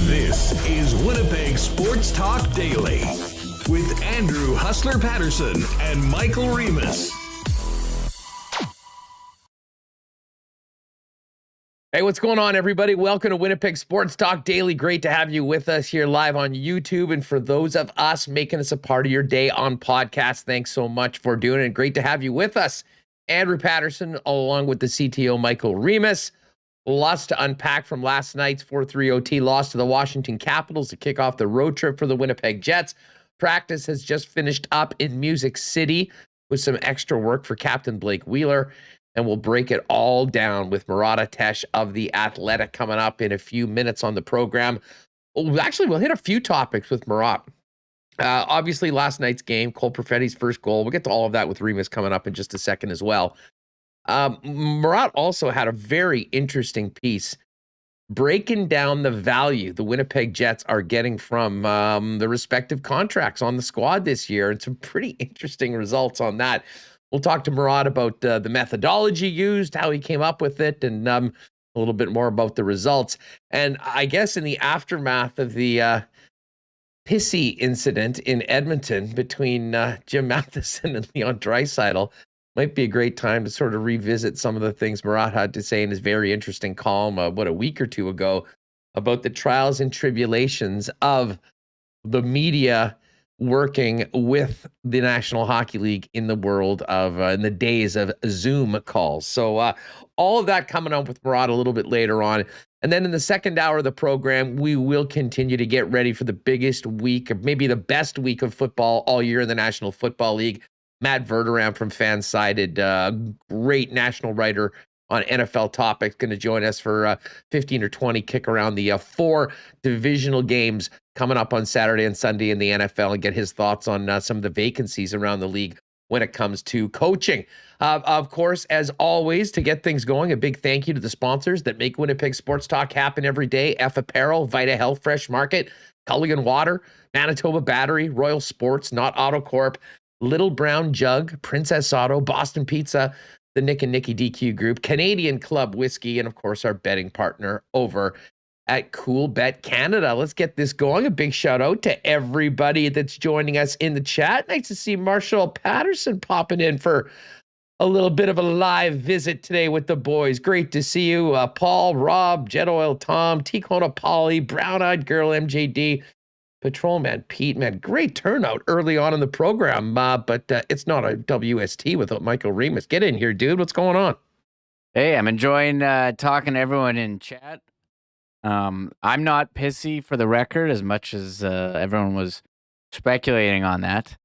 This is Winnipeg Sports Talk Daily with Andrew Hustler Paterson and Michael Remis. Hey, what's going on, everybody? Welcome to Winnipeg Sports Talk Daily. Great to have you with us here live on YouTube. And for those of us making us a part of your day on podcast, thanks so much for doing it. Great to have you with us. Andrew Paterson, along with the CTO, Michael Remis. Lots to unpack from last night's 4-3 OT loss to the Washington Capitals to kick off the road trip for the Winnipeg Jets. Practice has just finished up in Music City with some extra work for Captain Blake Wheeler. And we'll break it all down with Murat of The Athletic coming up in a few minutes on the program. Actually, we'll hit a few topics with Murat. Obviously, last night's game, Cole Perfetti's first goal. We'll get to all of that with Remis coming up in just a second as well. Murat also had a very interesting piece breaking down the value the Winnipeg Jets are getting from the respective contracts on the squad this year, and some pretty interesting results on that. We'll talk to Murat about the methodology used, how he came up with it, and a little bit more about the results. And I guess in the aftermath of the pissy incident in Edmonton between Jim Matheson and Leon Draisaitl, might be a great time to sort of revisit some of the things Murat had to say in his very interesting column, a week or two ago, about the trials and tribulations of the media working with the National Hockey League in the world of, in the days of Zoom calls. So all of that coming up with Murat a little bit later on. And then in the second hour of the program, we will continue to get ready for the biggest week, or maybe the best week of football all year in the National Football League. Matt Verderame from FanSided, great national writer on NFL topics, going to join us for 15 or 20 kick around the 4 divisional games coming up on Saturday and Sunday in the NFL, and get his thoughts on some of the vacancies around the league when it comes to coaching. Of course, as always, to get things going, a big thank you to the sponsors that make Winnipeg Sports Talk happen every day: F Apparel, Vita Health Fresh Market, Culligan Water, Manitoba Battery, Royal Sports, Not AutoCorp, Little Brown Jug, Princess Auto, Boston Pizza, the Nick and Nicky DQ Group, Canadian Club Whiskey, and of course our betting partner over at Coolbet Canada. Let's get this going. A big shout out to everybody that's joining us in the chat. Nice to see Marshall Paterson popping in for a little bit of a live visit today with the boys. Great to see you. Paul, Rob, Jet Oil Tom, Ticona Polly, Brown Eyed Girl MJD, Patrolman Pete. Man, great turnout early on in the program, but it's not a WST without Michael Remis. Get in here, dude. What's going on? Hey, I'm enjoying talking to everyone in chat. I'm not pissy, for the record, as much as everyone was speculating on that.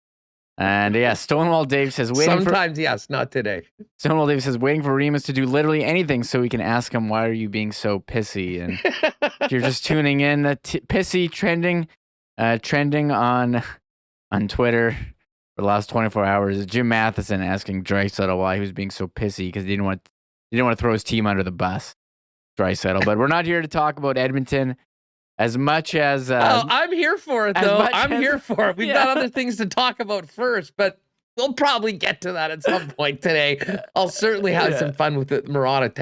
And yeah, Stonewall Dave says, sometimes yes, not today. Stonewall Dave says, waiting for Remis to do literally anything so we can ask him, why are you being so pissy? And if you're just tuning in, the pissy trending on Twitter for the last 24 hours is Jim Matheson asking Draisaitl why he was being so pissy because he didn't want to throw his team under the bus. Draisaitl, but we're not here to talk about Edmonton as much as I'm here for it, though. Here for it. We've got other things to talk about first, but we'll probably get to that at some point today. I'll certainly have some fun with it, Murat.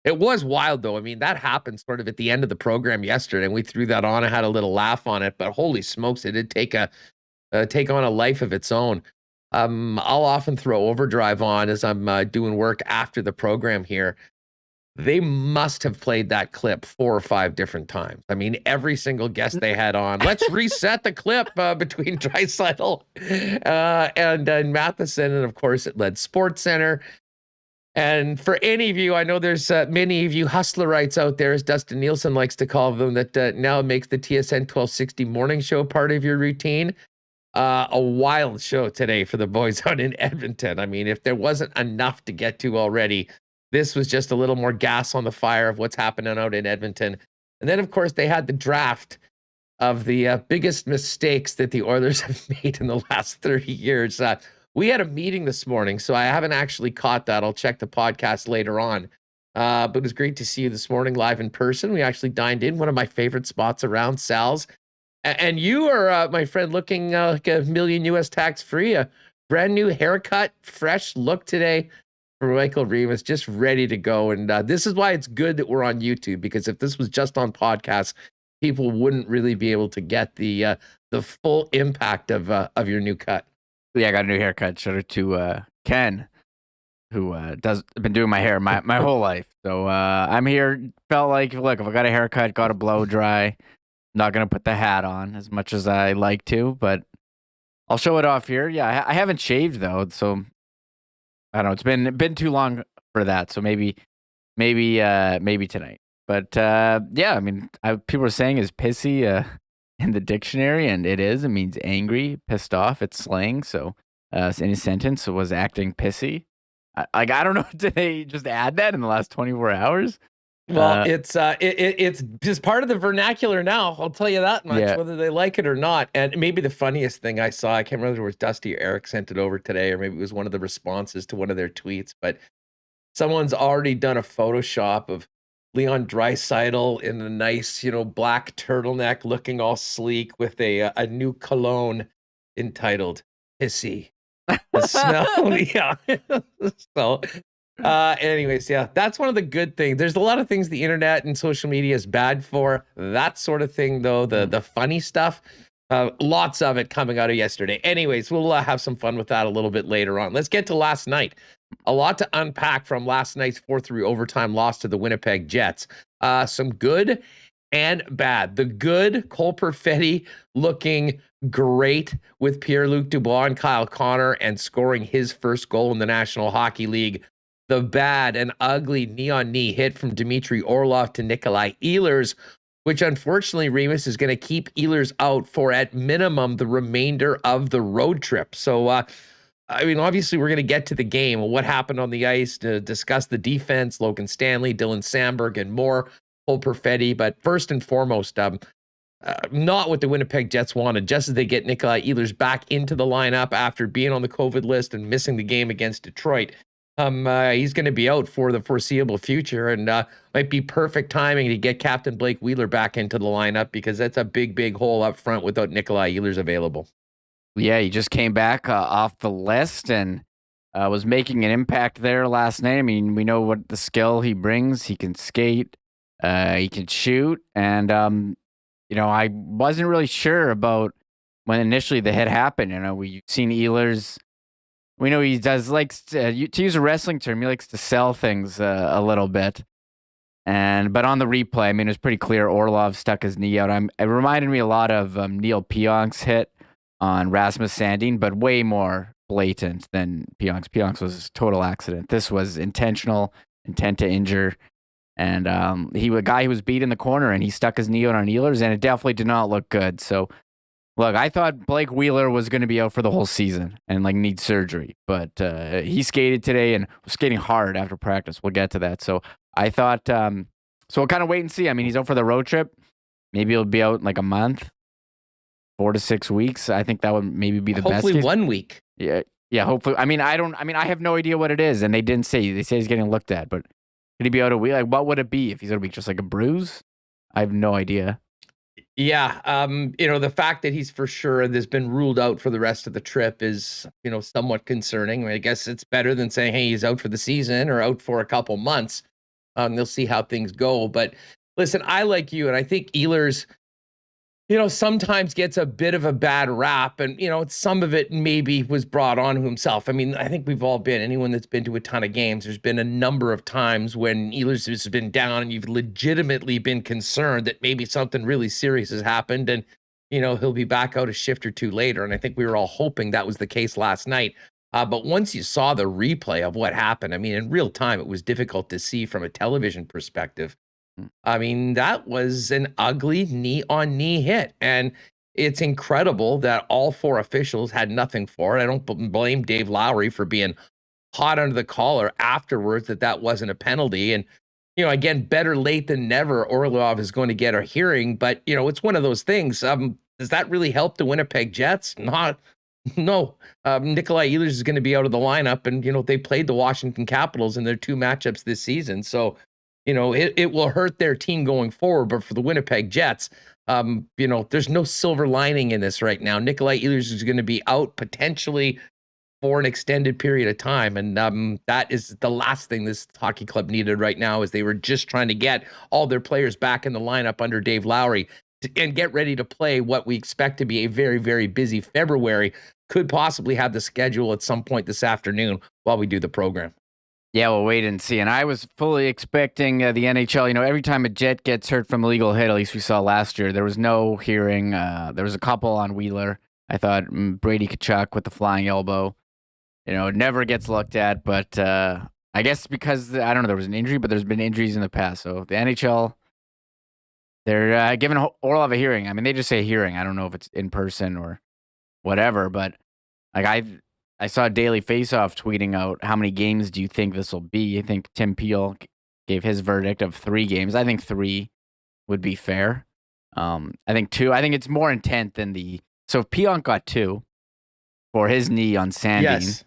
It was wild, though. I mean, that happened sort of at the end of the program yesterday, and we threw that on. I had a little laugh on it, but holy smokes, it did take on a life of its own. I'll often throw Overdrive on as I'm doing work after the program here. They must have played that clip 4 or 5 different times. I mean, every single guest they had on, let's reset the clip between Draisaitl and Matheson. And of course, it led SportsCenter. And for any of you, I know there's many of you hustlerites out there, as Dustin Nielsen likes to call them, that now makes the TSN 1260 morning show part of your routine. A wild show today for the boys out in Edmonton. I mean, if there wasn't enough to get to already, this was just a little more gas on the fire of what's happening out in Edmonton. And then, of course, they had the draft of the biggest mistakes that the Oilers have made in the last 30 years. We had a meeting this morning, so I haven't actually caught that. I'll check the podcast later on. But it was great to see you this morning live in person. We actually dined in one of my favorite spots around, Sal's. And you are, my friend, looking like $1 million US tax-free. A brand new haircut, fresh look today for Michael Remis, just ready to go. And this is why it's good that we're on YouTube, because if this was just on podcasts, people wouldn't really be able to get the full impact of your new cut. Yeah, I got a new haircut. Shout out to Ken, who been doing my hair my whole life. So I'm here. Felt like, look, if I got a haircut, got a blow dry, not gonna put the hat on as much as I like to, but I'll show it off here. Yeah, I haven't shaved though, so I don't know. It's been too long for that. So maybe tonight. But yeah, I mean, people are saying is pissy in the dictionary, and it is. It means angry, pissed off. It's slang. So in a sentence, it was acting pissy. I don't know. Did they just add that in the last 24 hours? Well, it's just part of the vernacular now. I'll tell you that much, whether they like it or not. And maybe the funniest thing I saw, I can't remember if it was Dusty or Eric sent it over today, or maybe it was one of the responses to one of their tweets. But someone's already done a Photoshop of Leon Draisaitl in a nice, black turtleneck, looking all sleek with a new cologne entitled "Pissy." The smell, yeah. So. Anyways, yeah, that's one of the good things. There's a lot of things the internet and social media is bad for. That sort of thing, though, the funny stuff, lots of it coming out of yesterday. Anyways, we'll have some fun with that a little bit later on. Let's get to last night. A lot to unpack from last night's 4-3 overtime loss to the Winnipeg Jets. Some good and bad. The good, Cole Perfetti looking great with Pierre-Luc Dubois and Kyle Connor and scoring his first goal in the National Hockey League. The bad and ugly knee-on-knee hit from Dmitry Orlov to Nikolaj Ehlers, which unfortunately Remis is going to keep Ehlers out for at minimum the remainder of the road trip. So, I mean, obviously we're going to get to the game, what happened on the ice, to discuss the defense, Logan Stanley, Dylan Samberg, and more, Cole Perfetti. But first and foremost, not what the Winnipeg Jets wanted, just as they get Nikolaj Ehlers back into the lineup after being on the COVID list and missing the game against Detroit. He's going to be out for the foreseeable future, and might be perfect timing to get Captain Blake Wheeler back into the lineup, because that's a big hole up front without Nikolaj Ehlers available. Yeah, he just came back off the list and was making an impact there last night. I mean, we know what the skill he brings. He can skate, he can shoot, and I wasn't really sure about when initially the hit happened. We've seen Ehlers. We know he does likes to use a wrestling term. He likes to sell things a little bit, but on the replay, I mean, it was pretty clear Orlov stuck his knee out. It reminded me a lot of Neil Pionk's hit on Rasmus Sandin, but way more blatant than Pionk's. Pionk's was a total accident. This was intentional, intent to injure, and a guy who was beat in the corner, and he stuck his knee out on Ehlers, and it definitely did not look good. So. Look, I thought Blake Wheeler was going to be out for the whole season and need surgery, but he skated today and was skating hard after practice. We'll get to that. So I thought, so we'll kind of wait and see. I mean, he's out for the road trip. Maybe he'll be out in a month, 4 to 6 weeks. I think that would maybe be the best. Hopefully 1 week. Yeah. Hopefully. I have no idea what it is, and they didn't say. They say he's getting looked at, but could he be out a week? What would it be if he's going to be just a bruise? I have no idea. Yeah, the fact that he's for sure and has been ruled out for the rest of the trip is, somewhat concerning. I guess it's better than saying, hey, he's out for the season or out for a couple months. They'll see how things go. But listen, I like you, and I think Ehlers, sometimes gets a bit of a bad rap, and, some of it maybe was brought on himself. I mean, I think we've all anyone that's been to a ton of games, there's been a number of times when Ehlers has been down and you've legitimately been concerned that maybe something really serious has happened, and, he'll be back out a shift or two later. And I think we were all hoping that was the case last night. But once you saw the replay of what happened, I mean, in real time, it was difficult to see from a television perspective. I mean, that was an ugly knee-on-knee hit. And it's incredible that all 4 officials had nothing for it. I don't blame Dave Lowry for being hot under the collar afterwards that wasn't a penalty. And, again, better late than never, Orlov is going to get a hearing. But, it's one of those things. Does that really help the Winnipeg Jets? No. Nikolaj Ehlers is going to be out of the lineup. And, they played the Washington Capitals in their 2 matchups this season. So, it will hurt their team going forward. But for the Winnipeg Jets, there's no silver lining in this right now. Nikolaj Ehlers is going to be out potentially for an extended period of time. And that is the last thing this hockey club needed right now, is they were just trying to get all their players back in the lineup under Dave Lowry and get ready to play what we expect to be a very, very busy February. Could possibly have the schedule at some point this afternoon while we do the program. Yeah, we'll wait and see. And I was fully expecting the NHL, every time a Jet gets hurt from a legal hit, at least we saw last year, there was no hearing. There was a couple on Wheeler. I thought Brady Tkachuk with the flying elbow, it never gets looked at. But I guess because, I don't know, there was an injury, but there's been injuries in the past. So the NHL, they're giving Orlov a hearing. I mean, they just say hearing. I don't know if it's in person or whatever, but like I saw Daily Faceoff tweeting out, how many games do you think this will be? I think Tim Peel gave his verdict of 3 games. I think 3 would be fair. I think 2. I think it's more intent than so if Pionk got 2 for his knee on Sandin, yes,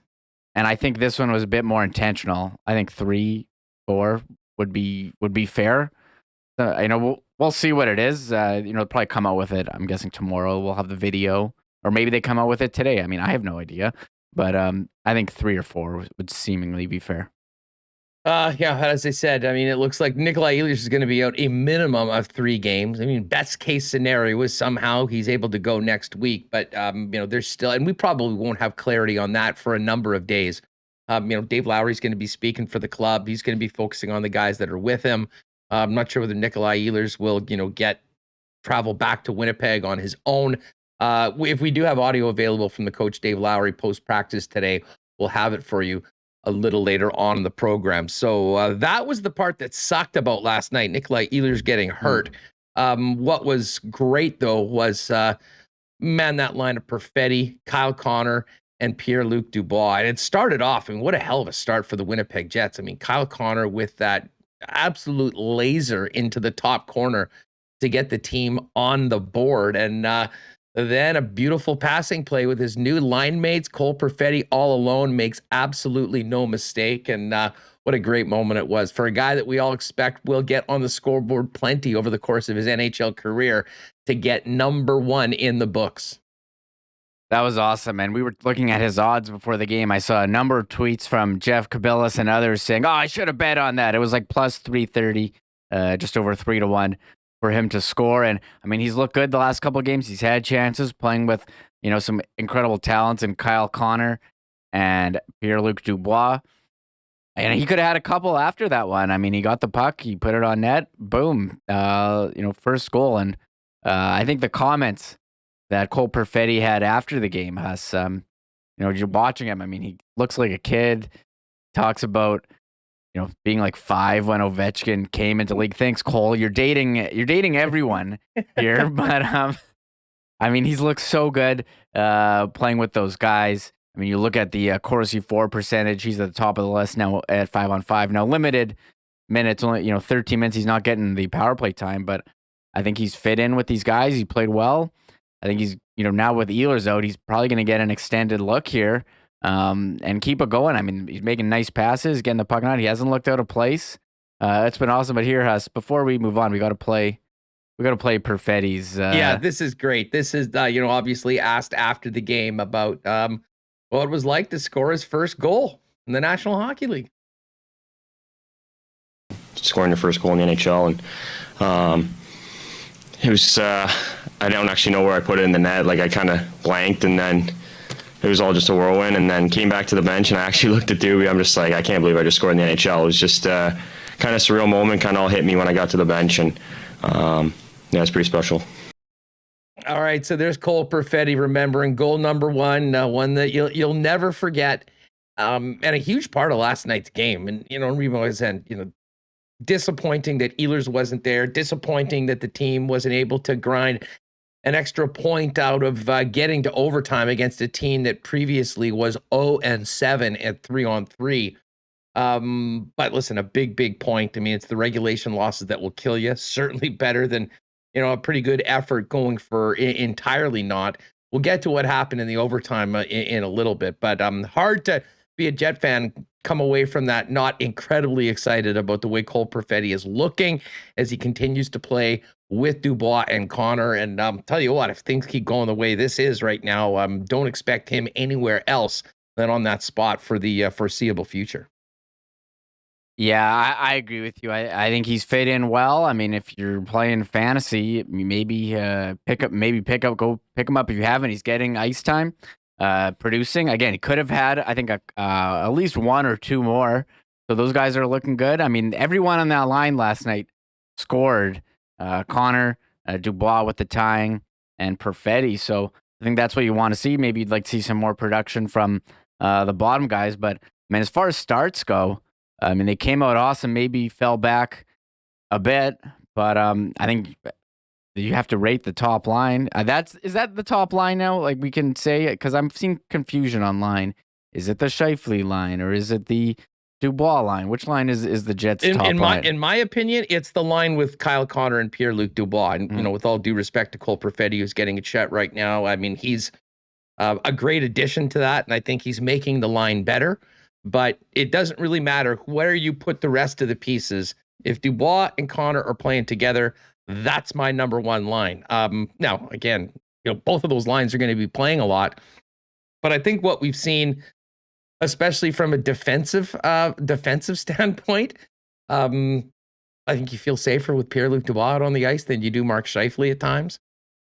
and I think this one was a bit more intentional. I think 3, 4 would be fair. We'll see what it is. They'll probably come out with it. I'm guessing tomorrow we'll have the video, or maybe they come out with it today. I mean, I have no idea. But I think 3 or 4 would seemingly be fair. Yeah, as I said, I mean, it looks like Nikolaj Ehlers is going to be out a minimum of 3 games. I mean, best case scenario is somehow he's able to go next week. But, there's still, and we probably won't have clarity on that for a number of days. Dave Lowry's going to be speaking for the club. He's going to be focusing on the guys that are with him. I'm not sure whether Nikolaj Ehlers will, travel back to Winnipeg on his own. If we do have audio available from the coach Dave Lowry post-practice today, we'll have it for you a little later on in the program. So that was the part that sucked about last night, Nikolaj Ehlers getting hurt. What was great, though, was, that line of Perfetti, Kyle Connor, and Pierre-Luc Dubois. And it started off, what a hell of a start for the Winnipeg Jets. I mean, Kyle Connor with that absolute laser into the top corner to get the team on the board. And then a beautiful passing play with his new line mates, Cole Perfetti, all alone, makes absolutely no mistake. And what a great moment it was for a guy that we all expect will get on the scoreboard plenty over the course of his NHL career to get number 1 in the books. That was awesome. And we were looking at his odds before the game. I saw a number of tweets from Jeff Kabilis and others saying, I should have bet on that. It was like plus 330, just over 3-1. For him to score. And I mean, he's looked good the last couple of games. He's had chances playing with, some incredible talents in Kyle Connor and Pierre-Luc Dubois. And he could have had a couple after that one. I mean, he got the puck, he put it on net, boom, first goal. And I think the comments that Cole Perfetti had after the game has, you're watching him. I mean, he looks like a kid, talks about, being like 5 when Ovechkin came into league. Thanks, Cole. You're dating everyone here, but I mean, he's looked so good playing with those guys. I mean, you look at the Corsi for percentage. He's at the top of the list now at 5-on-5. Now limited minutes, only 13 minutes. He's not getting the power play time, but I think he's fit in with these guys. He played well. I think he's now with Ehlers out, he's probably going to get an extended look here. And keep it going. I mean, he's making nice passes, getting the puck on. He hasn't looked out of place. It's been awesome. But here, Huss, before we move on, we got to play Perfetti's. Yeah, this is great. This is, obviously asked after the game about what it was like to score his first goal in the National Hockey League. Scoring your first goal in the NHL, and it was. I don't actually know where I put it in the net. Like I kind of blanked, and then it was all just a whirlwind, and then came back to the bench, and I actually looked at Doobie. I'm just like, I can't believe I just scored in the NHL. It was just kind of surreal moment, kind of all hit me when I got to the bench, and it's pretty special. All right, so there's Cole Perfetti remembering goal number 1, one that you'll never forget, and a huge part of last night's game. And Remo said, disappointing that Ehlers wasn't there, disappointing that the team wasn't able to grind an extra point out of getting to overtime against a team that previously was 0-7 at 3-on-3. But listen, a big point. I mean, it's the regulation losses that will kill you. Certainly better than, a pretty good effort going for entirely not. We'll get to what happened in the overtime in a little bit, but hard to be a Jet fan, come away from that not incredibly excited about the way Cole Perfetti is looking as he continues to play with Dubois and Connor. And tell you what, if things keep going the way this is right now, don't expect him anywhere else than on that spot for the foreseeable future. Yeah, I agree with you. I think he's fit in well. I mean, if you're playing fantasy, maybe go pick him up if you haven't. He's getting ice time, producing. Again, he could have had, I think, at least one or two more. So those guys are looking good. I mean, everyone on that line last night scored. Connor, Dubois with the tying, and Perfetti. So I think that's what you want to see. Maybe you'd like to see some more production from the bottom guys. But, man, as far as starts go, I mean, they came out awesome, maybe fell back a bit, but I think you have to rate the top line. Is that the top line now? Like, we can say it, because I'm seeing confusion online. Is it the Scheifele line, or is it the Dubois line? Which line is the Jets' top line? In my opinion, it's the line with Kyle Connor and Pierre-Luc Dubois. And, with all due respect to Cole Perfetti, who's getting a shot right now, I mean, he's a great addition to that, and I think he's making the line better. But it doesn't really matter where you put the rest of the pieces. If Dubois and Connor are playing together, that's my number one line. Now, again, both of those lines are going to be playing a lot. But I think what we've seen, especially from a defensive standpoint, I think you feel safer with Pierre-Luc Dubois out on the ice than you do Mark Scheifele at times.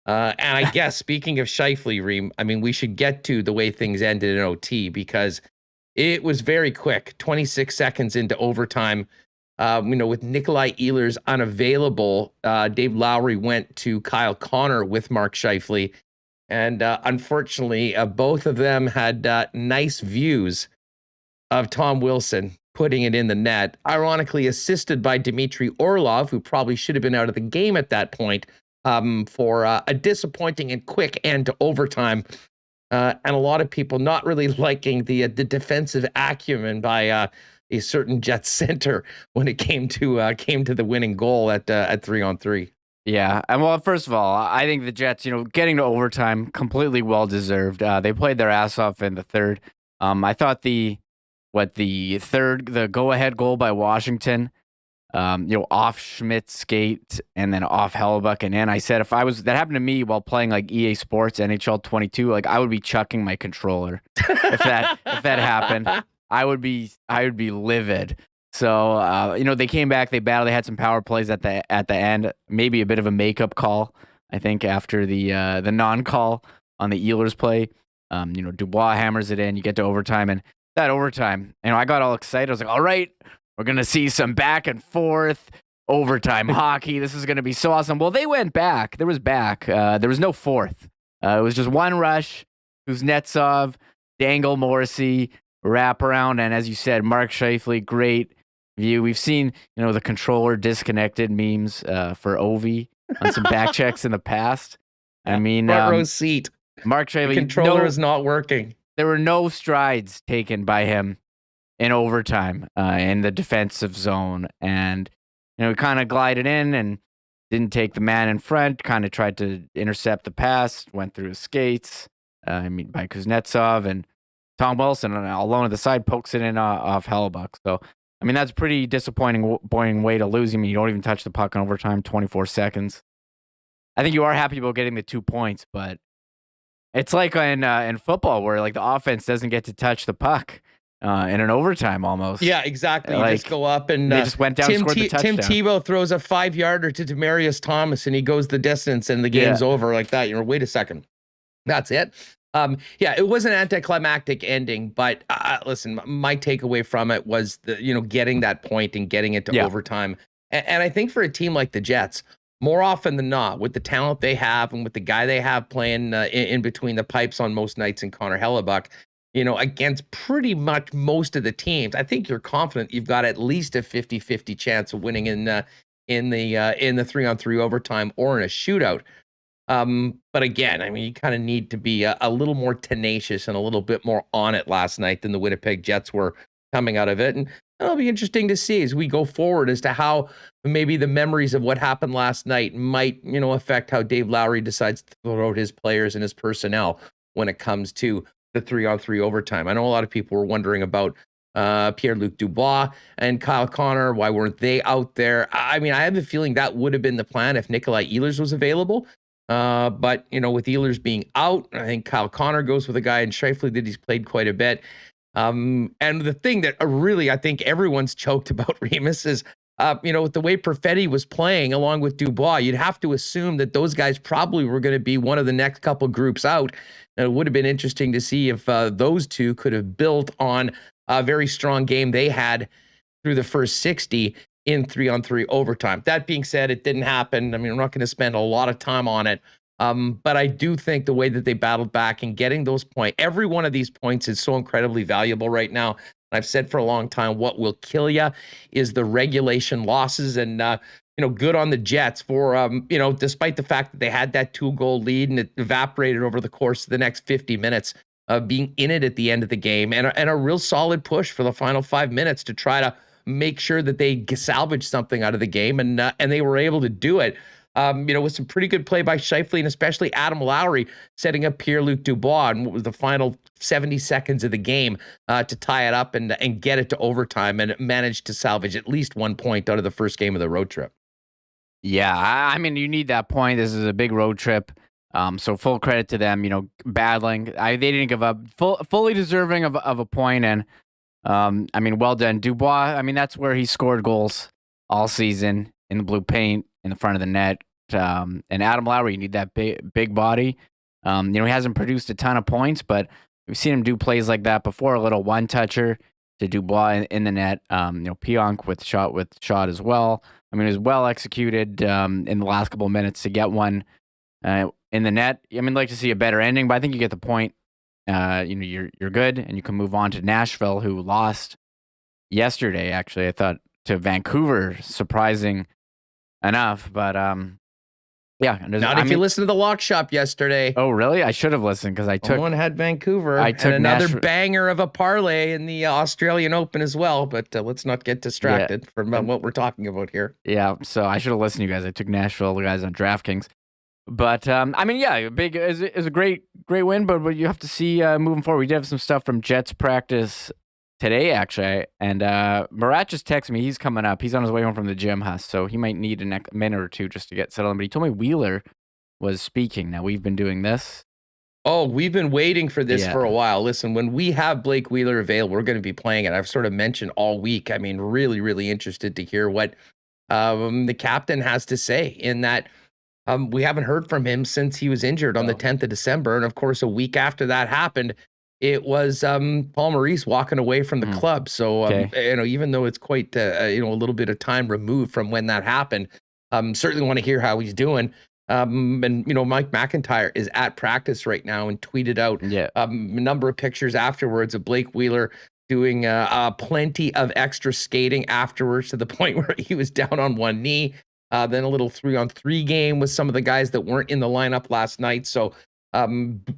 And I guess, speaking of Scheifele, Reem, I mean, we should get to the way things ended in OT, because it was very quick, 26 seconds into overtime. With Nikolaj Ehlers unavailable, Dave Lowry went to Kyle Connor with Mark Scheifele. And unfortunately, both of them had nice views of Tom Wilson putting it in the net, ironically assisted by Dmitry Orlov, who probably should have been out of the game at that point, for a disappointing and quick end to overtime. And a lot of people not really liking the defensive acumen by a certain Jets center when it came to the winning goal at 3-on-3. Yeah, and well, first of all, I think the Jets, getting to overtime, completely well deserved. They played their ass off in the third. I thought the go ahead goal by Washington, off Schmidt's skate and then off Hellebuck and in. I said if that happened to me while playing like EA Sports NHL 22, like I would be chucking my controller if that happened. I would be livid. So they came back, they battled, they had some power plays at the end, maybe a bit of a makeup call, I think, after the non-call on the Ehlers play. Dubois hammers it in, you get to overtime, and that overtime, I got all excited. I was like, all right, we're going to see some back and forth overtime hockey. This is going to be so awesome. Well, they went back. There was no fourth. It was just one rush. Kuznetsov, Dangle, Morrissey, wraparound. And as you said, Mark Scheifele, great view. We've seen, the controller disconnected memes for Ovi on some back checks in the past. I mean, front row seat. Mark Scheifele. The controller is not working. There were no strides taken by him in overtime in the defensive zone. And, he kind of glided in and didn't take the man in front, kind of tried to intercept the pass, went through his skates, by Kuznetsov, and Tom Wilson alone at the side pokes it in off Hellebuck. So, that's a pretty disappointing way to lose. You don't even touch the puck in overtime, 24 seconds. I think you are happy about getting the 2 points, but it's like in football where like the offense doesn't get to touch the puck in an overtime almost. Yeah, exactly. You just go up and they just went down and scored the touchdown. Tim Tebow throws a 5-yarder to Demaryius Thomas and he goes the distance and the game's over like that. Wait a second. That's it. It was an anticlimactic ending, but listen, my takeaway from it was getting that point and getting it to overtime. And I think for a team like the Jets, more often than not, with the talent they have and with the guy they have playing in between the pipes on most nights in Connor Hellebuck, against pretty much most of the teams, I think you're confident you've got at least a 50-50 chance of winning in the 3-on-3 overtime or in a shootout. But again, I mean, you kind of need to be a little more tenacious and a little bit more on it last night than the Winnipeg Jets were coming out of it. And it'll be interesting to see as we go forward as to how maybe the memories of what happened last night might, affect how Dave Lowry decides to throw out his players and his personnel when it comes to the 3-on-3 overtime. I know a lot of people were wondering about Pierre-Luc Dubois and Kyle Connor. Why weren't they out there? I mean, I have a feeling that would have been the plan if Nikolaj Ehlers was available. But, with Ehlers being out, I think Kyle Connor goes with a guy in Scheifele that he's played quite a bit. And the thing that really I think everyone's choked about Remis is, with the way Perfetti was playing along with Dubois, you'd have to assume that those guys probably were going to be one of the next couple groups out. And it would have been interesting to see if those two could have built on a very strong game they had through the first 60 in 3-on-3 overtime. That being said, it didn't happen. I mean, I'm not going to spend a lot of time on it. But I do think the way that they battled back and getting those points, every one of these points is so incredibly valuable right now. I've said for a long time, what will kill you is the regulation losses. And, good on the Jets for, despite the fact that they had that 2-goal lead and it evaporated over the course of the next 50 minutes of being in it at the end of the game, and a real solid push for the final 5 minutes to try to make sure that they salvage something out of the game. And they were able to do it. With some pretty good play by Scheifele and especially Adam Lowry setting up Pierre-Luc Dubois in what was the final 70 seconds of the game to tie it up and get it to overtime and manage to salvage at least 1 point out of the first game of the road trip. Yeah, I mean, you need that point. This is a big road trip. So full credit to them, battling. They didn't give up, fully deserving of a point. And I mean, well done. Dubois, I mean, that's where he scored goals all season in the blue paint, in the front of the net. And Adam Lowry, you need that big body. He hasn't produced a ton of points, but we've seen him do plays like that before. A little one-toucher to Dubois in the net. Pionk with shot as well. I mean, it was well executed in the last couple of minutes to get one in the net. I mean, I'd like to see a better ending, but I think you get the point. You're good, and you can move on to Nashville, who lost yesterday. Actually, I thought to Vancouver, surprising enough, but yeah. Not if you listen to the Lock Shop yesterday. Oh, really? I should have listened because I took one had Vancouver. I took another banger of a parlay in the Australian Open as well. But let's not get distracted from what we're talking about here. Yeah, so I should have listened to you guys. I took Nashville, the guys on DraftKings. But I mean, yeah, big is a great win. But you have to see moving forward. We did have some stuff from Jets practice today, actually, and Murat just texted me. He's coming up. He's on his way home from the gym, so he might need a minute or two just to get settled in. But he told me Wheeler was speaking. Now, we've been doing this. Oh, we've been waiting for this for a while. Listen, when we have Blake Wheeler available, we're going to be playing it. I've sort of mentioned all week. I mean, really, really interested to hear what the captain has to say in that we haven't heard from him since he was injured on the 10th of December. And, of course, a week after that happened, it was Paul Maurice walking away from the club. So, even though it's quite, a little bit of time removed from when that happened, certainly want to hear how he's doing. And, Mike McIntyre is at practice right now and tweeted out a number of pictures afterwards of Blake Wheeler doing plenty of extra skating afterwards to the point where he was down on one knee. Then a little 3-on-3 game with some of the guys that weren't in the lineup last night. So,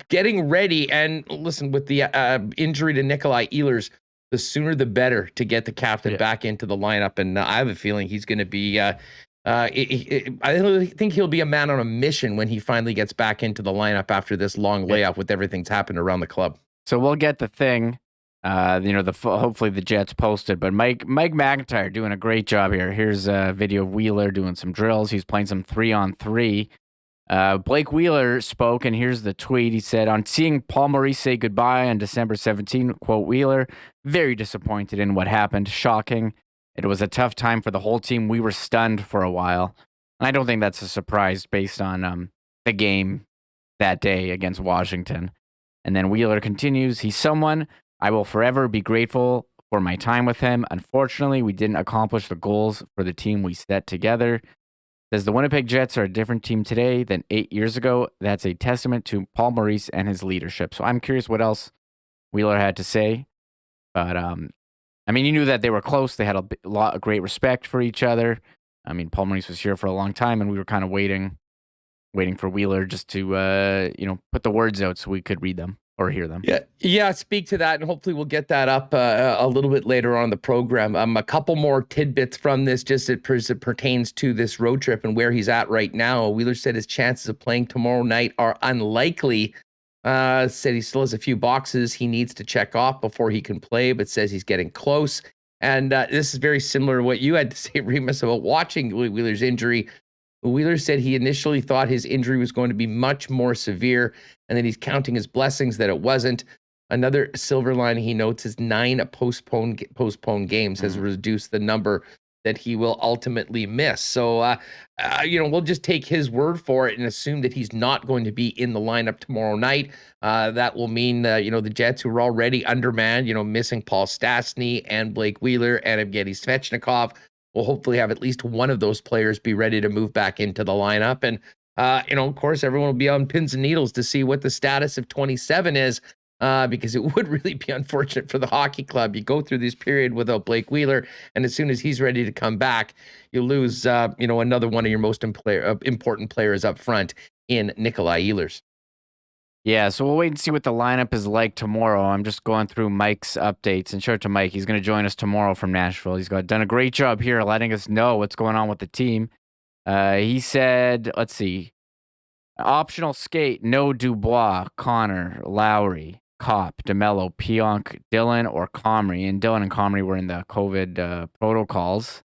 getting ready, and listen, with the injury to Nikolaj Ehlers, the sooner the better to get the captain back into the lineup. And I have a feeling he's going to be, I think he'll be a man on a mission when he finally gets back into the lineup after this long layoff with everything that's happened around the club. So we'll get the thing, hopefully the Jets posted, but Mike McIntyre doing a great job here. Here's a video of Wheeler doing some drills. He's playing some 3-on-3. Blake Wheeler spoke, and here's the tweet. He said, on seeing Paul Maurice say goodbye on December 17, quote Wheeler, very disappointed in what happened. Shocking. It was a tough time for the whole team. We were stunned for a while. And I don't think that's a surprise based on the game that day against Washington. And then Wheeler continues, he's someone I will forever be grateful for my time with him. Unfortunately, we didn't accomplish the goals for the team we set together. Says the Winnipeg Jets are a different team today than 8 years ago. That's a testament to Paul Maurice and his leadership. So I'm curious what else Wheeler had to say. But, I mean, you knew that they were close. They had a lot of great respect for each other. I mean, Paul Maurice was here for a long time, and we were kind of waiting waiting for Wheeler just to, put the words out so we could read them or hear them. Yeah. Speak to that, and hopefully we'll get that up a little bit later on the program. A couple more tidbits from this, just as it pertains to this road trip and where he's at right now. Wheeler said his chances of playing tomorrow night are unlikely. Said he still has a few boxes he needs to check off before he can play, but says he's getting close. And this is very similar to what you had to say, Remis, about watching Wheeler's injury. Wheeler said he initially thought his injury was going to be much more severe, and that he's counting his blessings that it wasn't. Another silver lining he notes is 9 postponed games has reduced the number that he will ultimately miss. So, we'll just take his word for it and assume that he's not going to be in the lineup tomorrow night. That will mean, the Jets, who are already undermanned, missing Paul Stastny and Blake Wheeler and Evgeny Svechnikov, will hopefully have at least one of those players be ready to move back into the lineup. And, of course, everyone will be on pins and needles to see what the status of 27 is. Because it would really be unfortunate for the hockey club. You go through this period without Blake Wheeler, and as soon as he's ready to come back, you lose, another one of your most important players up front in Nikolaj Ehlers. Yeah, so we'll wait and see what the lineup is like tomorrow. I'm just going through Mike's updates, and shout out to Mike. He's going to join us tomorrow from Nashville. He's done a great job here letting us know what's going on with the team. He said, let's see, optional skate, no Dubois, Connor, Lowry, Kopp, DeMello, Pionk, Dylan, or Comrie. And Dylan and Comrie were in the COVID protocols.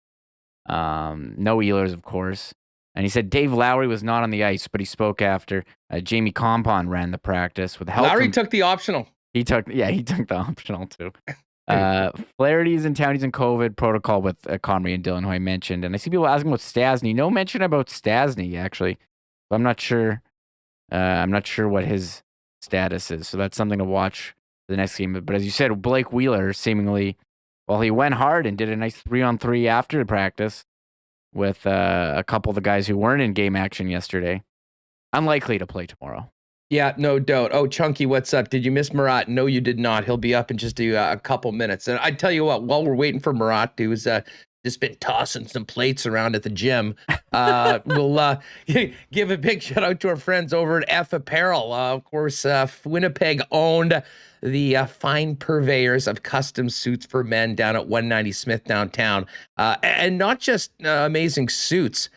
No Ehlers, of course. And he said Dave Lowry was not on the ice, but he spoke after. Jamie Compon ran the practice with help. Lowry took the optional. He took the optional too. Flaherty's in town. He's in COVID protocol with Comrie and Dylan, who I mentioned. And I see people asking about Stastny. No mention about Stastny, actually. So I'm not sure. What his status is. So that's something to watch for the next game. But as you said, Blake Wheeler seemingly, he went hard and did a nice 3-on-3 after the practice with a couple of the guys who weren't in game action yesterday. Unlikely to play tomorrow. Yeah, no doubt. Oh, Chunky, what's up? Did you miss Murat? No, you did not. He'll be up in just a couple minutes. And I tell you what, while we're waiting for Murat, who's just been tossing some plates around at the gym, we'll give a big shout out to our friends over at F Apparel. Of course, Winnipeg owned the fine purveyors of custom suits for men down at 190 Smith downtown. And not just amazing suits,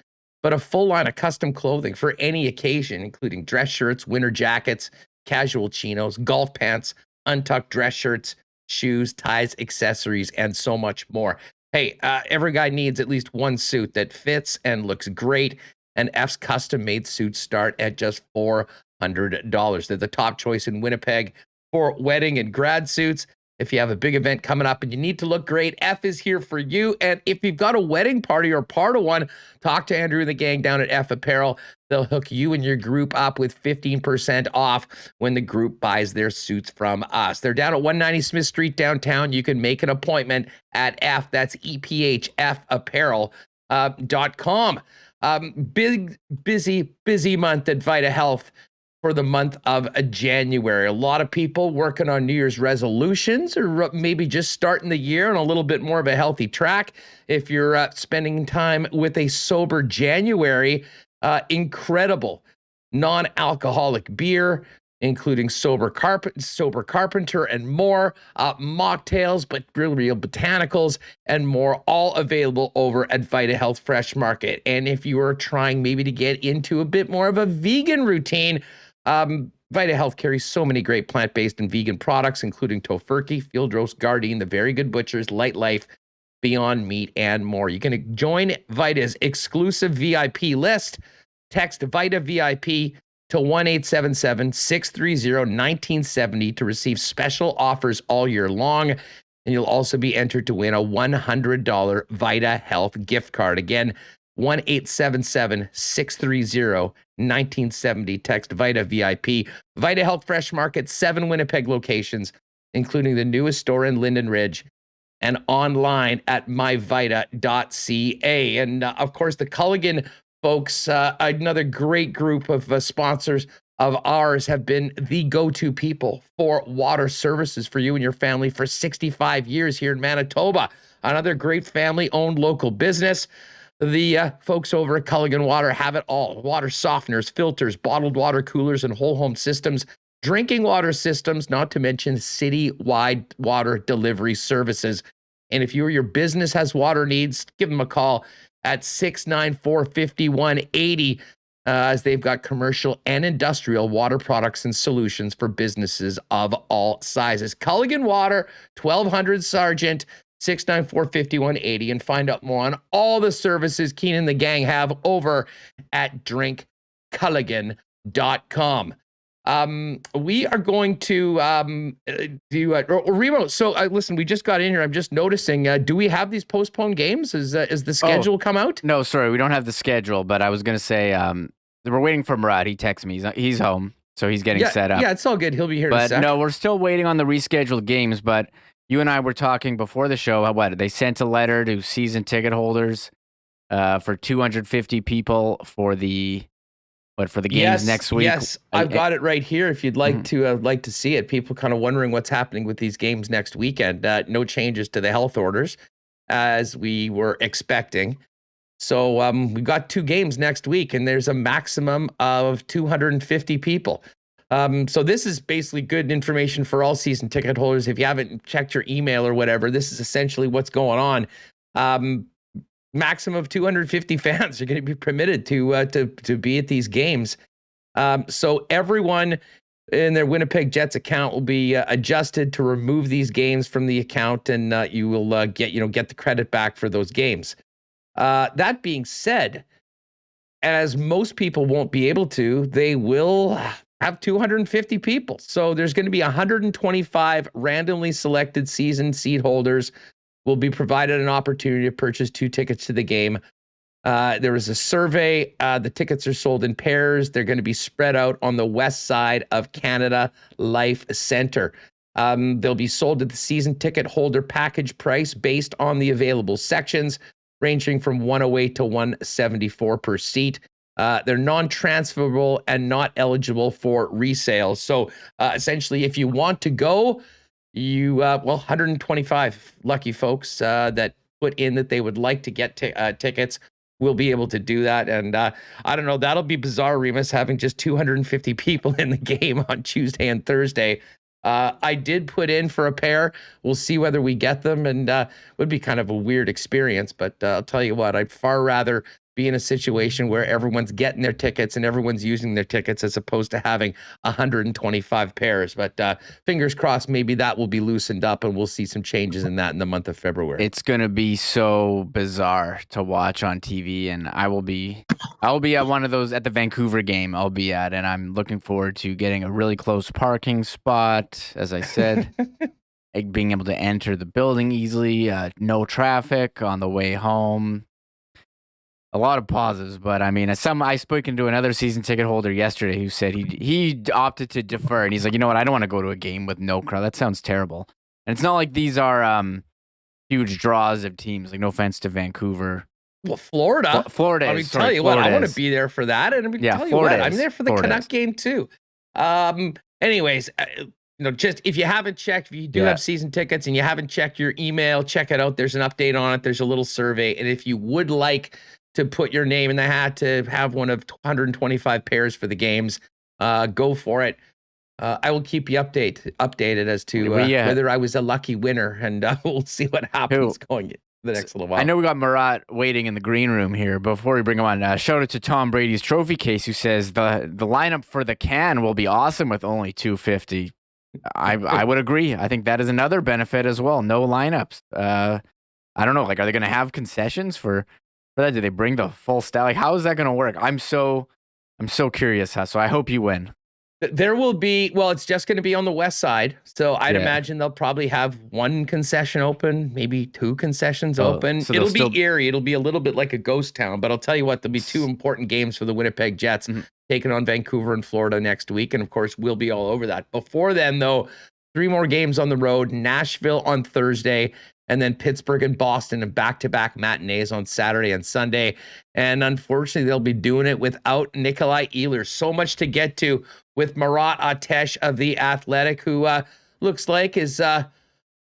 but a full line of custom clothing for any occasion, including dress shirts, winter jackets, casual chinos, golf pants, untucked dress shirts, shoes, ties, accessories, and so much more. Hey, every guy needs at least one suit that fits and looks great, and F's custom-made suits start at just $400. They're the top choice in Winnipeg for wedding and grad suits. If you have a big event coming up and you need to look great, F is here for you. And if you've got a wedding party or part of one, talk to Andrew and the gang down at F Apparel. They'll hook you and your group up with 15% off when the group buys their suits from us. They're down at 190 Smith Street downtown. You can make an appointment at F. That's EPHFapparel.com. Big, busy month at Vita Health for the month of January. A lot of people working on New Year's resolutions, or maybe just starting the year on a little bit more of a healthy track. If you're spending time with a sober January, incredible non-alcoholic beer, including sober carpenter and more, mocktails, but real botanicals and more, all available over at Vita Health Fresh Market. And if you are trying maybe to get into a bit more of a vegan routine, Vita Health carries so many great plant-based and vegan products, including Tofurkey, Field Roast, Gardein, The Very Good Butchers, Light Life, Beyond Meat, and more. You can join Vita's exclusive VIP list. Text Vita VIP to 1-877-630-1970 to receive special offers all year long. And you'll also be entered to win a $100 Vita Health gift card. Again, 1-877-630-1970. Text Vita VIP. Vita Health Fresh Market, 7 Winnipeg locations, including the newest store in Linden Ridge, and online at myvita.ca. And of course, the Culligan folks, another great group of sponsors of ours, have been the go-to people for water services for you and your family for 65 years here in Manitoba. Another great family-owned local business. The folks over at Culligan Water have it all. Water softeners, filters, bottled water coolers, and whole home systems, drinking water systems, not to mention city-wide water delivery services. And if you or your business has water needs, give them a call at 694-5180, as they've got commercial and industrial water products and solutions for businesses of all sizes. Culligan Water, 1200 Sargent, 694-5180, and find out more on all the services Keenan and the gang have over at drinkculligan.com. We are going to do Remo. So listen, we just got in here. I'm just noticing. Do we have these postponed games? Is the schedule come out? No, sorry, we don't have the schedule. But I was gonna say we're waiting for Murat. He texted me. He's home, so he's getting set up. Yeah, it's all good. He'll be here in a But sec. no, we're still waiting on the rescheduled games. But you and I were talking before the show. What they sent a letter to season ticket holders for 250 people for the games next week. Yes, I've got it right here. If you'd like to see it, people kind of wondering what's happening with these games next weekend. No changes to the health orders as we were expecting. So we got 2 games next week, and there's a maximum of 250 people. So this is basically good information for all season ticket holders. If you haven't checked your email or whatever, this is essentially what's going on. Maximum of 250 fans are going to be permitted to be at these games. So everyone in their Winnipeg Jets account will be adjusted to remove these games from the account, and you will get the credit back for those games. That being said, as most people won't be able to, they will have 250 people. So there's going to be 125 randomly selected season seat holders will be provided an opportunity to purchase 2 tickets to the game. There is a survey. The tickets are sold in pairs. They're going to be spread out on the west side of Canada Life Centre. They'll be sold at the season ticket holder package price based on the available sections, ranging from $108 to $174 per seat. They're non-transferable and not eligible for resale. So essentially, if you want to go, 125 lucky folks that put in that they would like to get tickets will be able to do that. And I don't know, that'll be bizarre, Remis, having just 250 people in the game on Tuesday and Thursday. I did put in for a pair. We'll see whether we get them, and would be kind of a weird experience. But I'll tell you what, I'd far rather be in a situation where everyone's getting their tickets and everyone's using their tickets as opposed to having 125 pairs. But fingers crossed, maybe that will be loosened up and we'll see some changes in that in the month of February. It's going to be so bizarre to watch on TV, and I will be at one of those at the Vancouver game I'll be at, and I'm looking forward to getting a really close parking spot, as I said, being able to enter the building easily, no traffic on the way home. A lot of pauses, but I mean, I spoke to another season ticket holder yesterday who said he opted to defer, and he's like, you know what, I don't want to go to a game with no crowd. That sounds terrible. And it's not like these are huge draws of teams. Like, no offense to Vancouver. Well, Florida. Florida. I mean, tell you what, I want to be there for that, and tell you what, I'm there for the Canuck game too. Anyways. Just if you haven't checked, if you do have season tickets and you haven't checked your email, check it out. There's an update on it. There's a little survey, and if you would like to put your name in the hat to have one of 125 pairs for the games, go for it. I will keep you updated as to whether I was a lucky winner, and we'll see what happens going the next little while. I know we got Murat waiting in the green room here. Before we bring him on, shout out to Tom Brady's trophy case, who says the lineup for the can will be awesome with only 250. I would agree. I think that is another benefit as well. No lineups. I don't know. Like, are they going to have concessions for that? Do they bring the full staff? Like, how is that going to work? I'm so curious. So I hope you win. There will be, it's just going to be on the west side. So I'd imagine they'll probably have one concession open, maybe 2 concessions open. So it'll be eerie. It'll be a little bit like a ghost town. But I'll tell you what, there'll be 2 important games for the Winnipeg Jets, taking on Vancouver and Florida next week. And of course, we'll be all over that. Before then, though, 3 more games on the road: Nashville on Thursday, and then Pittsburgh and Boston, and back-to-back matinees on Saturday and Sunday. And unfortunately, they'll be doing it without Nikolaj Ehlers. So much to get to with Murat of The Athletic, who looks like is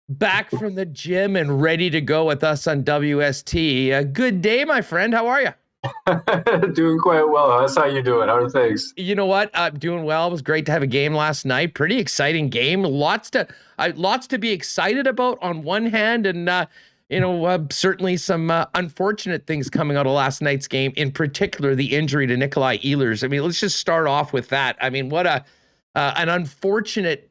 Back from the gym and ready to go with us on WST. Good day, my friend. How are you? Doing quite well. That's how you doing. How are things? You know what? Doing well. It was great to have a game last night. Pretty exciting game. Lots to be excited about on one hand, and certainly some unfortunate things coming out of last night's game. In particular, the injury to Nikolaj Ehlers. I mean, let's just start off with that. I mean, what an unfortunate.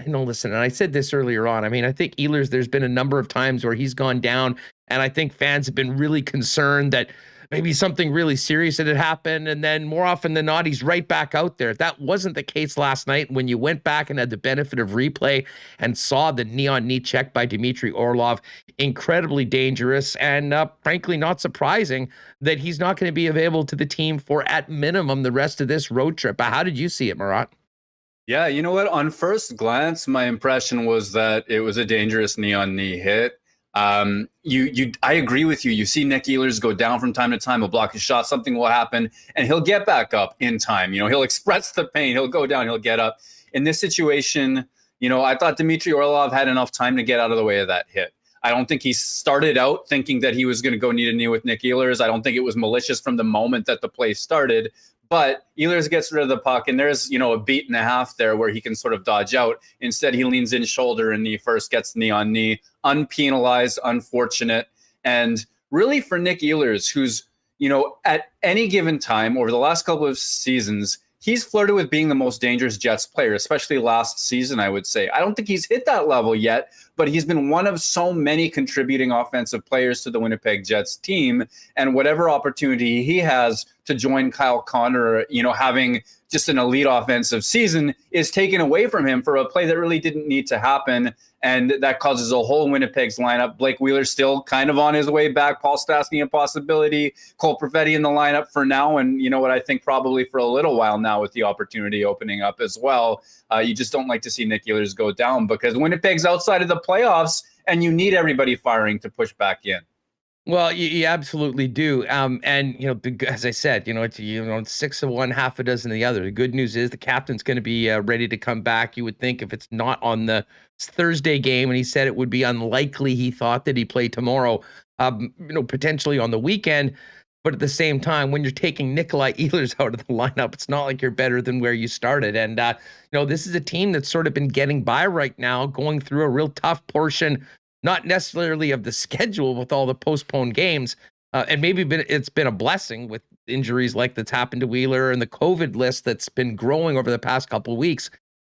Listen, and I said this earlier on. I mean, I think Ehlers, there's been a number of times where he's gone down, and I think fans have been really concerned that maybe something really serious had happened, and then more often than not, he's right back out there. That wasn't the case last night. When you went back and had the benefit of replay and saw the knee-on-knee check by Dmitry Orlov, incredibly dangerous, and frankly, not surprising that he's not going to be available to the team for, at minimum, the rest of this road trip. How did you see it, Murat? Yeah, you know what? On first glance, my impression was that it was a dangerous knee-on-knee hit. I agree with you. You see Nick Ehlers go down from time to time. He'll block his shot. Something will happen, and he'll get back up in time. He'll express the pain. He'll go down. He'll get up. In this situation, I thought Dmitry Orlov had enough time to get out of the way of that hit. I don't think he started out thinking that he was going to go knee to knee with Nick Ehlers. I don't think it was malicious from the moment that the play started. But Ehlers gets rid of the puck, and there's, a beat and a half there where he can sort of dodge out. Instead, he leans in shoulder and knee first, gets knee on knee, unpenalized, unfortunate. And really for Nick Ehlers, who's, at any given time over the last couple of seasons, he's flirted with being the most dangerous Jets player, especially last season, I would say. I don't think he's hit that level yet, but he's been one of so many contributing offensive players to the Winnipeg Jets team. And whatever opportunity he has to join Kyle Connor, having just an elite offensive season, is taken away from him for a play that really didn't need to happen. And that causes a hole in Winnipeg's lineup. Blake Wheeler's still kind of on his way back. Paul Stastny a possibility. Cole Perfetti in the lineup for now. And I think probably for a little while now with the opportunity opening up as well. You just don't like to see Nick Ehlers go down because Winnipeg's outside of the playoffs and you need everybody firing to push back in. Well, you absolutely do. As I said, it's 6 of one, half a dozen of the other. The good news is the captain's going to be ready to come back. You would think if it's not on the Thursday game, and he said it would be unlikely he thought that he'd play tomorrow, potentially on the weekend. But at the same time, when you're taking Nikolaj Ehlers out of the lineup, it's not like you're better than where you started. And, this is a team that's sort of been getting by right now, going through a real tough portion, not necessarily of the schedule with all the postponed games. And maybe it's been a blessing with injuries like that's happened to Wheeler and the COVID list that's been growing over the past couple of weeks,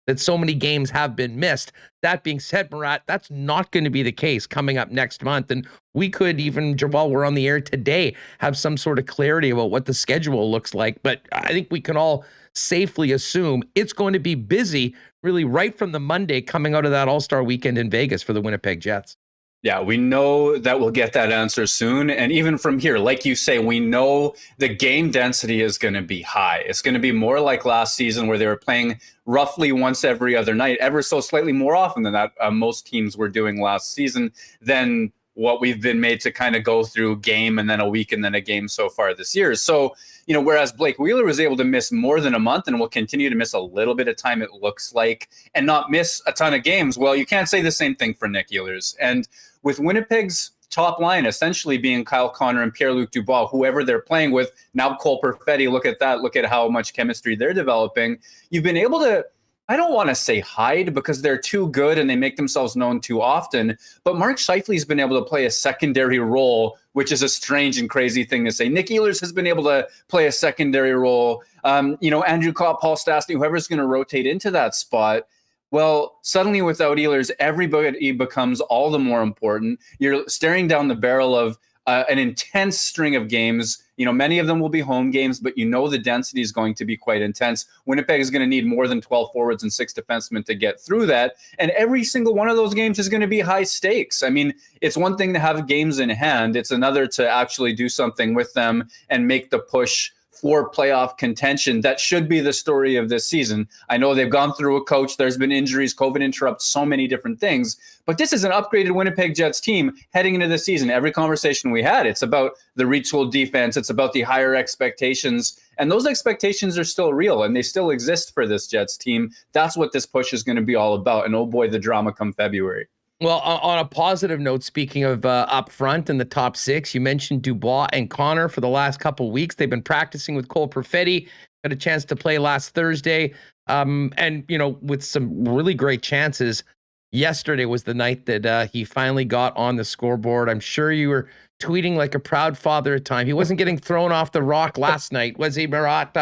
that so many games have been missed. That being said, Murat, that's not going to be the case coming up next month. And we could even, while we're on the air today, have some sort of clarity about what the schedule looks like. But I think we can all safely assume it's going to be busy really right from the Monday coming out of that All-Star weekend in Vegas for the Winnipeg Jets. Yeah, we know that we'll get that answer soon. And even from here, like you say, we know the game density is going to be high. It's going to be more like last season where they were playing roughly once every other night, ever so slightly more often than that most teams were doing last season than what we've been made to kind of go through game and then a week and then a game so far this year. So, whereas Blake Wheeler was able to miss more than a month and will continue to miss a little bit of time, it looks like, and not miss a ton of games. Well, you can't say the same thing for Nick Ehlers. And with Winnipeg's top line essentially being Kyle Connor and Pierre-Luc Dubois, whoever they're playing with, now Cole Perfetti, look at that. Look at how much chemistry they're developing. You've been able to, I don't want to say hide because they're too good and they make themselves known too often, but Mark Scheifele's been able to play a secondary role, which is a strange and crazy thing to say. Nick Ehlers has been able to play a secondary role. Andrew Copp, Paul Stastny, whoever's going to rotate into that spot. Well, suddenly without Ehlers, everybody becomes all the more important. You're staring down the barrel of an intense string of games. Many of them will be home games, but the density is going to be quite intense. Winnipeg is going to need more than 12 forwards and 6 defensemen to get through that. And every single one of those games is going to be high stakes. I mean, it's one thing to have games in hand. It's another to actually do something with them and make the push for playoff contention. That should be the story of this season. I know they've gone through a coach. There's been injuries. COVID interrupts so many different things. But this is an upgraded Winnipeg Jets team heading into the season. Every conversation we had, it's about the retooled defense. It's about the higher expectations. And those expectations are still real, and they still exist for this Jets team. That's what this push is going to be all about. And oh boy, the drama come February. Well, on a positive note, speaking of up front in the top six, you mentioned Dubois and Connor for the last couple of weeks. They've been practicing with Cole Perfetti, got a chance to play last Thursday. And, with some really great chances. Yesterday was the night that he finally got on the scoreboard. I'm sure you were tweeting like a proud father at time. He wasn't getting thrown off the rock last night, was he, Murat?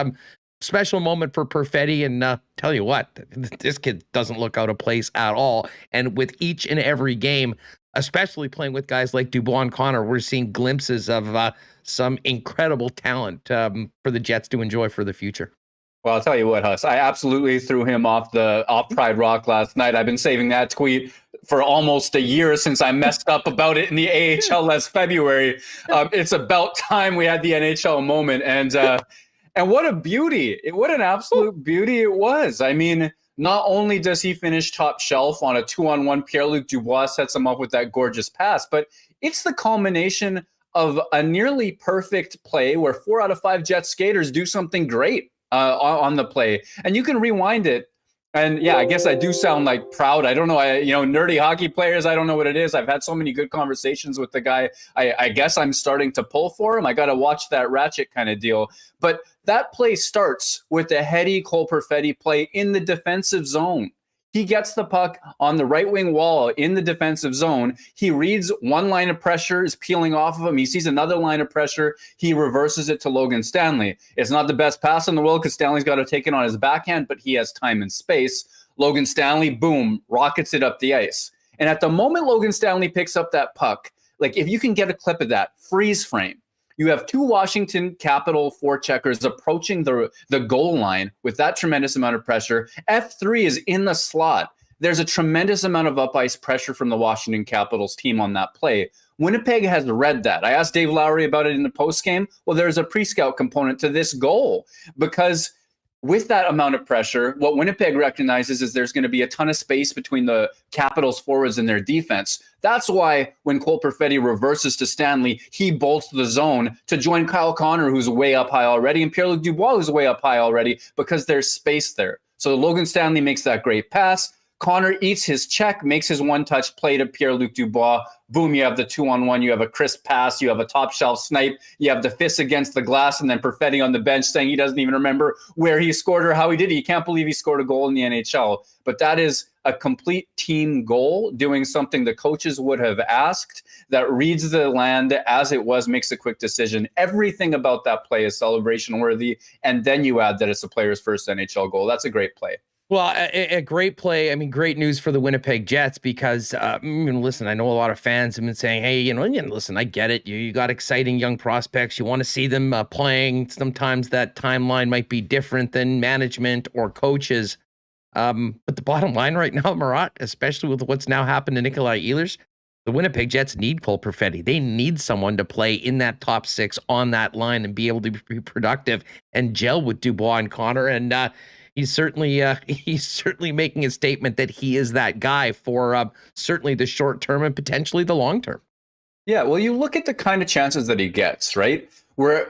Special moment for Perfetti, and tell you what, this kid doesn't look out of place at all. And with each and every game, especially playing with guys like Dubois and Connor, we're seeing glimpses of some incredible talent for the Jets to enjoy for the future. Well, I'll tell you what, Huss, I absolutely threw him off Pride Rock last night. I've been saving that tweet for almost a year since I messed up about it in the AHL last February. It's about time we had the NHL moment, and what a beauty! What an absolute beauty it was. I mean, not only does he finish top shelf on a 2-on-1, Pierre-Luc Dubois sets him up with that gorgeous pass, but it's the culmination of a nearly perfect play where 4 out of 5 Jet skaters do something great on the play. And you can rewind it. And yeah, I guess I do sound like proud. I don't know. Nerdy hockey players, I don't know what it is. I've had so many good conversations with the guy. I guess I'm starting to pull for him. I got to watch that ratchet kind of deal. But that play starts with a heady Cole Perfetti play in the defensive zone. He gets the puck on the right wing wall in the defensive zone. He reads one line of pressure is peeling off of him. He sees another line of pressure. He reverses it to Logan Stanley. It's not the best pass in the world because Stanley's got to take it on his backhand, but he has time and space. Logan Stanley, boom, rockets it up the ice. And at the moment Logan Stanley picks up that puck, like if you can get a clip of that, freeze frame. You have 2 Washington Capital forecheckers approaching the goal line with that tremendous amount of pressure. F3 is in the slot. There's a tremendous amount of up-ice pressure from the Washington Capitals team on that play. Winnipeg has read that. I asked Dave Lowry about it in the postgame. Well, there's a pre-scout component to this goal because with that amount of pressure, what Winnipeg recognizes is there's going to be a ton of space between the Capitals forwards and their defense. That's why when Cole Perfetti reverses to Stanley, he bolts the zone to join Kyle Connor, who's way up high already, and Pierre-Luc Dubois, who's way up high already, because there's space there. So Logan Stanley makes that great pass. Connor eats his check, makes his one-touch play to Pierre-Luc Dubois. Boom, you have the 2-on-1. You have a crisp pass. You have a top-shelf snipe. You have the fist against the glass, and then Perfetti on the bench saying he doesn't even remember where he scored or how he did it. He can't believe he scored a goal in the NHL. But that is a complete team goal, doing something the coaches would have asked, that reads the land as it was, makes a quick decision. Everything about that play is celebration-worthy, and then you add that it's a player's first NHL goal. That's a great play. Well, a great play. I mean, great news for the Winnipeg Jets because, listen, I know a lot of fans have been saying, hey, listen, I get it. You got exciting young prospects. You want to see them playing. Sometimes that timeline might be different than management or coaches. But the bottom line right now, Murat, especially with what's now happened to Nikolaj Ehlers, the Winnipeg Jets need Cole Perfetti. They need someone to play in that top 6 on that line and be able to be productive and gel with Dubois and Connor. And he's certainly making a statement that he is that guy for certainly the short term and potentially the long term. Yeah, well, you look at the kind of chances that he gets, right? We're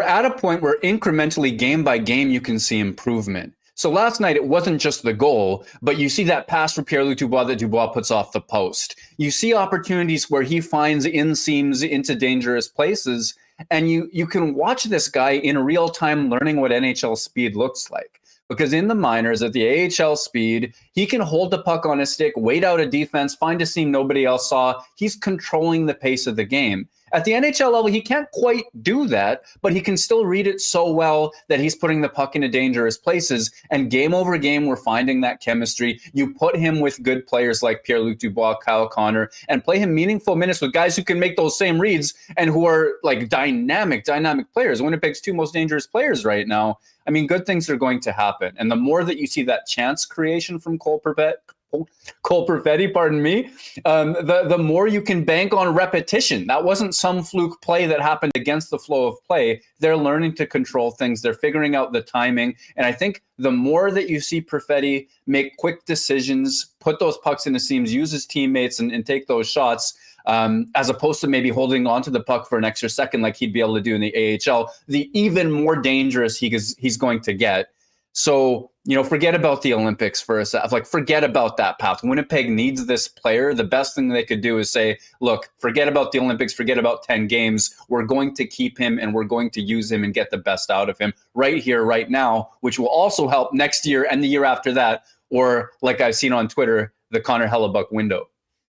at a point where incrementally, game by game, you can see improvement. So last night, it wasn't just the goal, but you see that pass for Pierre-Luc Dubois that Dubois puts off the post. You see opportunities where he finds inseams into dangerous places, and you can watch this guy in real time learning what NHL speed looks like. Because in the minors, at the AHL speed, he can hold the puck on his stick, wait out a defense, find a seam nobody else saw. He's controlling the pace of the game. At the NHL level, he can't quite do that, but he can still read it so well that he's putting the puck into dangerous places. And game over game, we're finding that chemistry. You put him with good players like Pierre-Luc Dubois, Kyle Connor, and play him meaningful minutes with guys who can make those same reads and who are like dynamic players. Winnipeg's 2 most dangerous players right now. I mean, good things are going to happen. And the more that you see that chance creation from Cole Perfetti, pardon me, the more you can bank on repetition. That wasn't some fluke play that happened against the flow of play. They're learning to control things. They're figuring out the timing. And I think the more that you see Perfetti make quick decisions, put those pucks into seams, use his teammates and take those shots, as opposed to maybe holding onto the puck for an extra second like he'd be able to do in the AHL, the even more dangerous he's going to get. So, forget about the Olympics for a sec. Like, forget about that path. Winnipeg needs this player. The best thing they could do is say, look, forget about the Olympics, forget about 10 games. We're going to keep him and we're going to use him and get the best out of him right here, right now, which will also help next year and the year after that. Or, like I've seen on Twitter, the Connor Hellebuck window.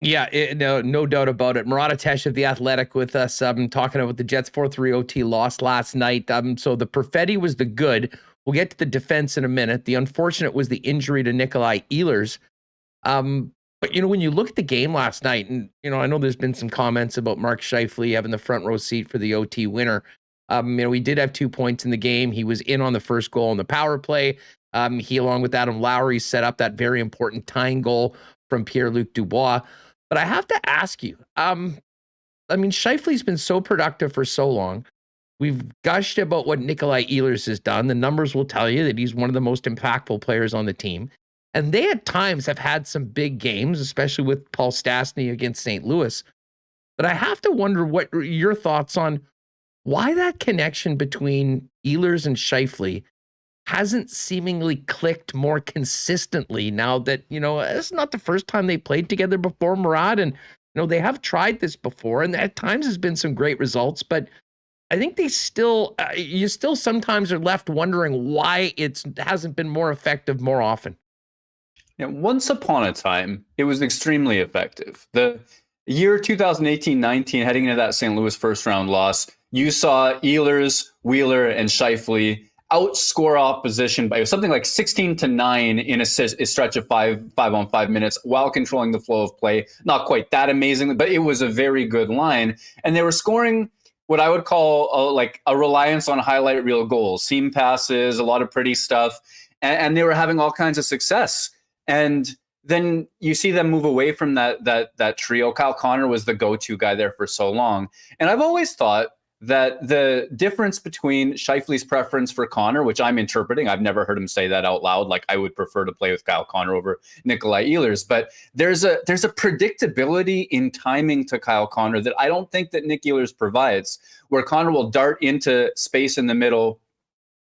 Yeah, no doubt about it. Murat of The Athletic with us, talking about the Jets 4-3 OT loss last night. So the perfetti was the good. We'll get to the defense in a minute. The unfortunate was the injury to Nikolaj Ehlers. But, when you look at the game last night, and, I know there's been some comments about Mark Scheifele having the front row seat for the OT winner. We did have 2 points in the game. He was in on the first goal on the power play. He, along with Adam Lowry, set up that very important tying goal from Pierre-Luc Dubois. But I have to ask you, Scheifele's been so productive for so long. We've gushed about what Nikolaj Ehlers has done. The numbers will tell you that he's one of the most impactful players on the team. And they at times have had some big games, especially with Paul Stastny against St. Louis. But I have to wonder what your thoughts on why that connection between Ehlers and Scheifele hasn't seemingly clicked more consistently now that, it's not the first time they played together before, Murat. And, they have tried this before, and at times has been some great results, but I think they still, you still sometimes are left wondering why it hasn't been more effective more often. Yeah, once upon a time, it was extremely effective. The year 2018-19, heading into that St. Louis first round loss, you saw Ehlers, Wheeler, and Scheifele outscore opposition by something like 16-9 in a stretch of 5-on-5 minutes while controlling the flow of play. Not quite that amazing, but it was a very good line. And they were scoring what I would call a reliance on highlight reel goals, seam passes, a lot of pretty stuff. And they were having all kinds of success. And then you see them move away from that trio. Kyle Connor was the go-to guy there for so long. And I've always thought that the difference between Scheifele's preference for Connor, which I'm interpreting, I've never heard him say that out loud, like I would prefer to play with Kyle Connor over Nikolaj Ehlers, but there's a predictability in timing to Kyle Connor that I don't think that Nick Ehlers provides, where Connor will dart into space in the middle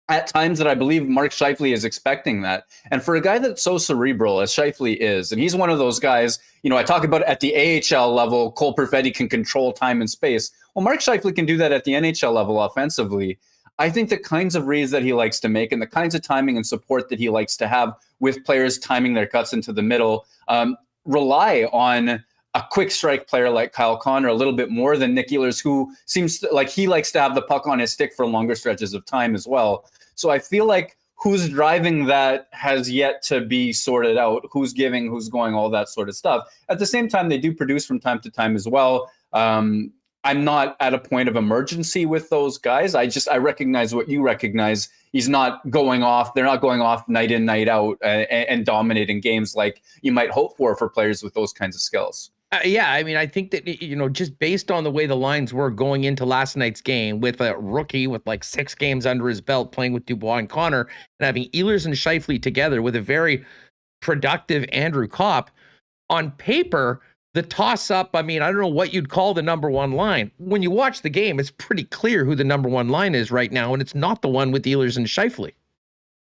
at times that I believe Mark Scheifele is expecting that. And for a guy that's so cerebral as Scheifele is, and he's one of those guys, I talk about at the AHL level, Cole Perfetti can control time and space. Well, Mark Scheifele can do that at the NHL level offensively. I think the kinds of reads that he likes to make and the kinds of timing and support that he likes to have with players timing their cuts into the middle rely on a quick strike player like Kyle Connor a little bit more than Nick Ehlers, who seems like he likes to have the puck on his stick for longer stretches of time as well. So I feel like who's driving that has yet to be sorted out, who's giving, who's going, all that sort of stuff. At the same time, they do produce from time to time as well. I'm not at a point of emergency with those guys. I recognize what you recognize. He's not going off. They're not going off night in, night out and dominating games like you might hope for players with those kinds of skills. Yeah, I think that, just based on the way the lines were going into last night's game with a rookie with like 6 games under his belt playing with Dubois and Connor and having Ehlers and Scheifele together with a very productive Andrew Kopp, on paper, the toss-up, I don't know what you'd call the number one line. When you watch the game, it's pretty clear who the number one line is right now, and it's not the one with Ehlers and Scheifele.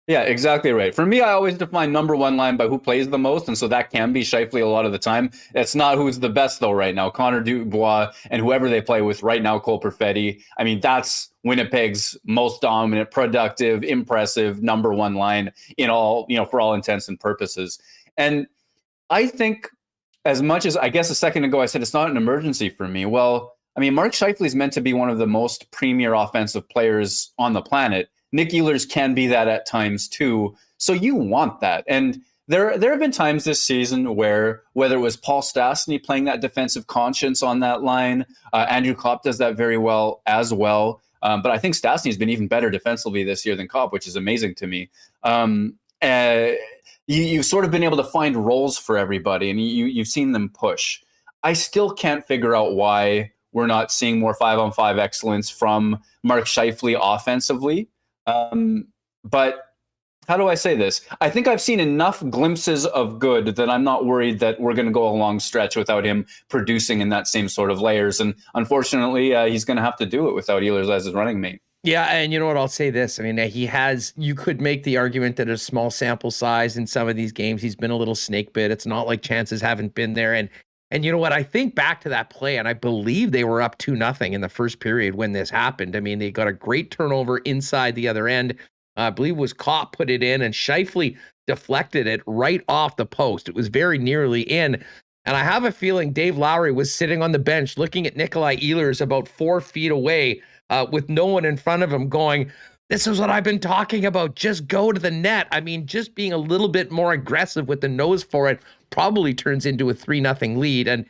Yeah, exactly right. For me, I always define number one line by who plays the most, and so that can be Scheifele a lot of the time. It's not who's the best, though, right now. Connor Dubois and whoever they play with right now, Cole Perfetti. That's Winnipeg's most dominant, productive, impressive number one line in all, for all intents and purposes. And I think, as much as I guess a second ago I said it's not an emergency for me. Well, Mark Scheifele is meant to be one of the most premier offensive players on the planet. Nick Ehlers can be that at times too. So you want that. And there have been times this season where, whether it was Paul Stastny playing that defensive conscience on that line, Andrew Kopp does that very well as well. But I think Stastny's been even better defensively this year than Kopp, which is amazing to me. You've sort of been able to find roles for everybody, and you've seen them push. I still can't figure out why we're not seeing more 5-on-5 excellence from Mark Scheifele offensively. But how do I say this? I think I've seen enough glimpses of good that I'm not worried that we're going to go a long stretch without him producing in that same sort of layers. And unfortunately, he's going to have to do it without Ehlers as his running mate. Yeah, and you know what? I'll say this. I mean, you could make the argument that a small sample size in some of these games, he's been a little snake bit. It's not like chances haven't been there. And you know what? I think back to that play, and I believe they were up 2-0 in the first period when this happened. I mean, they got a great turnover inside the other end. I believe it was Kopp put it in, and Scheifele deflected it right off the post. It was very nearly in. And I have a feeling Dave Lowry was sitting on the bench looking at Nikolaj Ehlers about 4 feet away, with no one in front of him, going, this is what I've been talking about. Just go to the net. I mean, just being a little bit more aggressive with the nose for it probably turns into a 3-0 lead. And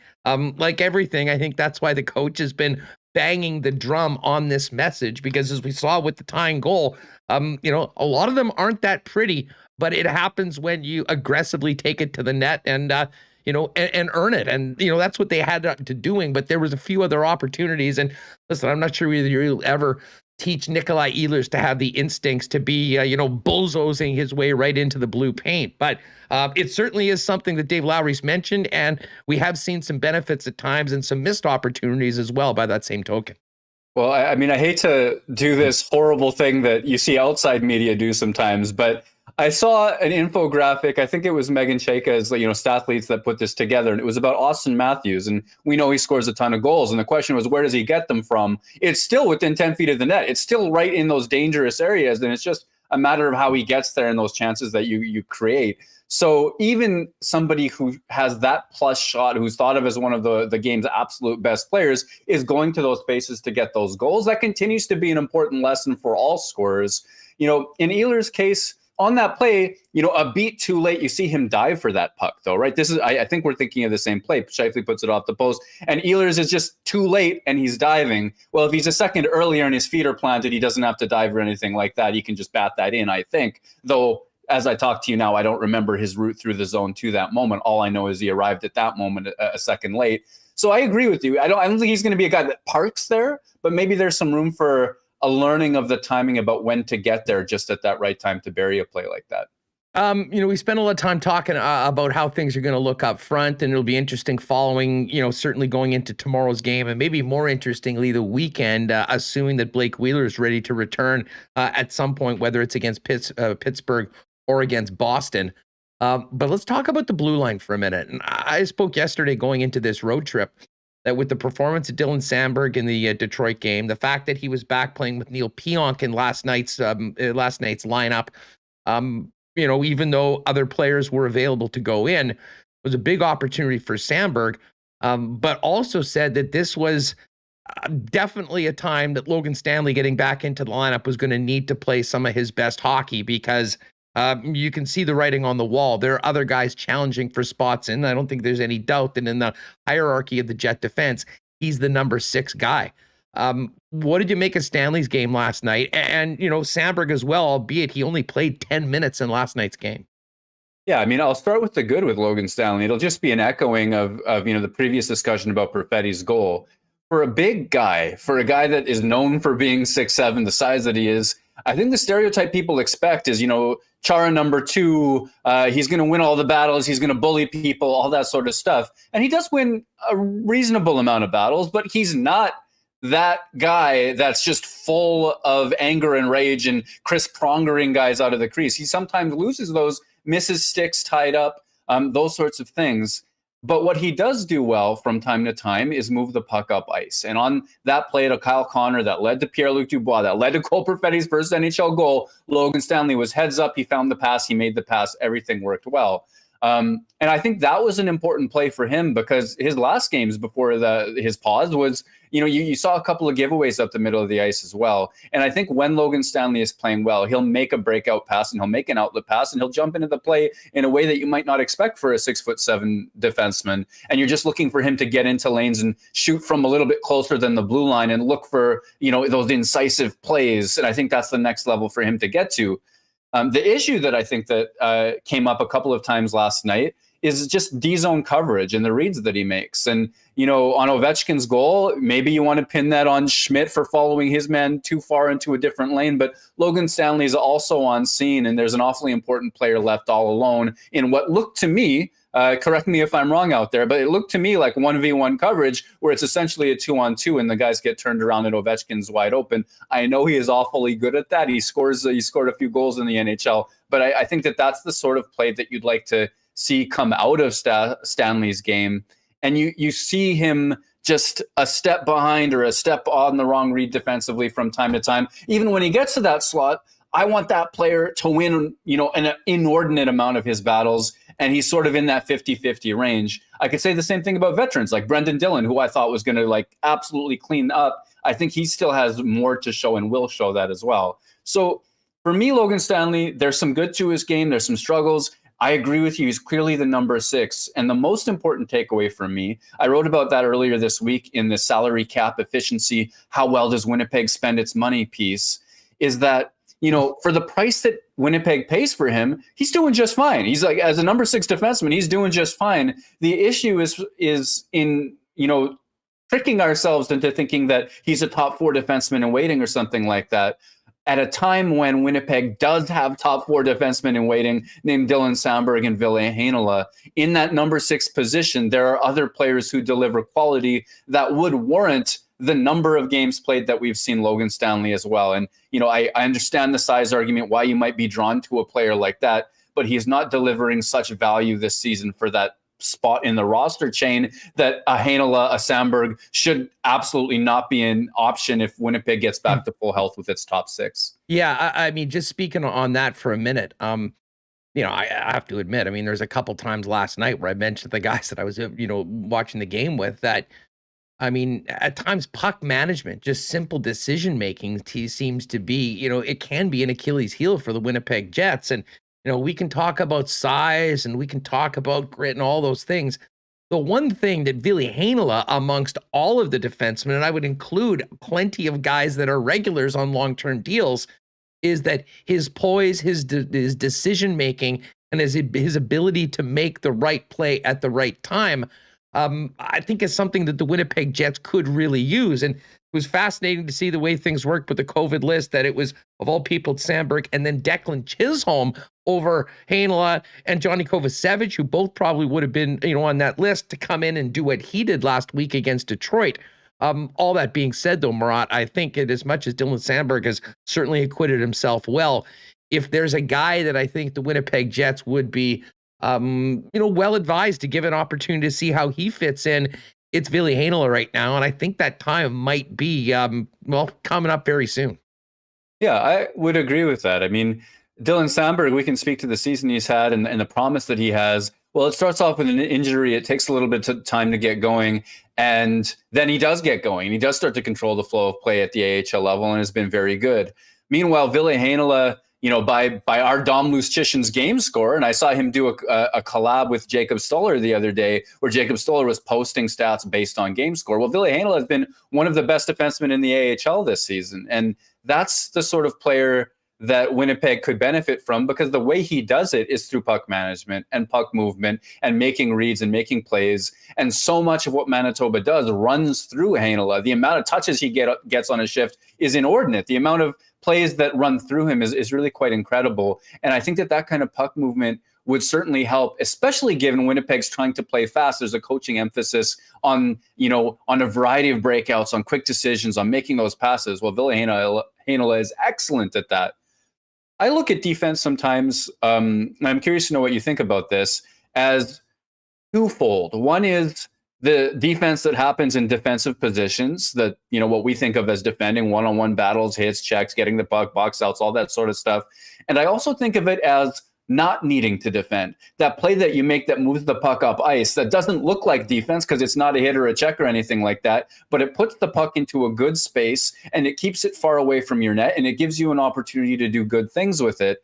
like everything, I think that's why the coach has been banging the drum on this message, because as we saw with the tying goal, a lot of them aren't that pretty, but it happens when you aggressively take it to the net and earn it. And, that's what they had to doing, but there was a few other opportunities. And listen, I'm not sure whether you'll ever teach Nikolaj Ehlers to have the instincts to be, bulldozing his way right into the blue paint. But it certainly is something that Dave Lowry's mentioned, and we have seen some benefits at times and some missed opportunities as well by that same token. Well, I mean, I hate to do this horrible thing that you see outside media do sometimes, but I saw an infographic. I think it was Megan Chayka's, Stathletes that put this together, and it was about Austin Matthews. And we know he scores a ton of goals. And the question was, where does he get them from? It's still within 10 feet of the net. It's still right in those dangerous areas. And it's just a matter of how he gets there and those chances that you create. So even somebody who has that plus shot, who's thought of as one of the game's absolute best players, is going to those spaces to get those goals. That continues to be an important lesson for all scorers. In Ehlers' case, on that play, a beat too late, you see him dive for that puck, though, right? This is, I think we're thinking of the same play. Scheifele puts it off the post, and Ehlers is just too late, and he's diving. Well, if he's a second earlier and his feet are planted, he doesn't have to dive or anything like that. He can just bat that in, I think. Though, as I talk to you now, I don't remember his route through the zone to that moment. All I know is he arrived at that moment a second late. So I agree with you. I don't think he's going to be a guy that parks there, but maybe there's some room for a learning of the timing about when to get there just at that right time to bury a play like that. We spent a lot of time talking about how things are going to look up front, and it'll be interesting following, certainly going into tomorrow's game, and maybe more interestingly, the weekend, assuming that Blake Wheeler is ready to return at some point, whether it's against Pittsburgh or against Boston. But let's talk about the blue line for a minute. And I spoke yesterday going into this road trip that with the performance of Dylan Sandberg in the Detroit game, the fact that he was back playing with Neil Pionk in last night's lineup, even though other players were available to go in, was a big opportunity for Sandberg, but also said that this was definitely a time that Logan Stanley getting back into the lineup was going to need to play some of his best hockey, because you can see the writing on the wall. There are other guys challenging for spots, and I don't think there's any doubt that in the hierarchy of the Jet defense, he's the number 6 guy. What did you make of Stanley's game last night? And, Sandberg as well, albeit he only played 10 minutes in last night's game. Yeah, I mean, I'll start with the good with Logan Stanley. It'll just be an echoing of the previous discussion about Perfetti's goal. For a big guy, for a guy that is known for being 6'7", the size that he is, I think the stereotype people expect is, Chara number 2, he's going to win all the battles, he's going to bully people, all that sort of stuff. And he does win a reasonable amount of battles, but he's not that guy that's just full of anger and rage and Chris Prongering guys out of the crease. He sometimes loses those, misses sticks tied up, those sorts of things. But what he does do well from time to time is move the puck up ice. And on that play to Kyle Connor that led to Pierre-Luc Dubois, that led to Cole Perfetti's first NHL goal, Logan Stanley was heads up. He found the pass. He made the pass. Everything worked well. And I think that was an important play for him, because his last games before his pause was, you saw a couple of giveaways up the middle of the ice as well. And I think when Logan Stanley is playing well, he'll make a breakout pass and he'll make an outlet pass and he'll jump into the play in a way that you might not expect for a 6'7" defenseman. And you're just looking for him to get into lanes and shoot from a little bit closer than the blue line and look for, those incisive plays. And I think that's the next level for him to get to. The issue that I think that came up a couple of times last night is just D-zone coverage and the reads that he makes. And, on Ovechkin's goal, maybe you want to pin that on Schmidt for following his man too far into a different lane, but Logan Stanley is also on scene, and there's an awfully important player left all alone in what looked to me Correct me if I'm wrong out there, but it looked to me like 1v1 coverage where it's essentially a 2-on-2 and the guys get turned around and Ovechkin's wide open. I know he is awfully good at that. He scored a few goals in the NHL, but I think that's the sort of play that you'd like to see come out of Stanley's game. And you see him just a step behind or a step on the wrong read defensively from time to time. Even when he gets to that slot, I want that player to win, an inordinate amount of his battles. And he's sort of in that 50-50 range. I could say the same thing about veterans like Brendan Dillon, who I thought was going to absolutely clean up. I think he still has more to show and will show that as well. So for me, Logan Stanley, there's some good to his game. There's some struggles. I agree with you. He's clearly the number 6. And the most important takeaway from me, I wrote about that earlier this week in the salary cap efficiency, how well does Winnipeg spend its money piece, is that, for the price that Winnipeg pays for him, he's doing just fine. He's as a number 6 defenseman, he's doing just fine. The issue is in, tricking ourselves into thinking that he's a top 4 defenseman in waiting or something like that. At a time when Winnipeg does have top 4 defensemen in waiting named Dylan Samberg and Ville Heinola, in that number 6 position, there are other players who deliver quality that would warrant the number of games played that we've seen Logan Stanley as well. And, I understand the size argument, why you might be drawn to a player like that, but he's not delivering such value this season for that spot in the roster chain that a Heinola, a Samberg should absolutely not be an option if Winnipeg gets back to full health with its top 6. Yeah, I mean, just speaking on that for a minute, I have to admit, there's a couple times last night where I mentioned the guys that I was, watching the game with that. At times puck management, just simple decision making seems to be, it can be an Achilles heel for the Winnipeg Jets. And, we can talk about size and we can talk about grit and all those things. The one thing that Ville Heinola, amongst all of the defensemen, and I would include plenty of guys that are regulars on long-term deals, is that his poise, his decision making, and his ability to make the right play at the right time, I think is something that the Winnipeg Jets could really use. And it was fascinating to see the way things worked with the COVID list, that it was, of all people, Samberg and then Declan Chisholm over Heinola and Johnny Kovacevic, who both probably would have been, on that list to come in and do what he did last week against Detroit. All that being said, though, Murat, I think as much as Dylan Samberg has certainly acquitted himself well, if there's a guy that I think the Winnipeg Jets would be well advised to give an opportunity to see how he fits in, it's Ville Heinola right now. And I think that time might be, coming up very soon. Yeah, I would agree with that. Dylan Samberg, we can speak to the season he's had and the promise that he has. Well, it starts off with an injury. It takes a little bit of time to get going. And then he does get going. He does start to control the flow of play at the AHL level and has been very good. Meanwhile, Ville Heinola, by our Dom Luszczyszyn's game score, and I saw him do a collab with Jacob Stoller the other day where Jacob Stoller was posting stats based on game score. Well, Ville Heinola has been one of the best defensemen in the AHL this season. And that's the sort of player that Winnipeg could benefit from, because the way he does it is through puck management and puck movement and making reads and making plays. And so much of what Manitoba does runs through Heinola. The amount of touches he gets on a shift is inordinate. The amount of plays that run through him is really quite incredible. And I think that kind of puck movement would certainly help, especially given Winnipeg's trying to play fast. There's a coaching emphasis on a variety of breakouts, on quick decisions, on making those passes. Well, Ville Heinola is excellent at that. I look at defense sometimes, and I'm curious to know what you think about this, as twofold. One is the defense that happens in defensive positions, that, what we think of as defending, one-on-one battles, hits, checks, getting the puck, box outs, all that sort of stuff. And I also think of it as not needing to defend. That play that you make that moves the puck up ice, that doesn't look like defense because it's not a hit or a check or anything like that, but it puts the puck into a good space and it keeps it far away from your net and it gives you an opportunity to do good things with it.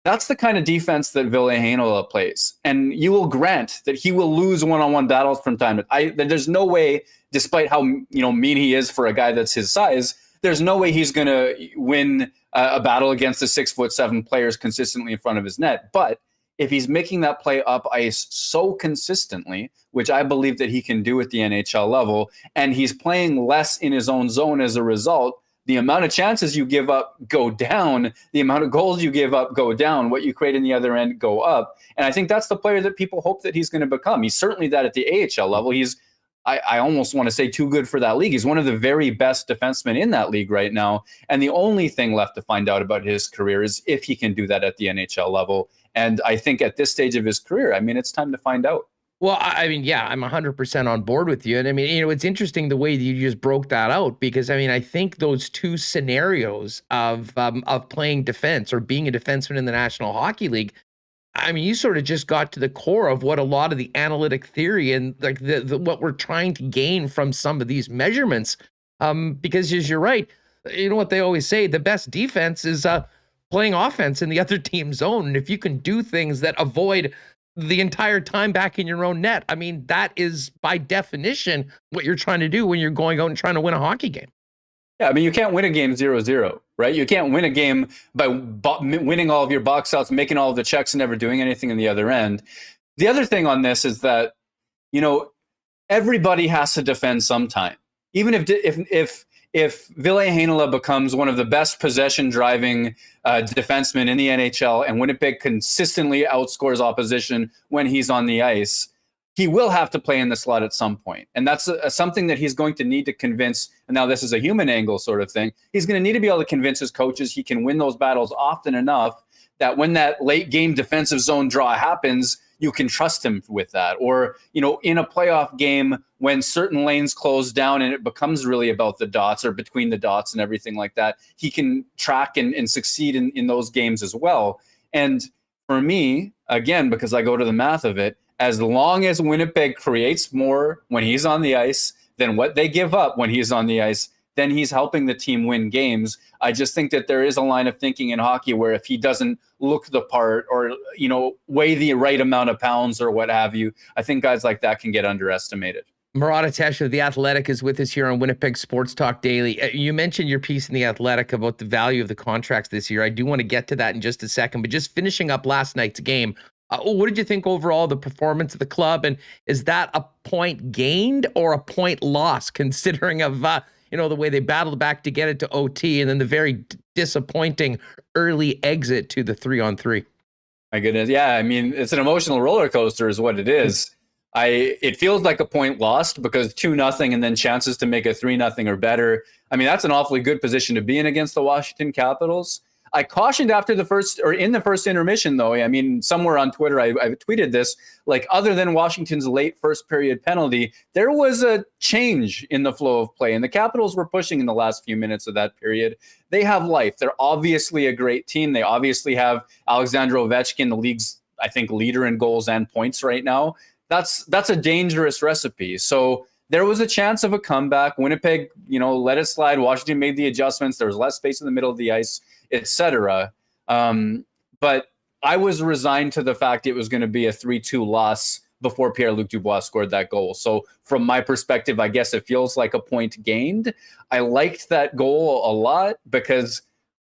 That's the kind of defense that Ville Heinola plays. And you will grant that he will lose one-on-one battles from time to time. There's no way, despite how mean he is for a guy that's his size, there's no way he's going to win a battle against the 6'7" players consistently in front of his net. But if he's making that play up ice so consistently, which I believe that he can do at the NHL level, and he's playing less in his own zone as a result, the amount of chances you give up go down, the amount of goals you give up go down, what you create in the other end go up. And I think that's the player that people hope that he's going to become. He's certainly that at the AHL level. He's, I almost want to say, too good for that league. He's one of the very best defensemen in that league right now. And the only thing left to find out about his career is if he can do that at the NHL level. And I think at this stage of his career, I mean, it's time to find out. Well, I mean, yeah, I'm 100% on board with you. And I mean, you know, it's interesting the way that you just broke that out, because I mean, I think those two scenarios of playing defense or being a defenseman in the National Hockey League, I mean, you sort of just got to the core of what a lot of the analytic theory and like the what we're trying to gain from some of these measurements. Because as you're right, you know what they always say, the best defense is playing offense in the other team's zone. And if you can do things that avoid the entire time back in your own net, I mean, that is by definition what you're trying to do when you're going out and trying to win a hockey game. Yeah, I mean, you can't win a game 0-0, right? You can't win a game by winning all of your box outs, making all of the checks and never doing anything in the other end. The other thing on this is that, you know, everybody has to defend sometime. Even if Ville Heinola becomes one of the best possession-driving defensemen in the NHL and Winnipeg consistently outscores opposition when he's on the ice, he will have to play in the slot at some point. And that's something that he's going to need to convince, and now this is a human angle sort of thing, he's going to need to be able to convince his coaches he can win those battles often enough that when that late game defensive zone draw happens, you can trust him with that. Or, you know, in a playoff game when certain lanes close down and it becomes really about the dots or between the dots and everything like that, he can track and succeed in those games as well. And for me, again, because I go to the math of it, as long as Winnipeg creates more when he's on the ice than what they give up when he's on the ice, then he's helping the team win games. I just think that there is a line of thinking in hockey where if he doesn't look the part or, you know, weigh the right amount of pounds or what have you, I think guys like that can get underestimated. Murat of The Athletic is with us here on Winnipeg Sports Talk Daily. You mentioned your piece in The Athletic about the value of the contracts this year. I do want to get to that in just a second, but just finishing up last night's game, what did you think overall the performance of the club? And is that a point gained or a point lost, considering of you know, the way they battled back to get it to OT and then the very disappointing early exit to the 3-on-3? My goodness. Yeah, I mean, it's an emotional roller coaster is what it is. It feels like a point lost because 2-0 and then chances to make a 3-0 or better. I mean, that's an awfully good position to be in against the Washington Capitals. I cautioned after the first, or in the first intermission, though. I mean, somewhere on Twitter, I tweeted this, like, other than Washington's late first period penalty, there was a change in the flow of play, and the Capitals were pushing in the last few minutes of that period. They have life. They're obviously a great team. They obviously have Alexander Ovechkin, the league's, I think, leader in goals and points right now. That's a dangerous recipe. So there was a chance of a comeback. Winnipeg, you know, let it slide. Washington made the adjustments. There was less space in the middle of the ice, etc. But I was resigned to the fact it was going to be a 3-2 loss before Pierre-Luc Dubois scored that goal. So from my perspective, I guess it feels like a point gained. I liked that goal a lot because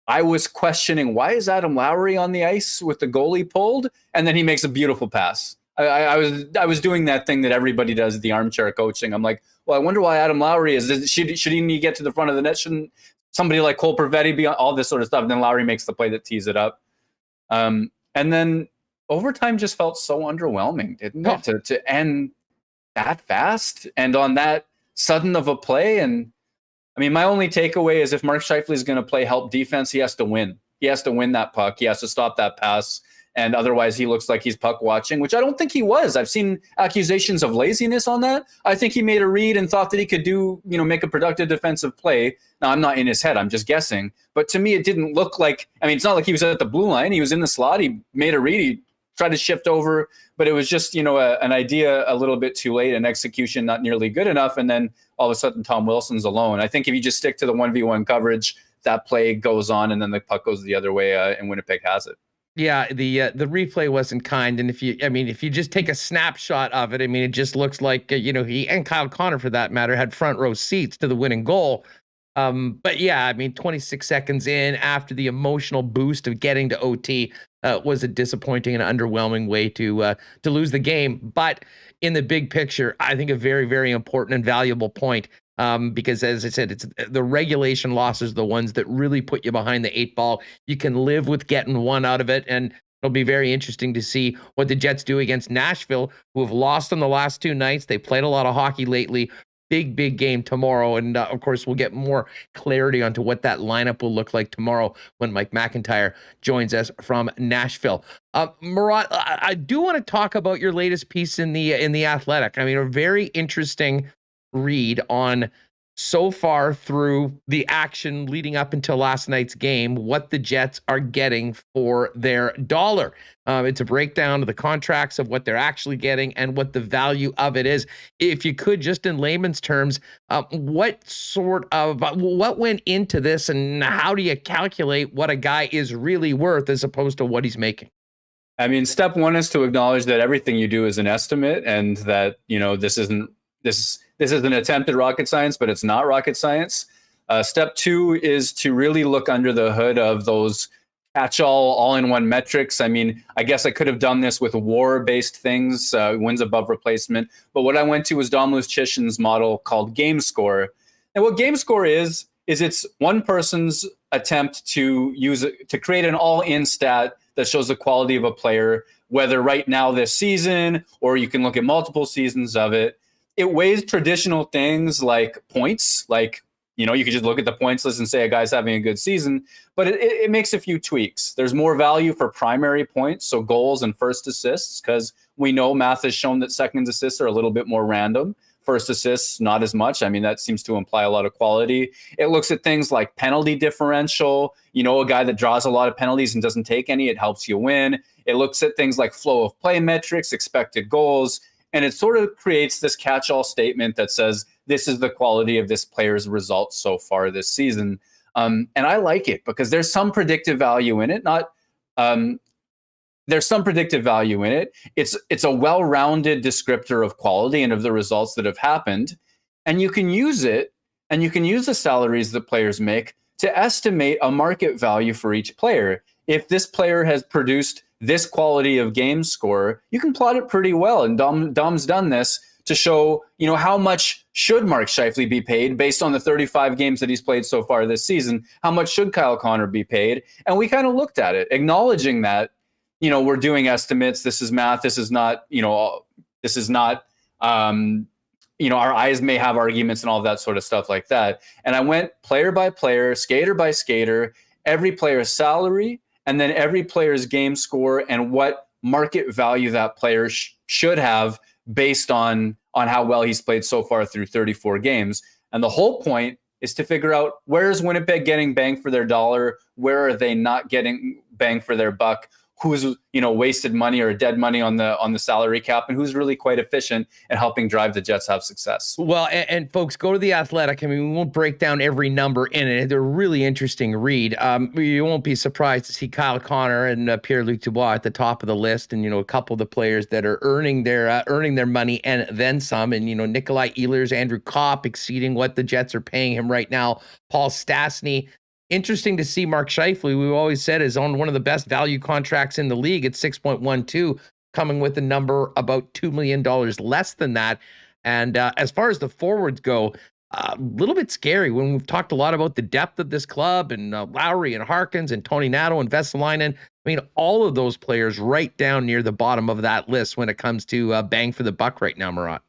I was questioning, why is Adam Lowry on the ice with the goalie pulled? And then he makes a beautiful pass. I was doing that thing that everybody does, the armchair coaching. I'm like, well, I wonder why Adam Lowry is. Should he need to get to the front of the net? Shouldn't somebody like Cole Perfetti be on all this sort of stuff? And then Lowry makes the play that tees it up. And then overtime just felt so underwhelming, didn't it? To end that fast and on that sudden of a play. And I mean, my only takeaway is if Mark Scheifele is going to play help defense, he has to win. He has to win that puck. He has to stop that pass. And otherwise, he looks like he's puck watching, which I don't think he was. I've seen accusations of laziness on that. I think he made a read and thought that he could make a productive defensive play. Now, I'm not in his head. I'm just guessing. But to me, it didn't look like, I mean, it's not like he was at the blue line. He was in the slot. He made a read. He tried to shift over, but it was just, an idea a little bit too late and execution not nearly good enough. And then all of a sudden, Tom Wilson's alone. I think if you just stick to the 1v1 coverage, that play goes on and then the puck goes the other way and Winnipeg has it. Yeah, the replay wasn't kind, and if you just take a snapshot of it, I mean, it just looks like he and Kyle Connor, for that matter, had front row seats to the winning goal. But yeah, I mean, 26 seconds in, after the emotional boost of getting to OT, was a disappointing and underwhelming way to lose the game. But in the big picture, I think a very, very important and valuable point. because as I said, it's the regulation losses, the ones that really put you behind the 8 ball. You can live with getting one out of it, and it'll be very interesting to see what the Jets do against Nashville, who have lost on the last 2 nights. They played a lot of hockey lately. Big game tomorrow. And of course, we'll get more clarity onto what that lineup will look like tomorrow when Mike McIntyre joins us from Nashville. Murat, I do want to talk about your latest piece in the Athletic. I mean, a very interesting read on so far through the action leading up until last night's game, what the Jets are getting for their dollar. It's a breakdown of the contracts of what they're actually getting and what the value of it is. If you could, just in layman's terms, what went into this, and how do you calculate what a guy is really worth as opposed to what he's making? I mean, step one is to acknowledge that everything you do is an estimate, and that, this isn't an attempt at rocket science, but it's not rocket science. Step two is to really look under the hood of those catch-all, all-in-one metrics. I mean, I guess I could have done this with WAR-based things, wins above replacement. But what I went to was Dom Luszczyszyn's model called Game Score. And what Game Score is it's one person's attempt to create an all-in stat that shows the quality of a player, whether right now this season, or you can look at multiple seasons of it. It weighs traditional things like points, like, you could just look at the points list and say a guy's having a good season, but it makes a few tweaks. There's more value for primary points, so goals and first assists, because we know math has shown that second assists are a little bit more random. First assists, not as much. I mean, that seems to imply a lot of quality. It looks at things like penalty differential. A guy that draws a lot of penalties and doesn't take any, it helps you win. It looks at things like flow of play metrics, expected goals. And it sort of creates this catch-all statement that says, this is the quality of this player's results so far this season. And I like it because there's some predictive value in it. There's some predictive value in it. It's a well-rounded descriptor of quality and of the results that have happened. And you can use it, and you can use the salaries that players make to estimate a market value for each player. If this player has produced this quality of game score, you can plot it pretty well. And Dom's done this to show, how much should Mark Scheifele be paid based on the 35 games that he's played so far this season? How much should Kyle Connor be paid? And we kind of looked at it, acknowledging that, we're doing estimates. This is math. This is not, our eyes may have arguments and all that sort of stuff like that. And I went player by player, skater by skater, every player's salary, and then every player's game score and what market value that player should have based on how well he's played so far through 34 games. And the whole point is to figure out, where is Winnipeg getting bang for their dollar? Where are they not getting bang for their buck? Who's wasted money or dead money on the salary cap, and who's really quite efficient at helping drive the Jets have success. Well, and folks, go to the Athletic. I mean, we won't break down every number in it. They're a really interesting read. You won't be surprised to see Kyle Connor and Pierre-Luc Dubois at the top of the list, and a couple of the players that are earning their money and then some. And Nikolaj Ehlers, Andrew Kopp exceeding what the Jets are paying him right now. Paul Stastny. Interesting to see Mark Scheifele, we've always said, is on one of the best value contracts in the league at 6.12, coming with a number about $2 million less than that. And as far as the forwards go, a little bit scary when we've talked a lot about the depth of this club and Lowry and Harkins and Tony Nato and Vesalainen. I mean, all of those players right down near the bottom of that list when it comes to bang for the buck right now, Murat.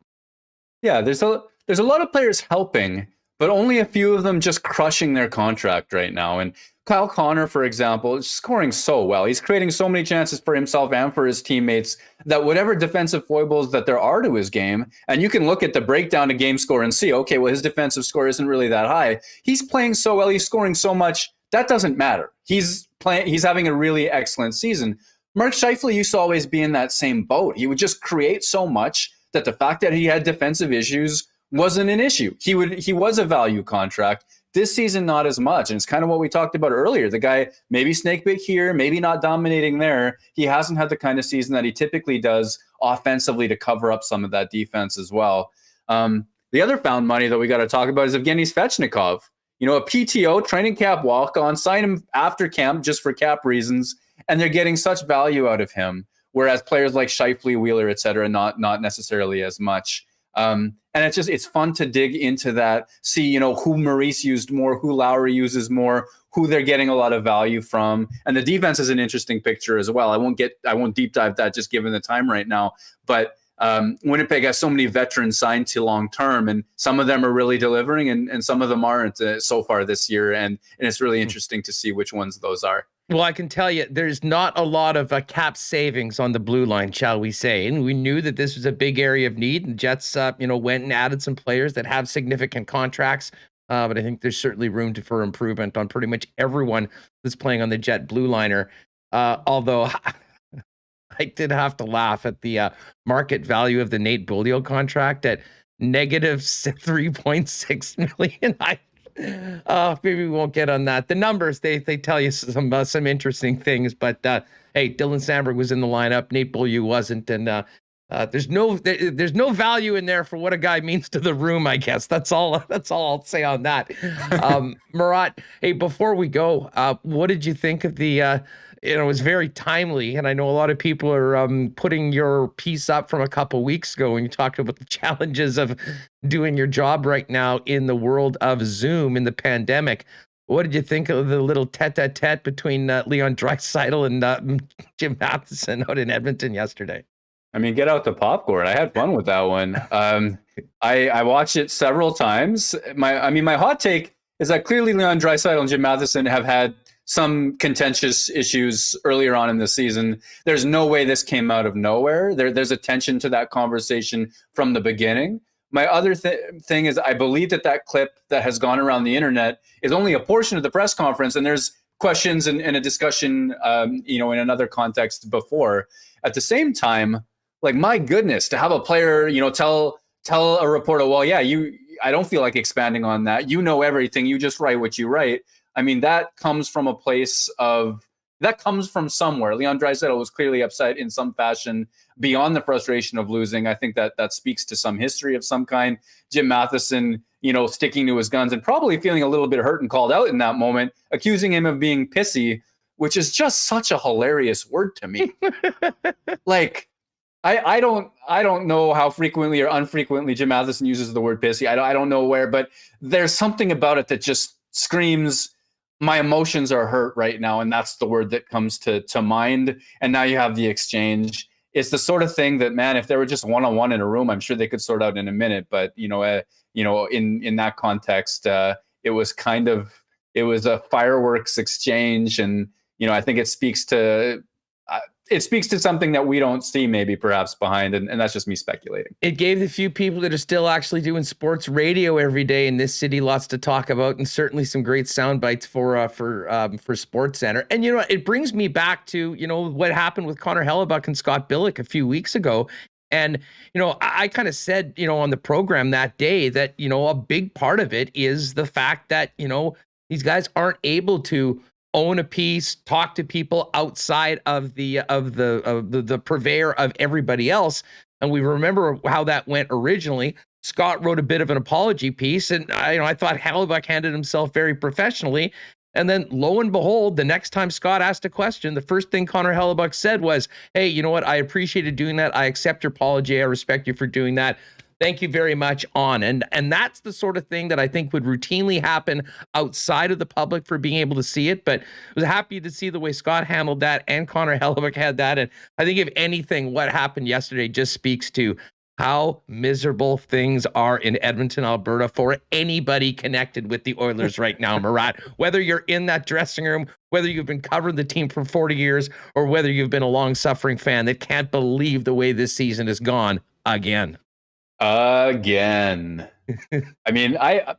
Yeah, there's a lot of players helping, but only a few of them just crushing their contract right now. And Kyle Connor, for example, is scoring so well. He's creating so many chances for himself and for his teammates that whatever defensive foibles that there are to his game, and you can look at the breakdown of game score and see, okay, well, his defensive score isn't really that high. He's playing so well. He's scoring so much. That doesn't matter. He's having a really excellent season. Mark Scheifele used to always be in that same boat. He would just create so much that the fact that he had defensive issues wasn't an issue. He was a value contract. This season, not as much. And it's kind of what we talked about earlier. The guy maybe snakebit here, maybe not dominating there. He hasn't had the kind of season that he typically does offensively to cover up some of that defense as well. The other found money that we got to talk about is Evgeny Svechnikov. A PTO, training camp walk-on, sign him after camp just for cap reasons, and they're getting such value out of him. Whereas players like Scheifele, Wheeler, et cetera, not necessarily as much. And it's fun to dig into that, see, who Maurice used more, who Lowry uses more, who they're getting a lot of value from. And the defense is an interesting picture as well. I won't deep dive that just given the time right now. But Winnipeg has so many veterans signed to long term, and some of them are really delivering and some of them aren't so far this year. And it's really interesting to see which ones those are. Well, I can tell you there's not a lot of cap savings on the blue line, shall we say. And we knew that this was a big area of need. And Jets, went and added some players that have significant contracts. But I think there's certainly room for improvement on pretty much everyone that's playing on the Jet blue liner. Although I did have to laugh at the market value of the Nate Beaulieu contract at negative $3.6 million. Maybe we won't get on that. The numbers, they tell you some interesting things, but hey, Dylan Sandberg was in the lineup, Nate Beaulieu wasn't, and there's no value in there for what a guy means to the room, I guess. That's all I'll say on that. Murat, hey, before we go, what did you think of the it was very timely, and I know a lot of people are putting your piece up from a couple weeks ago when you talked about the challenges of doing your job right now in the world of Zoom in the pandemic. What did you think of the little tete-a-tete between Leon Draisaitl and Jim Matheson out in Edmonton yesterday? I mean, get out the popcorn. I had fun with that one. I watched it several times. My hot take is that clearly Leon Draisaitl and Jim Matheson have had some contentious issues earlier on in the season. There's no way this came out of nowhere. There's a tension to that conversation from the beginning. My other thing is I believe that clip that has gone around the internet is only a portion of the press conference, and there's questions and a discussion, in another context before. At the same time, like, my goodness, to have a player, tell a reporter, well, yeah, I don't feel like expanding on that. You know everything. You just write what you write. I mean, that comes from somewhere. Leon Draisaitl was clearly upset in some fashion beyond the frustration of losing. I think that speaks to some history of some kind. Jim Matheson, sticking to his guns and probably feeling a little bit hurt and called out in that moment, accusing him of being pissy, which is just such a hilarious word to me. Like, I don't know how frequently or unfrequently Jim Matheson uses the word pissy. I don't know where, but there's something about it that just screams, my emotions are hurt right now, and that's the word that comes to mind. And now you have the exchange. It's the sort of thing that, man, if they were just one-on-one in a room, I'm sure they could sort out in a minute. But in that context, it was a fireworks exchange, and I think it speaks to something that we don't see maybe perhaps behind, and that's just me speculating. It gave the few people that are still actually doing sports radio every day in this city lots to talk about, and certainly some great sound bites for Sports Center. And it brings me back to what happened with Connor Hellebuck and Scott Billick a few weeks ago. And I kind of said on the program that day that a big part of it is the fact that these guys aren't able to own a piece, talk to people outside of the purveyor of everybody else. And we remember how that went originally. Scott wrote a bit of an apology piece, and I thought Hellebuck handled himself very professionally. And then lo and behold, the next time Scott asked a question, the first thing Connor Hellebuck said was, hey, you know what? I appreciated doing that. I accept your apology. I respect you for doing that. Thank you very much, on. And that's the sort of thing that I think would routinely happen outside of the public for being able to see it. But I was happy to see the way Scott handled that, and Connor Hellebuck had that. And I think if anything, what happened yesterday just speaks to how miserable things are in Edmonton, Alberta for anybody connected with the Oilers right now, Murat. Whether you're in that dressing room, whether you've been covering the team for 40 years, or whether you've been a long-suffering fan that can't believe the way this season has gone again. I mean, I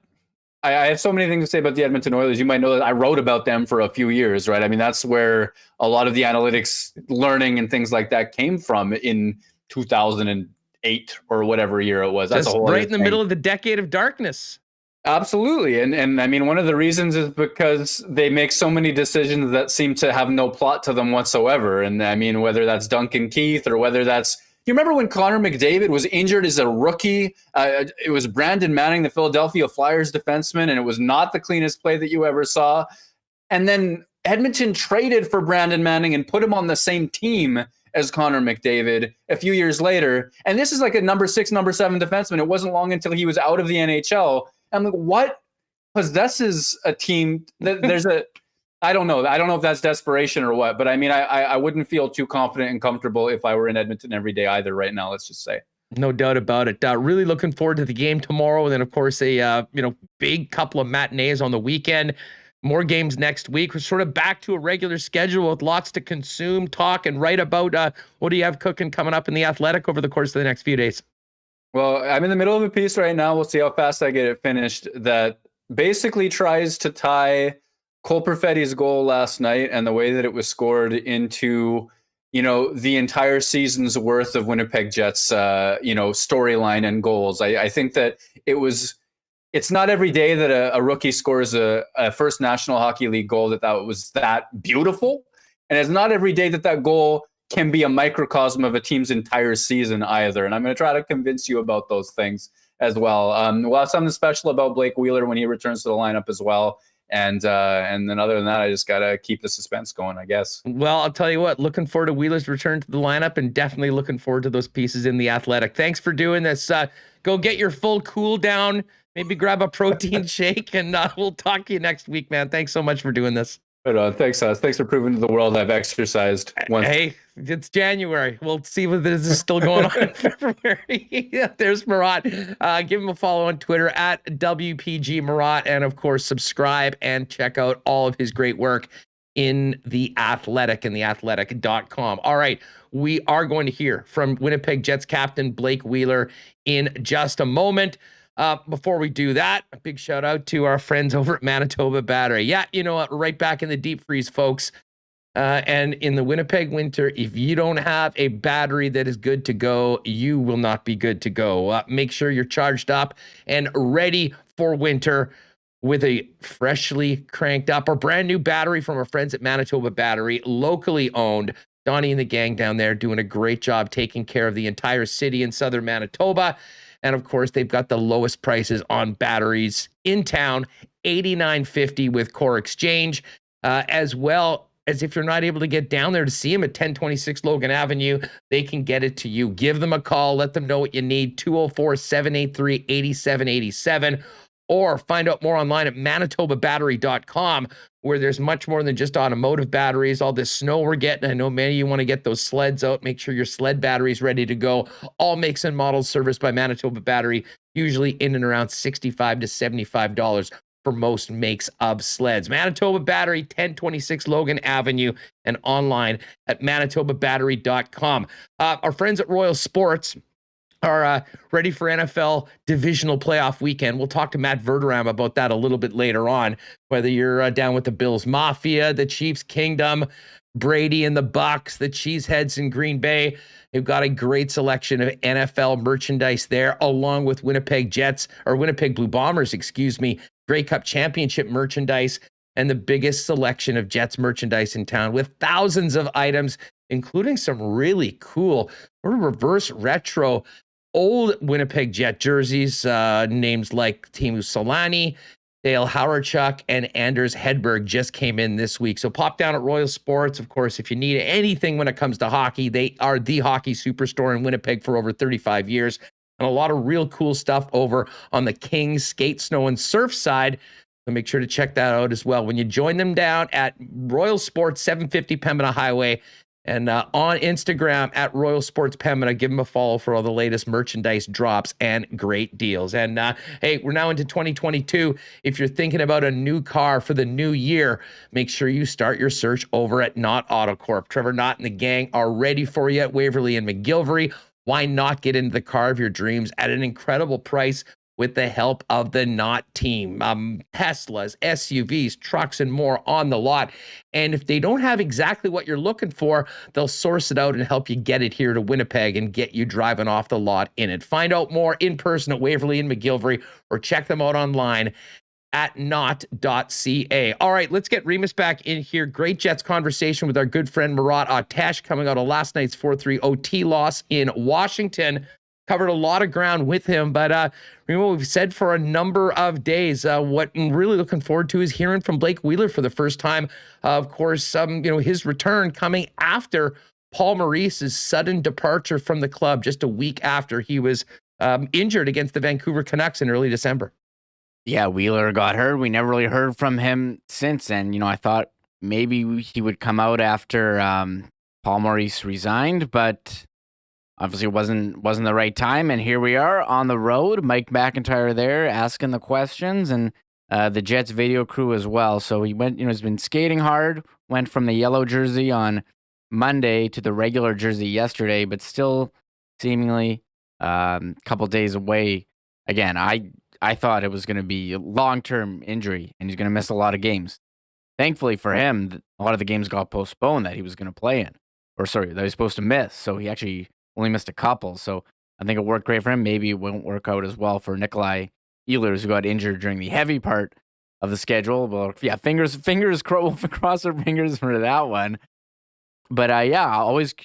have so many things to say about the Edmonton Oilers. You might know that I wrote about them for a few years, right? I mean, that's where a lot of the analytics learning and things like that came from in 2008 or whatever year it was. That's just a whole right in the middle of the decade of darkness. Absolutely. And I mean, one of the reasons is because they make so many decisions that seem to have no plot to them whatsoever. And I mean, whether that's Duncan Keith or whether that's, you remember when Connor McDavid was injured as a rookie? It was Brandon Manning, the Philadelphia Flyers defenseman, and it was not the cleanest play that you ever saw. And then Edmonton traded for Brandon Manning and put him on the same team as Connor McDavid a few years later. And this is like a number 6, number 7 defenseman. It wasn't long until he was out of the NHL. I'm like, what possesses a team that there's a, I don't know. I don't know if that's desperation or what, but I mean, I wouldn't feel too confident and comfortable if I were in Edmonton every day either right now, let's just say. No doubt about it. Really looking forward to the game tomorrow. And then, of course, a big couple of matinees on the weekend. More games next week. We're sort of back to a regular schedule with lots to consume, talk, and write about. What do you have cooking coming up in The Athletic over the course of the next few days? Well, I'm in the middle of a piece right now. We'll see how fast I get it finished. That basically tries to tie Cole Perfetti's goal last night and the way that it was scored into the entire season's worth of Winnipeg Jets, storyline and goals. I think that it's not every day that a rookie scores a first National Hockey League goal that was that beautiful. And it's not every day that goal can be a microcosm of a team's entire season either. And I'm going to try to convince you about those things as well. We'll have something special about Blake Wheeler when he returns to the lineup as well. And then other than that, I just got to keep the suspense going, I guess. Well, I'll tell you what, looking forward to Wheeler's return to the lineup and definitely looking forward to those pieces in The Athletic. Thanks for doing this. Go get your full cool down, maybe grab a protein shake, and we'll talk to you next week, man. Thanks so much for doing this. Right on. Thanks, Thanks for proving to the world I've exercised once. Hey, it's January. We'll see what this is still going on in February. Yeah, there's Murat. Give him a follow on Twitter at WPG Murat. And of course, subscribe and check out all of his great work in The Athletic and theathletic.com. All right. We are going to hear from Winnipeg Jets captain Blake Wheeler in just a moment. Before we do that, a big shout out to our friends over at Manitoba Battery. Yeah, you know what? Right back in the deep freeze, folks. And in the Winnipeg winter, if you don't have a battery that is good to go, you will not be good to go. Make sure you're charged up and ready for winter with a freshly cranked up or brand new battery from our friends at Manitoba Battery, locally owned. Donnie and the gang down there doing a great job taking care of the entire city in southern Manitoba. And of course, they've got the lowest prices on batteries in town, $89.50 with Core Exchange, as well as if you're not able to get down there to see them at 1026 Logan Avenue, they can get it to you. Give them a call. Let them know what you need, 204-783-8787, or find out more online at manitobabattery.com, where there's much more than just automotive batteries. All this snow we're getting, I know many of you want to get those sleds out. Make sure your sled battery is ready to go. All makes and models serviced by Manitoba Battery, usually in and around $65 to $75 for most makes of sleds. Manitoba Battery, 1026 Logan Avenue, and online at manitobabattery.com. Our friends at Royal Sports are ready for NFL divisional playoff weekend. We'll talk to Matt Verderame about that a little bit later on, whether you're down with the Bills Mafia, the Chiefs Kingdom, Brady and the Bucks, the Cheeseheads in Green Bay. They've got a great selection of NFL merchandise there, along with Winnipeg Blue Bombers, Grey Cup Championship merchandise, and the biggest selection of Jets merchandise in town with thousands of items, including some really cool reverse retro old Winnipeg Jet jerseys, names like Teemu Selanne, Dale Hawerchuk, and Anders Hedberg just came in this week. So pop down at Royal Sports. Of course, if you need anything when it comes to hockey, they are the hockey superstore in Winnipeg for over 35 years. And a lot of real cool stuff over on the Kings skate, snow, and surf side. So make sure to check that out as well. When you join them down at Royal Sports, 750 Pembina Highway, and on Instagram at Royal Sports Pembina, give them a follow for all the latest merchandise drops and great deals. And hey, we're now into 2022. If you're thinking about a new car for the new year, make sure you start your search over at Knott Auto Corp. Trevor Knott and the gang are ready for you at Waverly and McGilvery. Why not get into the car of your dreams at an incredible price with the help of the Knott team? Teslas, SUVs, trucks, and more on the lot. And if they don't have exactly what you're looking for, they'll source it out and help you get it here to Winnipeg and get you driving off the lot in it. Find out more in person at Waverly and McGilvery, or check them out online at knott.ca. All right, let's get Remis back in here. Great Jets conversation with our good friend Murat Atesh coming out of last night's 4-3 OT loss in Washington. Covered a lot of ground with him, but remember what we've said for a number of days. What I'm really looking forward to is hearing from Blake Wheeler for the first time. Of course, his return coming after Paul Maurice's sudden departure from the club just a week after he was injured against the Vancouver Canucks in early December. Yeah, Wheeler got hurt. We never really heard from him since. And, I thought maybe he would come out after Paul Maurice resigned, but obviously it wasn't the right time. And here we are on the road. Mike McIntyre there asking the questions, and the Jets video crew as well. So he went, he's been skating hard, went from the yellow jersey on Monday to the regular jersey yesterday, but still seemingly a couple days away. Again, I thought it was going to be a long-term injury, and he's going to miss a lot of games. Thankfully for him, a lot of the games got postponed that he was going to play in, that he was supposed to miss. So he actually only missed a couple. So I think it worked great for him. Maybe it won't work out as well for Nikolaj Ehlers, who got injured during the heavy part of the schedule. Well, yeah, we'll cross our fingers for that one. But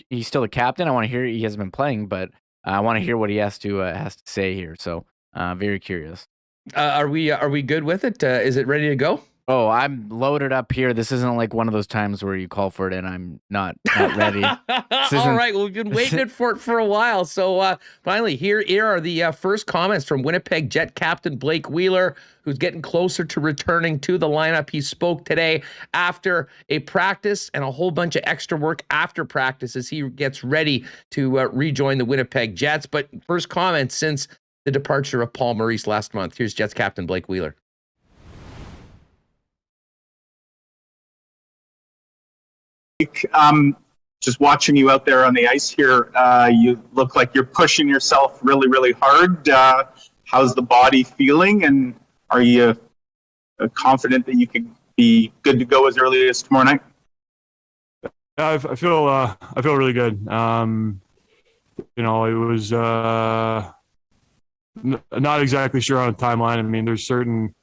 he's still the captain. I want to hear, he hasn't been playing, but I want to hear what he has to say here. So very curious. Are we good with it? Is it ready to go? Oh, I'm loaded up here. This isn't like one of those times where you call for it and I'm not ready. All right. Well, we've been waiting for it for a while. So finally, here are the first comments from Winnipeg Jet captain Blake Wheeler, who's getting closer to returning to the lineup. He spoke today after a practice and a whole bunch of extra work after practice as he gets ready to rejoin the Winnipeg Jets. But first comments since the departure of Paul Maurice last month. Here's Jets captain Blake Wheeler. Just watching you out there on the ice here, you look like you're pushing yourself really, really hard. How's the body feeling, and are you confident that you can be good to go as early as tomorrow night? I feel really good. It was not exactly sure on a timeline. I mean, there's certain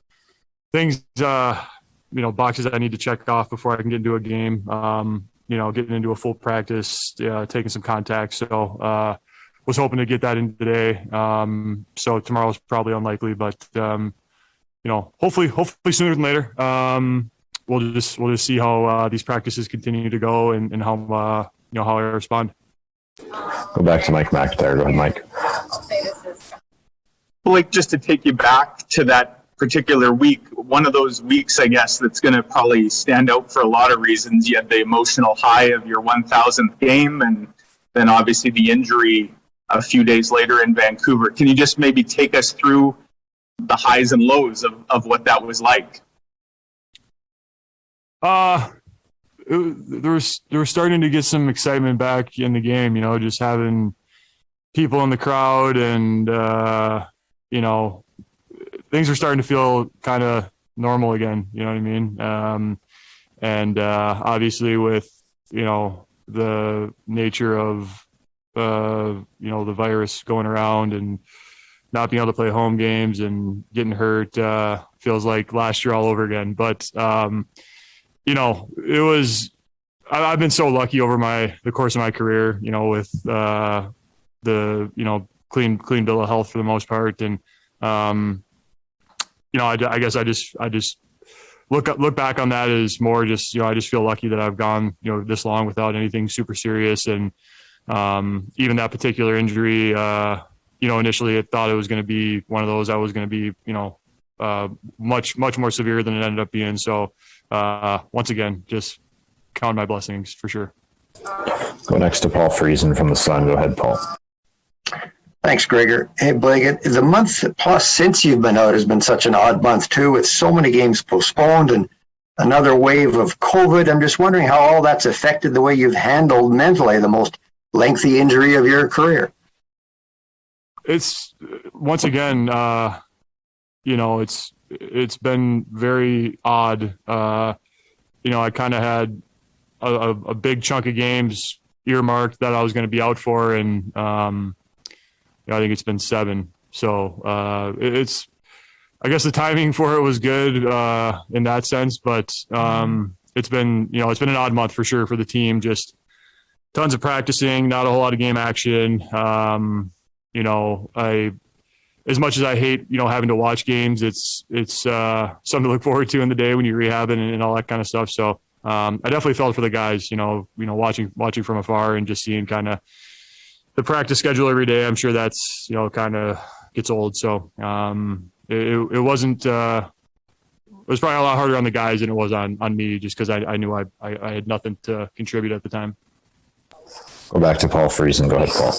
things, boxes I need to check off before I can get into a game. Getting into a full practice, taking some contacts. So was hoping to get that in today. So tomorrow's probably unlikely, but hopefully sooner than later. We'll just see how these practices continue to go and how I respond. Go back to Mike McIntyre. Go ahead, Mike. Blake, just to take you back to that particular week, one of those weeks, I guess, that's going to probably stand out for a lot of reasons. You had the emotional high of your 1,000th game, and then obviously the injury a few days later in Vancouver. Can you just maybe take us through the highs and lows of what that was like? There was starting to get some excitement back in the game, just having people in the crowd and, things are starting to feel kind of normal again. You know what I mean? And obviously with, the nature of, the virus going around and not being able to play home games and getting hurt, feels like last year all over again. But, it was, I've been so lucky over the course of my career, with the, clean bill of health for the most part. And, I guess I just look back on that as more just, I just feel lucky that I've gone, this long without anything super serious. And even that particular injury, initially I thought it was going to be one of those I was going to be, much more severe than it ended up being. So once again, just count my blessings for sure. Go next to Paul Friesen from the Sun. Go ahead, Paul. Thanks, Gregor. Hey, Blake, the month plus since you've been out has been such an odd month, too, with so many games postponed and another wave of COVID. I'm just wondering how all that's affected the way you've handled mentally the most lengthy injury of your career. It's, once again, it's been very odd. I kind of had a big chunk of games earmarked that I was going to be out for, and I think it's been 7. So it's, I guess the timing for it was good in that sense, but it's been an odd month for sure for the team. Just tons of practicing, not a whole lot of game action. As much as I hate, having to watch games, it's something to look forward to in the day when you're rehabbing and all that kind of stuff. So I definitely felt for the guys, watching from afar and just seeing kind of the practice schedule every day. I'm sure that's, kind of gets old. So it wasn't, it was probably a lot harder on the guys than it was on me, just because I knew I had nothing to contribute at the time. Go back to Paul Friesen. Go ahead, Paul.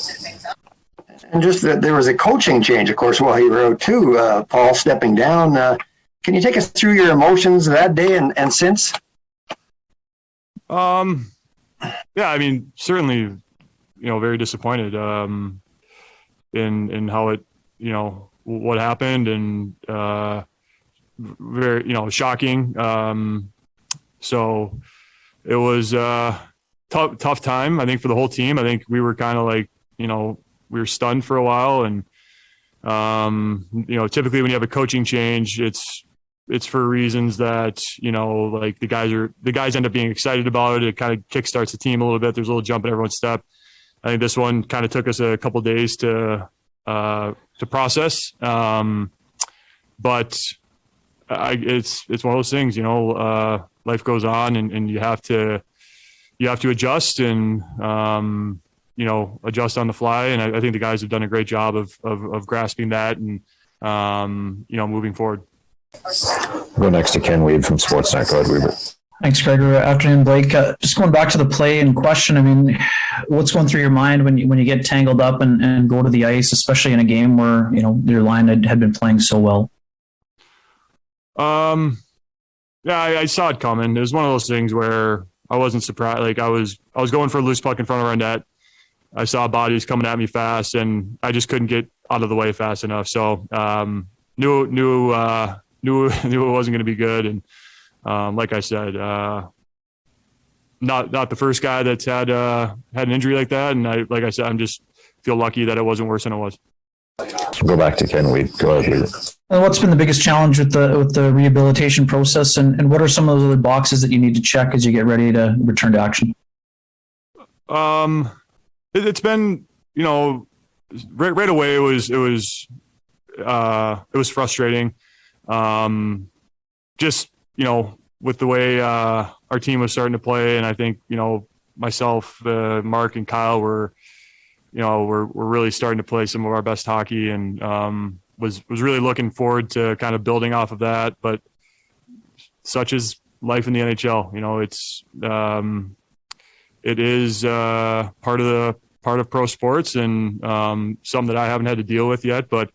And just that there was a coaching change, of course, while you were out too, Paul stepping down. Can you take us through your emotions that day and since? Yeah, I mean, certainly, very disappointed in how it, what happened, and very, shocking. So it was tough time, I think, for the whole team. I think we were kind of like, we were stunned for a while, and typically when you have a coaching change, it's for reasons that, like the guys end up being excited about it. It kind of kickstarts the team a little bit. There's a little jump in everyone's step. I think this one kind of took us a couple of days to process. But it's one of those things, life goes on, and you have to adjust and, adjust on the fly. And I think the guys have done a great job of grasping that and, moving forward. We'll go next to Ken Weed from Sportsnet. Go ahead, Weaver. Thanks, Gregor. Afternoon, Blake. Just going back to the play in question. I mean, what's going through your mind when you get tangled up and go to the ice, especially in a game where, your line had been playing so well? Yeah, I saw it coming. It was one of those things where I wasn't surprised. Like I was going for a loose puck in front of our net. I saw bodies coming at me fast, and I just couldn't get out of the way fast enough. So knew it wasn't going to be good. And like I said, not the first guy that's had an injury like that. And like I said, I'm just feel lucky that it wasn't worse than it was. Go back to Ken Weed. Go ahead, Weaver. And what's been the biggest challenge with the rehabilitation process, and what are some of the other boxes that you need to check as you get ready to return to action? It's been, right away it was frustrating. Just, with the way our team was starting to play, and I think, myself, Mark, and Kyle were really starting to play some of our best hockey, and was really looking forward to kind of building off of that. But such is life in the NHL. It is part of pro sports, and something that I haven't had to deal with yet. But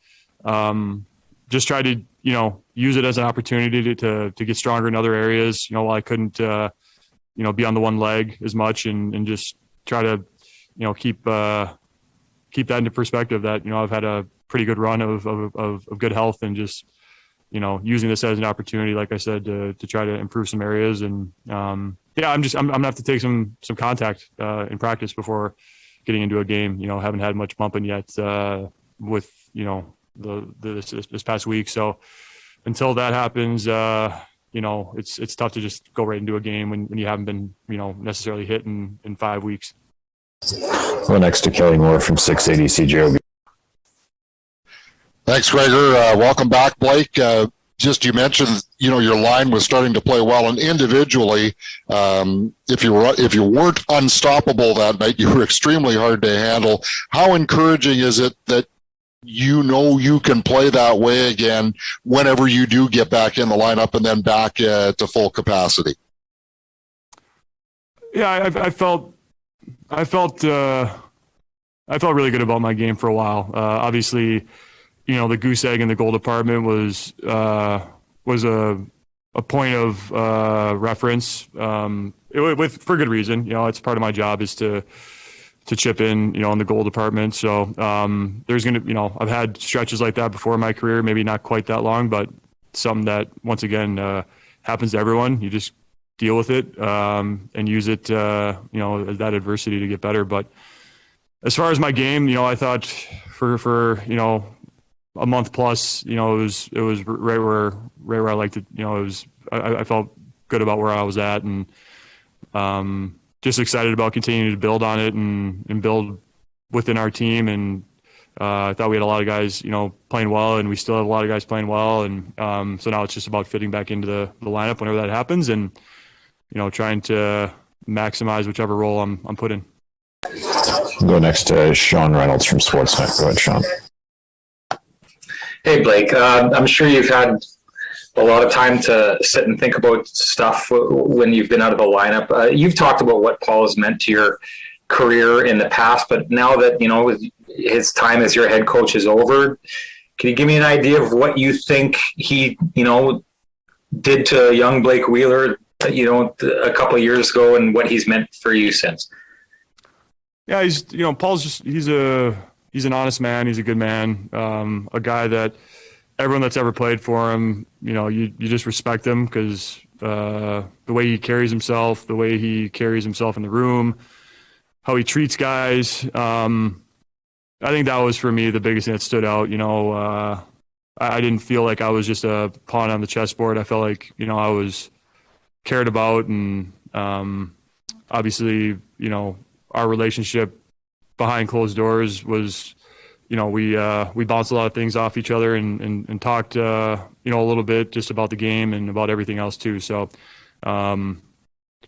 just try to use it as an opportunity to get stronger in other areas. While I couldn't be on the one leg as much, and just try to keep that into perspective. That I've had a pretty good run of good health, and just using this as an opportunity, like I said, to try to improve some areas. And I'm gonna have to take some contact in practice before getting into a game. Haven't had much bumping yet with this past week. So until that happens, it's tough to just go right into a game when you haven't been necessarily hit in 5 weeks. Well, next to Kelly Moore from 680 CJOB. Thanks, Gregor. Welcome back, Blake. Just you mentioned, your line was starting to play well, and individually, if you weren't unstoppable that night, you were extremely hard to handle. How encouraging is it that you can play that way again whenever you do get back in the lineup and then back to full capacity? Yeah, I felt really good about my game for a while. Obviously, the goose egg in the goal department was a point of reference, for good reason. It's part of my job is to chip in, in the goal department. So there's going to, I've had stretches like that before in my career, maybe not quite that long, but something that, once again, happens to everyone. You just deal with it and use it, as that adversity to get better. But as far as my game, I thought for a month plus, it was right where I liked it. I felt good about where I was at, and just excited about continuing to build on it and build within our team. And I thought we had a lot of guys, playing well, and we still have a lot of guys playing well. And so now it's just about fitting back into the lineup whenever that happens. And trying to maximize whichever role I'm put in. We'll go next to Sean Reynolds from Sportsnet. Go ahead, Sean. Hey, Blake. I'm sure you've had a lot of time to sit and think about stuff when you've been out of the lineup. You've talked about what Paul has meant to your career in the past, but now that, his time as your head coach is over, can you give me an idea of what you think he, did to young Blake Wheeler, a couple of years ago, and what he's meant for you since? Yeah, Paul's he's an honest man. He's a good man. A guy that everyone that's ever played for him, you just respect him because the way he carries himself, the way he carries himself in the room, how he treats guys. I think that was for me the biggest thing that stood out. I didn't feel like I was just a pawn on the chessboard. I felt like I was cared about, and obviously our relationship behind closed doors was, we bounced a lot of things off each other and talked, a little bit just about the game and about everything else too. So,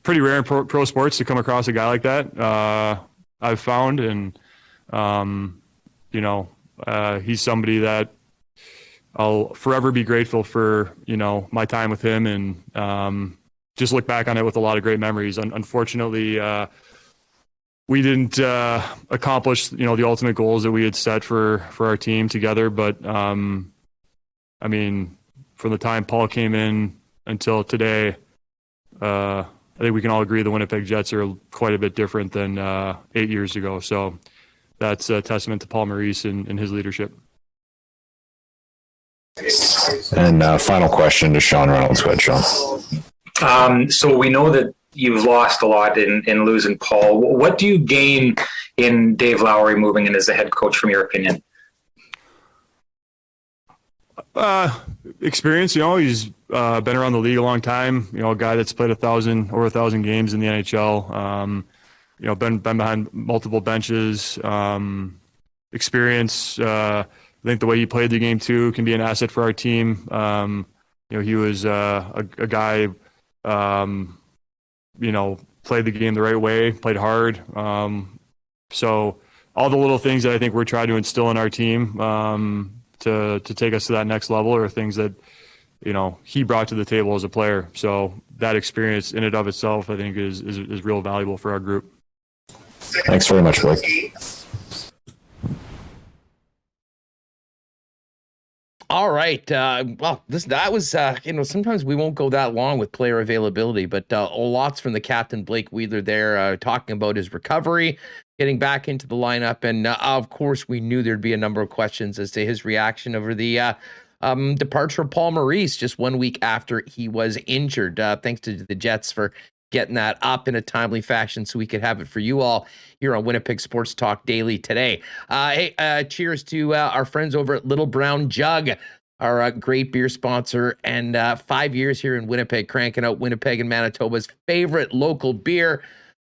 pretty rare in pro sports to come across a guy like that. I've found, and, he's somebody that I'll forever be grateful for, my time with him, and, just look back on it with a lot of great memories. Unfortunately, we didn't accomplish, the ultimate goals that we had set for our team together. But from the time Paul came in until today, I think we can all agree the Winnipeg Jets are quite a bit different than 8 years ago. So that's a testament to Paul Maurice and his leadership. And final question to Sean Reynolds. Go ahead, Sean. So we know that you've lost a lot in losing Paul. What do you gain in Dave Lowry moving in as the head coach, from your opinion? Experience. He's been around the league a long time. A guy that's played over 1,000 games in the NHL. Been behind multiple benches. Experience. I think the way he played the game too can be an asset for our team. He was a guy. Played the game the right way, played hard. So all the little things that I think we're trying to instill in our team to take us to that next level are things that, he brought to the table as a player. So that experience in and of itself, I think is real valuable for our group. Thanks very much, Blake. All right. Well, that was, sometimes we won't go that long with player availability, but lots from the captain, Blake Wheeler, there talking about his recovery, getting back into the lineup. And of course, we knew there'd be a number of questions as to his reaction over the departure of Paul Maurice just 1 week after he was injured. Thanks to the Jets for getting that up in a timely fashion so we could have it for you all here on Winnipeg Sports Talk Daily today. Hey, cheers to our friends over at Little Brown Jug, our great beer sponsor, and 5 years here in Winnipeg, cranking out Winnipeg and Manitoba's favorite local beer,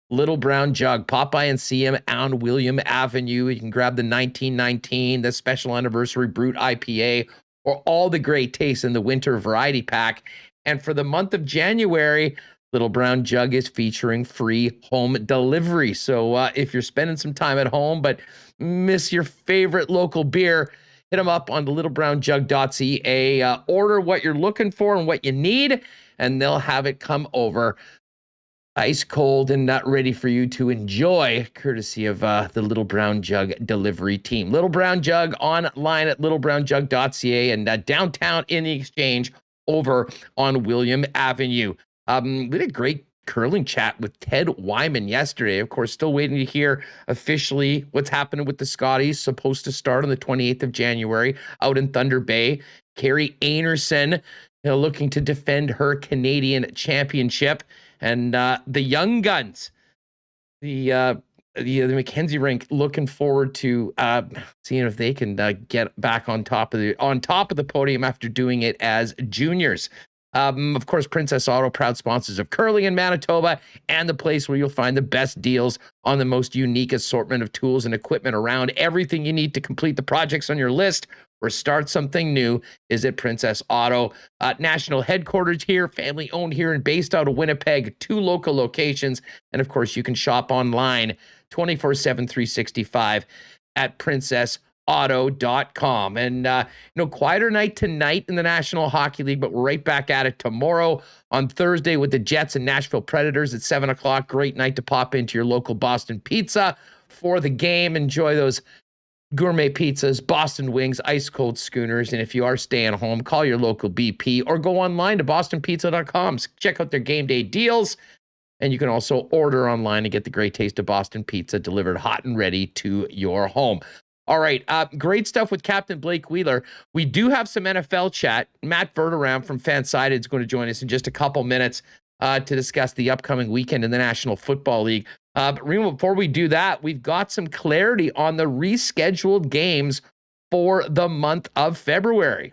Little Brown Jug. Pop by and see him on William Avenue. You can grab the 1919, the special anniversary Brute IPA, or all the great tastes in the winter variety pack. And for the month of January, Little Brown Jug is featuring free home delivery. So if you're spending some time at home but miss your favorite local beer, hit them up on the littlebrownjug.ca. Order what you're looking for and what you need, and they'll have it come over ice cold and not ready for you to enjoy, courtesy of the Little Brown Jug delivery team. Little Brown Jug online at littlebrownjug.ca, and downtown in the Exchange over on William Avenue. We had a great curling chat with Ted Wyman yesterday. Of course, still waiting to hear officially what's happening with the Scotties. Supposed to start on the 28th of January out in Thunder Bay. Carrie Anerson looking to defend her Canadian championship. And the Young Guns, the Mackenzie rink, looking forward to seeing if they can get back on top of the podium after doing it as juniors. Of course, Princess Auto, proud sponsors of curling in Manitoba, and the place where you'll find the best deals on the most unique assortment of tools and equipment around. Everything you need to complete the projects on your list, or start something new is at Princess Auto. National headquarters here, family owned here and based out of Winnipeg, 2 local locations. And of course, you can shop online 24/7, 365 at princessauto.com. And, quieter night tonight in the National Hockey League, but we're right back at it tomorrow on Thursday with the Jets and Nashville Predators at 7 o'clock. Great night to pop into your local Boston Pizza for the game. Enjoy those gourmet pizzas, Boston wings, ice cold schooners. And if you are staying home, call your local BP or go online to bostonpizza.com. Check out their game day deals. And you can also order online and get the great taste of Boston pizza delivered hot and ready to your home. All right, great stuff with Captain Blake Wheeler. We do have some NFL chat. Matt Verderame from FanSided is going to join us in just a couple minutes to discuss the upcoming weekend in the National Football League. But Remo, before we do that, we've got some clarity on the rescheduled games for the month of February.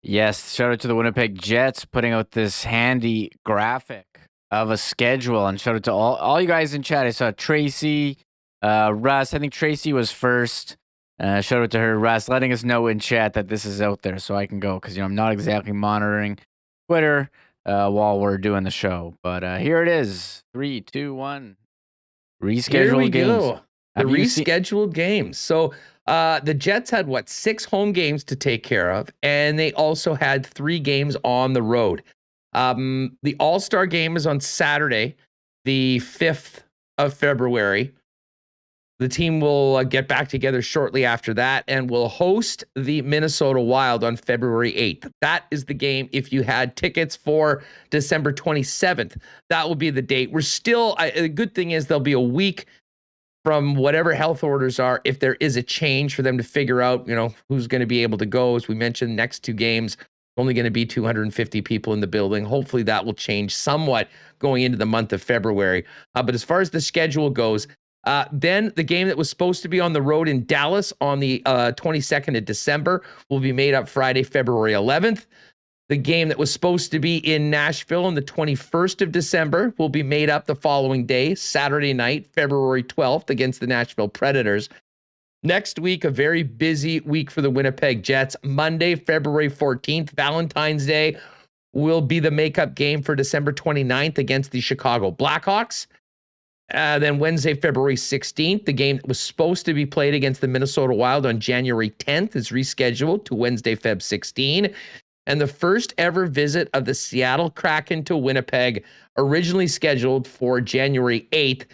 Yes, shout out to the Winnipeg Jets putting out this handy graphic of a schedule, and shout out to all you guys in chat. I saw Tracy, Russ. I think Tracy was first. Shout out to her, Russ, letting us know in chat that this is out there so I can go, because I'm not exactly monitoring Twitter while we're doing the show. But here it is. 3, 2, 1. Rescheduled Here we games. go. The rescheduled games. So the Jets had 6 home games to take care of, and they also had 3 games on the road. The All-Star game is on Saturday, the 5th of February. The team will get back together shortly after that and will host the Minnesota Wild on February 8th. That is the game. If you had tickets for December 27th, that will be the date. We're still, the good thing is there'll be a week from whatever health orders are, if there is a change, for them to figure out, who's going to be able to go. As we mentioned, next 2 games, only going to be 250 people in the building. Hopefully that will change somewhat going into the month of February. But as far as the schedule goes, then the game that was supposed to be on the road in Dallas on the 22nd of December will be made up Friday, February 11th. The game that was supposed to be in Nashville on the 21st of December will be made up the following day, Saturday night, February 12th, against the Nashville Predators. Next week, a very busy week for the Winnipeg Jets. Monday, February 14th, Valentine's Day, will be the makeup game for December 29th against the Chicago Blackhawks. Then Wednesday, February 16th, the game that was supposed to be played against the Minnesota Wild on January 10th is rescheduled to Wednesday, Feb 16. And the first ever visit of the Seattle Kraken to Winnipeg, originally scheduled for January 8th,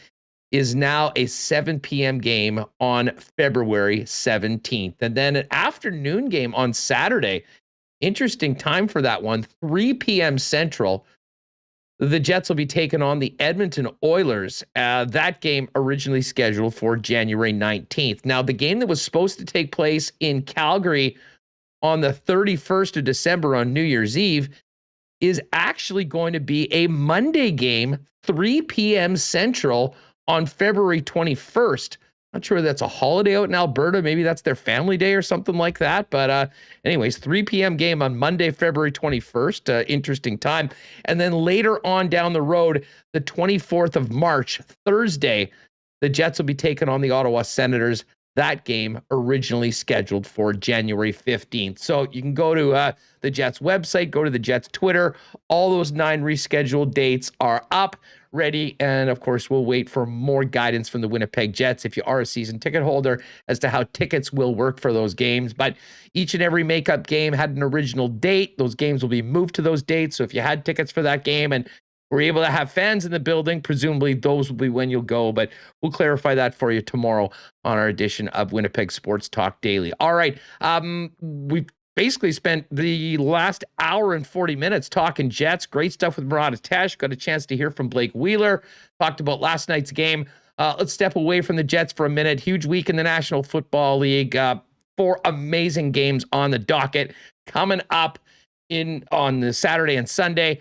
is now a 7 p.m. game on February 17th. And then an afternoon game on Saturday. Interesting time for that one, 3 p.m. Central. The Jets will be taking on the Edmonton Oilers. That game originally scheduled for January 19th. Now, the game that was supposed to take place in Calgary on the 31st of December on New Year's Eve is actually going to be a Monday game, 3 p.m. Central on February 21st. Not sure that's a holiday out in Alberta. Maybe that's their family day or something like that. But anyways, 3 p.m. game on Monday, February 21st. Interesting time. And then later on down the road, the 24th of March, Thursday, the Jets will be taking on the Ottawa Senators. That game originally scheduled for January 15th. So you can go to the Jets website, go to the Jets Twitter. All those 9 rescheduled dates are up, ready. And of course, we'll wait for more guidance from the Winnipeg Jets if you are a season ticket holder as to how tickets will work for those games. But each and every makeup game had an original date. Those games will be moved to those dates. So if you had tickets for that game and we're able to have fans in the building, presumably those will be when you'll go, but we'll clarify that for you tomorrow on our edition of Winnipeg Sports Talk Daily. All right. We've basically spent the last hour and 40 minutes talking Jets. Great stuff with Murat. Got a chance to hear from Blake Wheeler. Talked about last night's game. Let's step away from the Jets for a minute. Huge week in the National Football League. 4 amazing games on the docket coming up on the Saturday and Sunday.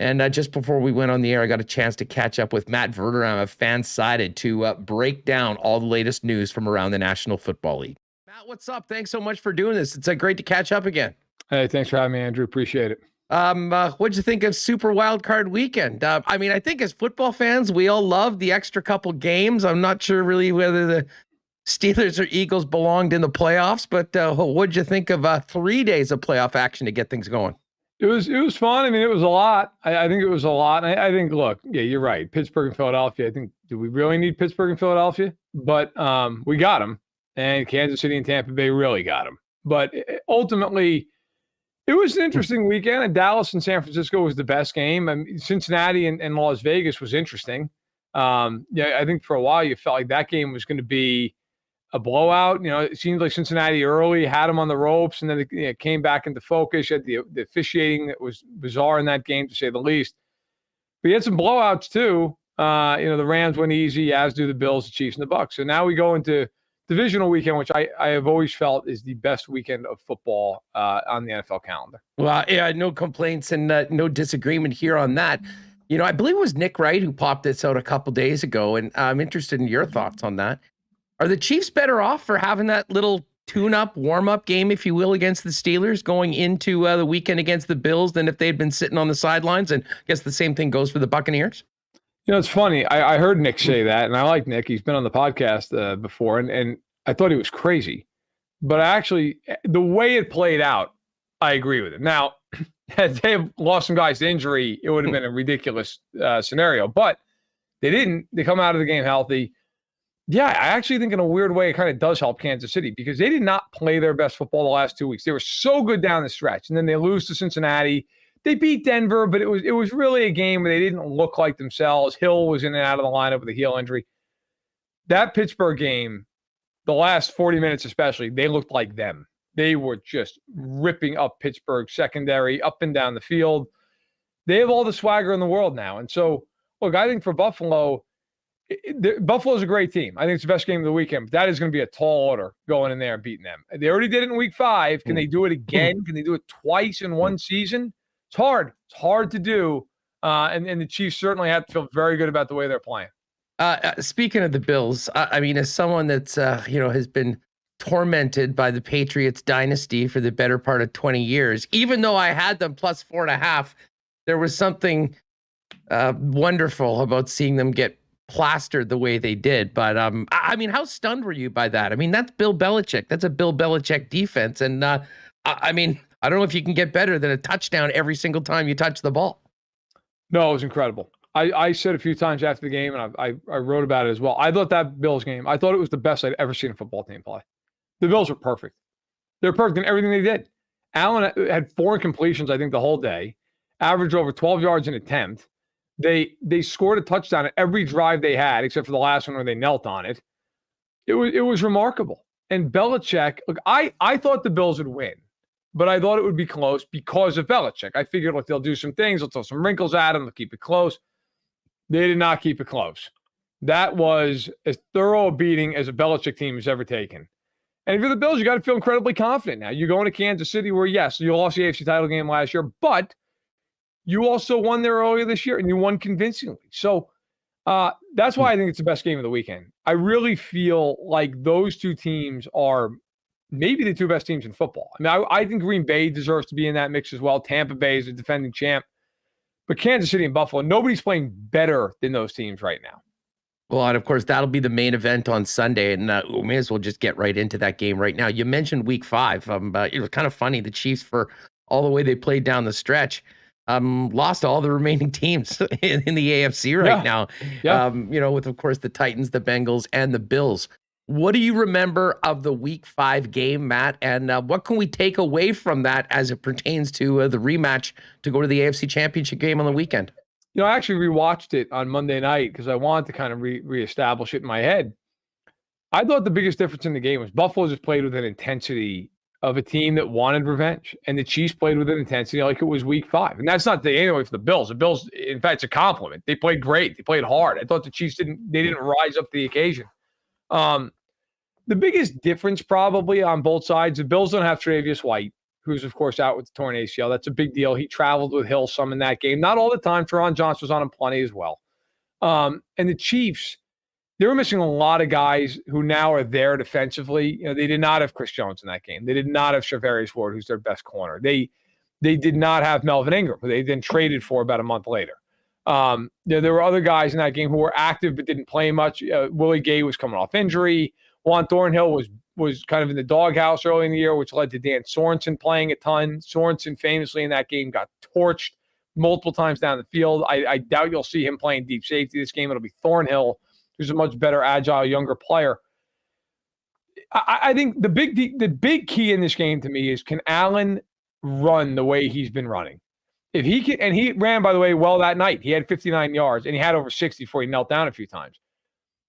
And just before we went on the air, I got a chance to catch up with Matt Verderame of FanSided to break down all the latest news from around the National Football League. Matt, what's up? Thanks so much for doing this. It's great to catch up again. Hey, thanks for having me, Andrew. Appreciate it. What'd you think of Super Wildcard Weekend? I think as football fans, we all love the extra couple games. I'm not sure really whether the Steelers or Eagles belonged in the playoffs, but what'd you think of 3 days of playoff action to get things going? It was fun. I mean, it was a lot. I think it was a lot. And I think, look, yeah, you're right. Pittsburgh and Philadelphia. I think, do we really need Pittsburgh and Philadelphia? But we got them. And Kansas City and Tampa Bay really got them. But ultimately, it was an interesting weekend. And Dallas and San Francisco was the best game. I mean, Cincinnati and Las Vegas was interesting. Yeah, I think for a while you felt like that game was going to be a blowout. You know, it seemed like Cincinnati early had them on the ropes, and then it came back into focus. You had the officiating that was bizarre in that game, to say the least. But you had some blowouts too. You know, the Rams went easy, as do the Bills, the Chiefs, and the Bucks. So now we go into divisional weekend, which I have always felt is the best weekend of football on the NFL calendar. Well, yeah, no complaints and no disagreement here on that. You know, I believe it was Nick Wright who popped this out a couple days ago, and I'm interested in your thoughts on that. Are the Chiefs better off for having that little tune-up, warm-up game, if you will, against the Steelers going into the weekend against the Bills than if they'd been sitting on the sidelines? And I guess the same thing goes for the Buccaneers. You know, it's funny. I heard Nick say that, and I like Nick. He's been on the podcast before, and I thought he was crazy. But actually, the way it played out, I agree with it. Now, had they have lost some guys to injury, it would have been a ridiculous scenario. But they didn't. They come out of the game healthy. Yeah, I actually think in a weird way it kind of does help Kansas City because they did not play their best football the last 2 weeks. They were so good down the stretch, and then they lose to Cincinnati. They beat Denver, but it was really a game where they didn't look like themselves. Hill was in and out of the lineup with a heel injury. That Pittsburgh game, the last 40 minutes especially, they looked like them. They were just ripping up Pittsburgh secondary up and down the field. They have all the swagger in the world now. And so, look, I think for Buffalo, Buffalo's a great team. I think it's the best game of the weekend. But that is going to be a tall order going in there and beating them. They already did it in week 5. Can they do it again? Can they do it twice in one season? It's hard. It's hard to do. And the Chiefs certainly have to feel very good about the way they're playing. Speaking of the Bills, I mean, as someone that's, has been tormented by the Patriots dynasty for the better part of 20 years, even though I had them plus 4.5, there was something wonderful about seeing them get plastered the way they did. But I mean, how stunned were you by that? I mean, that's Bill Belichick. That's a Bill Belichick defense. And I mean, I don't know if you can get better than a touchdown every single time you touch the ball. No, it was incredible. I said a few times after the game, and I wrote about it as well. I thought that Bills game, I thought it was the best I'd ever seen a football team play. The Bills were perfect. They're perfect in everything they did. Allen had 4 incompletions, I think, the whole day, averaged over 12 yards an attempt. They scored a touchdown at every drive they had, except for the last one where they knelt on it. It was remarkable. And Belichick, look, I thought the Bills would win, but I thought it would be close because of Belichick. I figured, look, they'll do some things. They'll throw some wrinkles at them. They'll keep it close. They did not keep it close. That was as thorough a beating as a Belichick team has ever taken. And if you're the Bills, you got to feel incredibly confident now. You're going to Kansas City where, yes, you lost the AFC title game last year, but you also won there earlier this year, and you won convincingly. So that's why I think it's the best game of the weekend. I really feel like those two teams are maybe the 2 best teams in football. I mean, I think Green Bay deserves to be in that mix as well. Tampa Bay is a defending champ. But Kansas City and Buffalo, nobody's playing better than those teams right now. Well, and of course, that'll be the main event on Sunday, and we may as well just get right into that game right now. You mentioned week 5. It was kind of funny. The Chiefs, for all the way they played down the stretch, lost all the remaining teams in the AFC right now. Yeah. With, of course, the Titans, the Bengals, and the Bills. What do you remember of the week 5 game, Matt? And what can we take away from that as it pertains to the rematch to go to the AFC Championship game on the weekend? You know, I actually rewatched it on Monday night because I wanted to kind of reestablish it in my head. I thought the biggest difference in the game was Buffalo just played with an intensity of a team that wanted revenge, and the Chiefs played with an intensity like it was week 5. And that's not the anyway for the Bills. The Bills, in fact, it's a compliment. They played great. They played hard. I thought the Chiefs didn't rise up to the occasion. The biggest difference probably on both sides, the Bills don't have Tre'Davious White, who's, of course, out with the torn ACL. That's a big deal. He traveled with Hill some in that game. Not all the time. Teron Johnson was on him plenty as well. And the Chiefs, they were missing a lot of guys who now are there defensively. You know, they did not have Chris Jones in that game. They did not have Charvarius Ward, who's their best corner. They did not have Melvin Ingram, who they then traded for about a month later. There were other guys in that game who were active but didn't play much. Willie Gay was coming off injury. Juan Thornhill was kind of in the doghouse early in the year, which led to Dan Sorensen playing a ton. Sorensen famously in that game got torched multiple times down the field. I doubt you'll see him playing deep safety this game. It'll be Thornhill, who's a much better, agile, younger player. I think the big key in this game to me is, can Allen run the way he's been running? If he can, and he ran, by the way, well that night. He had 59 yards, and he had over 60 before he knelt down a few times.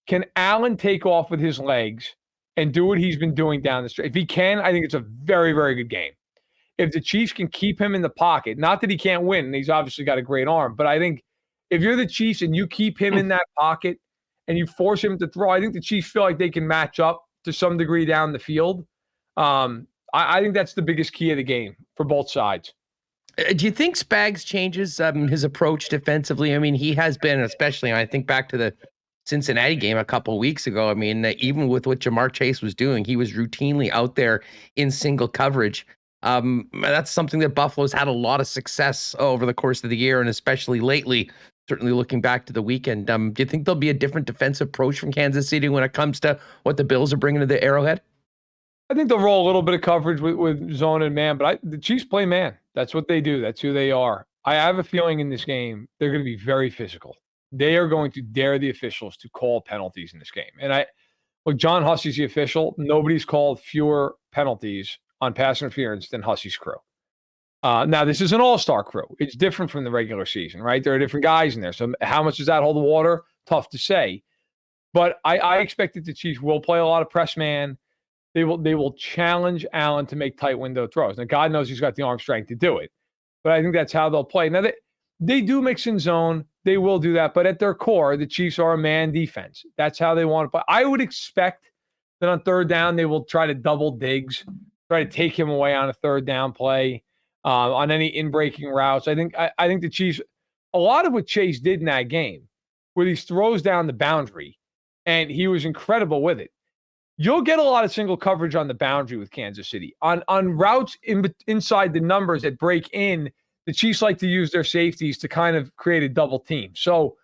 Can Allen take off with his legs and do what he's been doing down the stretch? If he can, I think it's a very, very good game. If the Chiefs can keep him in the pocket, not that he can't win, and he's obviously got a great arm, but I think if you're the Chiefs and you keep him in that pocket and you force him to throw, I think the Chiefs feel like they can match up to some degree down the field. I think that's the biggest key of the game for both sides. Do you think Spags changes his approach defensively? I mean, he has been, especially, I think back to the Cincinnati game a couple of weeks ago. I mean, even with what Jamar Chase was doing, he was routinely out there in single coverage. That's something that Buffalo's had a lot of success over the course of the year, and especially lately, certainly looking back to the weekend. Do you think there'll be a different defensive approach from Kansas City when it comes to what the Bills are bringing to the Arrowhead? I think they'll roll a little bit of coverage with zone and man, but the Chiefs play man. That's what they do. That's who they are. I have a feeling in this game, they're going to be very physical. They are going to dare the officials to call penalties in this game. And look, John Hussey's the official. Nobody's called fewer penalties on pass interference than Hussey's crew. Now, this is an all-star crew. It's different from the regular season, right? There are different guys in there. So how much does that hold the water? Tough to say. But I expect that the Chiefs will play a lot of press man. They will challenge Allen to make tight window throws. Now, God knows he's got the arm strength to do it. But I think that's how they'll play. Now, they do mix in zone. They will do that. But at their core, the Chiefs are a man defense. That's how they want to play. I would expect that on third down, they will try to double Diggs, try to take him away on a third down play, on any in-breaking routes. I think the Chiefs, a lot of what Chase did in that game, where he throws down the boundary, and he was incredible with it. You'll get a lot of single coverage on the boundary with Kansas City. On routes inside the numbers that break in, the Chiefs like to use their safeties to kind of create a double team. So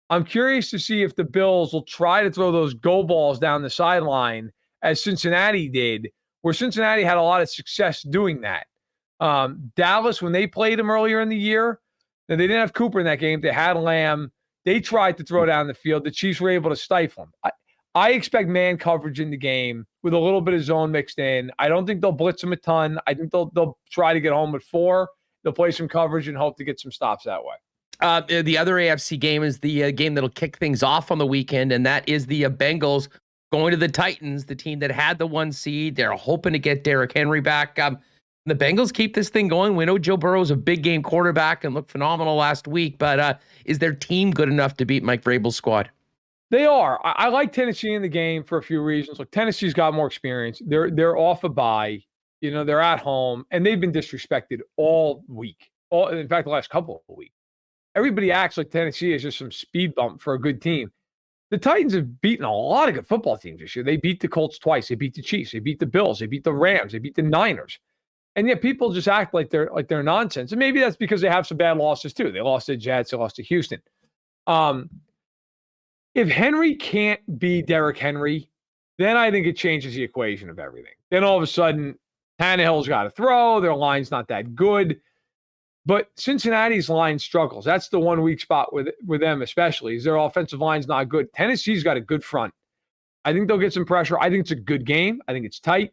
I'm curious to see if the Bills will try to throw those go balls down the sideline as Cincinnati did, where Cincinnati had a lot of success doing that. Dallas, when they played him earlier in the year, they didn't have Cooper in that game. They had Lamb. They tried to throw down the field. The Chiefs were able to stifle him. I expect man coverage in the game with a little bit of zone mixed in. I don't think they'll blitz him a ton. I think they'll try to get home with 4. They'll play some coverage and hope to get some stops that way. The other AFC game is the game that'll kick things off on the weekend, and that is the Bengals going to the Titans, the team that had the 1 seed. They're hoping to get Derrick Henry back. The Bengals keep this thing going. We know Joe Burrow's a big game quarterback and looked phenomenal last week, but is their team good enough to beat Mike Vrabel's squad? They are. I like Tennessee in the game for a few reasons. Look, Tennessee's got more experience. They're off a bye. They're at home, and they've been disrespected all week. In fact, the last couple of weeks. Everybody acts like Tennessee is just some speed bump for a good team. The Titans have beaten a lot of good football teams this year. They beat the Colts twice. They beat the Chiefs. They beat the Bills. They beat the Rams. They beat the Niners. And yet people just act like they're nonsense. And maybe that's because they have some bad losses too. They lost to the Jets. They lost to Houston. If Henry can't be Derrick Henry, then I think it changes the equation of everything. Then all of a sudden, Tannehill's got to throw. Their line's not that good. But Cincinnati's line struggles. That's the one weak spot with them especially, is their offensive line's not good. Tennessee's got a good front. I think they'll get some pressure. I think it's a good game. I think it's tight.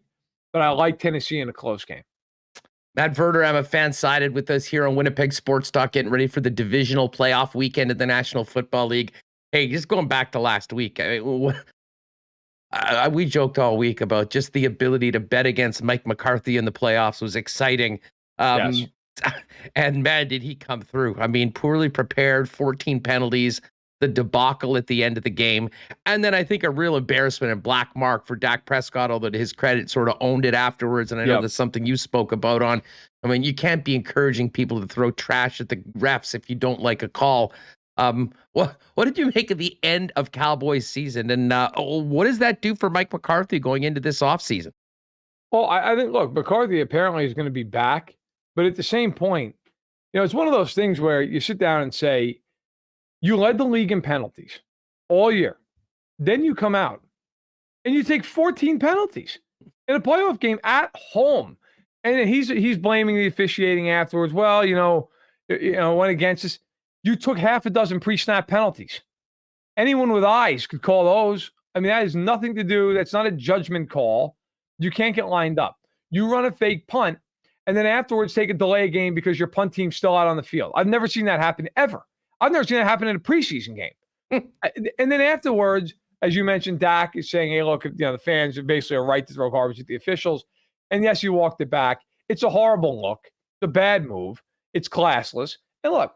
But I like Tennessee in a close game. Matt Verderame, FanSided with us here on Winnipeg Sports Talk, getting ready for the divisional playoff weekend of the National Football League. Hey, just going back to last week, we joked all week about just the ability to bet against Mike McCarthy in the playoffs was exciting. Yes. And man, did he come through. I mean, poorly prepared, 14 penalties, the debacle at the end of the game. And then I think a real embarrassment and black mark for Dak Prescott, although to his credit sort of owned it afterwards. And I know that's something you spoke about on. I mean, you can't be encouraging people to throw trash at the refs if you don't like a call. What did you make of the end of Cowboys season? And what does that do for Mike McCarthy going into this offseason? Well, I think, look, McCarthy apparently is going to be back. But at the same point, it's one of those things where you sit down and say, you led the league in penalties all year. Then you come out and you take 14 penalties in a playoff game at home. And then he's blaming the officiating afterwards. Well, went against us. You took half a dozen pre-snap penalties. Anyone with eyes could call those. I mean, that has nothing to do. That's not a judgment call. You can't get lined up. You run a fake punt, and then afterwards take a delay game because your punt team's still out on the field. I've never seen that happen ever. I've never seen that happen in a preseason game. And then afterwards, as you mentioned, Dak is saying, hey, look, the fans are basically a right to throw garbage at the officials. And yes, you walked it back. It's a horrible look. It's a bad move. It's classless. And look,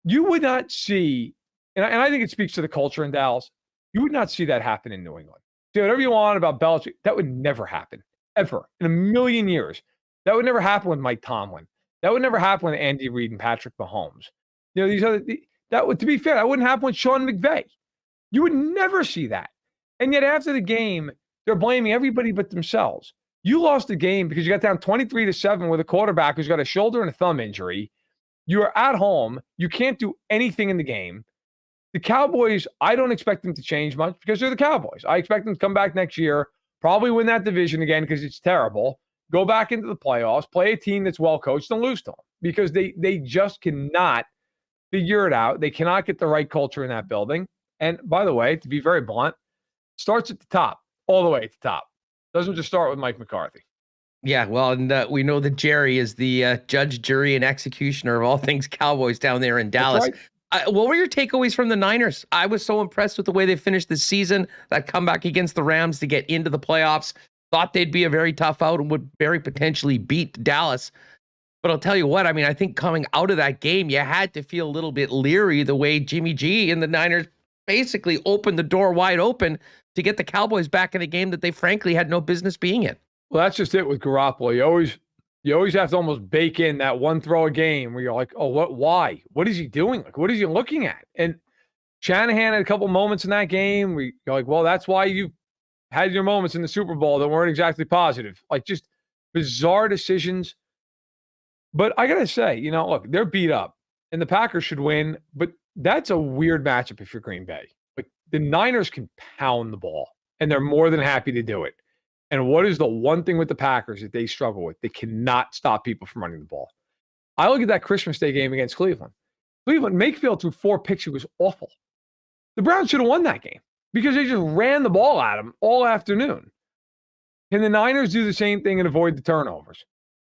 you would not see, and I think it speaks to the culture in Dallas, you would not see that happen in New England. Say whatever you want about Belichick, that would never happen, ever, in a million years. That would never happen with Mike Tomlin. That would never happen with Andy Reid and Patrick Mahomes. To be fair, that wouldn't happen with Sean McVay. You would never see that. And yet after the game, they're blaming everybody but themselves. You lost the game because you got down 23-7 with a quarterback who's got a shoulder and a thumb injury. You are at home. You can't do anything in the game. The Cowboys, I don't expect them to change much because they're the Cowboys. I expect them to come back next year, probably win that division again because it's terrible, go back into the playoffs, play a team that's well coached, and lose to them because they just cannot figure it out. They cannot get the right culture in that building. And by the way, to be very blunt, starts at the top, all the way at the top. Doesn't just start with Mike McCarthy. Yeah, well, and we know that Jerry is the judge, jury, and executioner of all things Cowboys down there in Dallas. Right. What were your takeaways from the Niners? I was so impressed with the way they finished the season, that comeback against the Rams to get into the playoffs. Thought they'd be a very tough out and would very potentially beat Dallas. But I'll tell you what, I mean, I think coming out of that game, you had to feel a little bit leery the way Jimmy G and the Niners basically opened the door wide open to get the Cowboys back in a game that they frankly had no business being in. Well, that's just it with Garoppolo. You always have to almost bake in that one throw a game where you're like, oh, why? What is he doing? Like, what is he looking at? And Shanahan had a couple moments in that game where you're like, well, that's why you had your moments in the Super Bowl that weren't exactly positive. Like, just bizarre decisions. But I got to say, look, they're beat up and the Packers should win, but that's a weird matchup if you're Green Bay. Like, the Niners can pound the ball and they're more than happy to do it. And what is the one thing with the Packers that they struggle with? They cannot stop people from running the ball. I look at that Christmas Day game against Cleveland. Mayfield threw 4 picks. He was awful. The Browns should have won that game because they just ran the ball at him all afternoon. Can the Niners do the same thing and avoid the turnovers?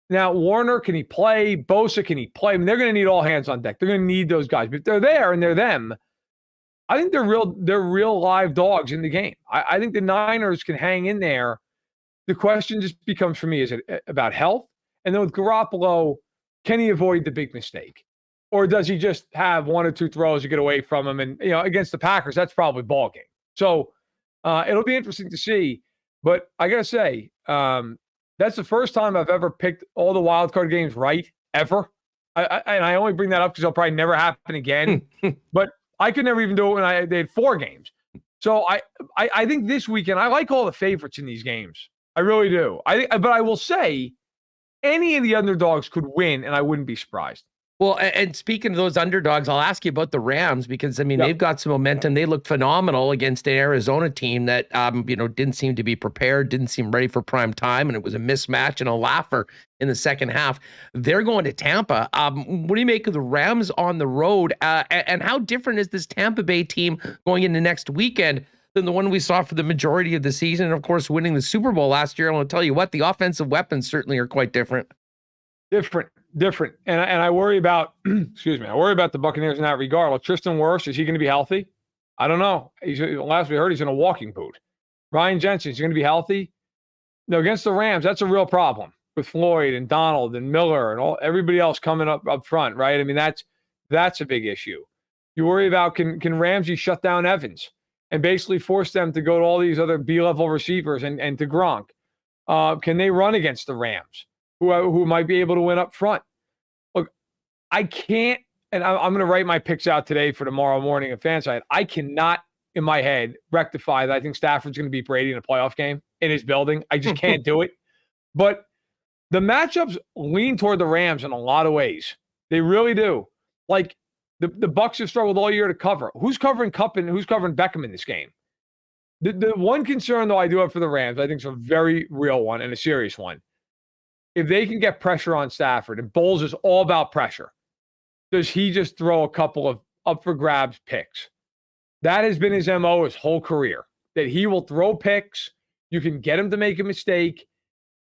Now, Warner, can he play? Bosa, can he play? I mean, they're going to need all hands on deck. They're going to need those guys. But if they're there and they're them, I think they're real live dogs in the game. I think the Niners can hang in there. The question just becomes for me, is it about health? And then with Garoppolo, can he avoid the big mistake? Or does he just have 1 or 2 throws to get away from him? And, against the Packers, that's probably ball game. So it'll be interesting to see. But I got to say, that's the first time I've ever picked all the wild card games right, ever. And I only bring that up because it'll probably never happen again. But I could never even do it when they had 4 games. So I think this weekend, I like all the favorites in these games. I really do. But I will say, any of the underdogs could win, and I wouldn't be surprised. Well, and speaking of those underdogs, I'll ask you about the Rams because, I mean, they've got some momentum. They look phenomenal against an Arizona team that, didn't seem to be prepared, didn't seem ready for prime time, and it was a mismatch and a laugher in the second half. They're going to Tampa. What do you make of the Rams on the road? And how different is this Tampa Bay team going into next weekend than the one we saw for the majority of the season? And, of course, winning the Super Bowl last year. And I'll tell you what, the offensive weapons certainly are quite different. Different. And I worry about, I worry about the Buccaneers in that regard. Like, Tristan Wirfs, is he going to be healthy? I don't know. Last we heard, he's in a walking boot. Ryan Jensen, is he going to be healthy? No, against the Rams, that's a real problem with Floyd and Donald and Miller and everybody else coming up front, right? I mean, that's a big issue. You worry about, can Ramsey shut down Evans and basically force them to go to all these other B-level receivers and to Gronk? Can they run against the Rams, who might be able to win up front? Look, I can't, and I'm going to write my picks out today for tomorrow morning at FanSided. I cannot, in my head, rectify that I think Stafford's going to beat Brady in a playoff game in his building. I just can't do it. But the matchups lean toward the Rams in a lot of ways. They really do. Like, the Bucs have struggled all year to cover. Who's covering Kupp and who's covering Beckham in this game? The one concern, though, I do have for the Rams, I think it's a very real one and a serious one. If they can get pressure on Stafford, and Bowles is all about pressure, does he just throw a couple of up-for-grabs picks? That has been his MO his whole career, that he will throw picks. You can get him to make a mistake.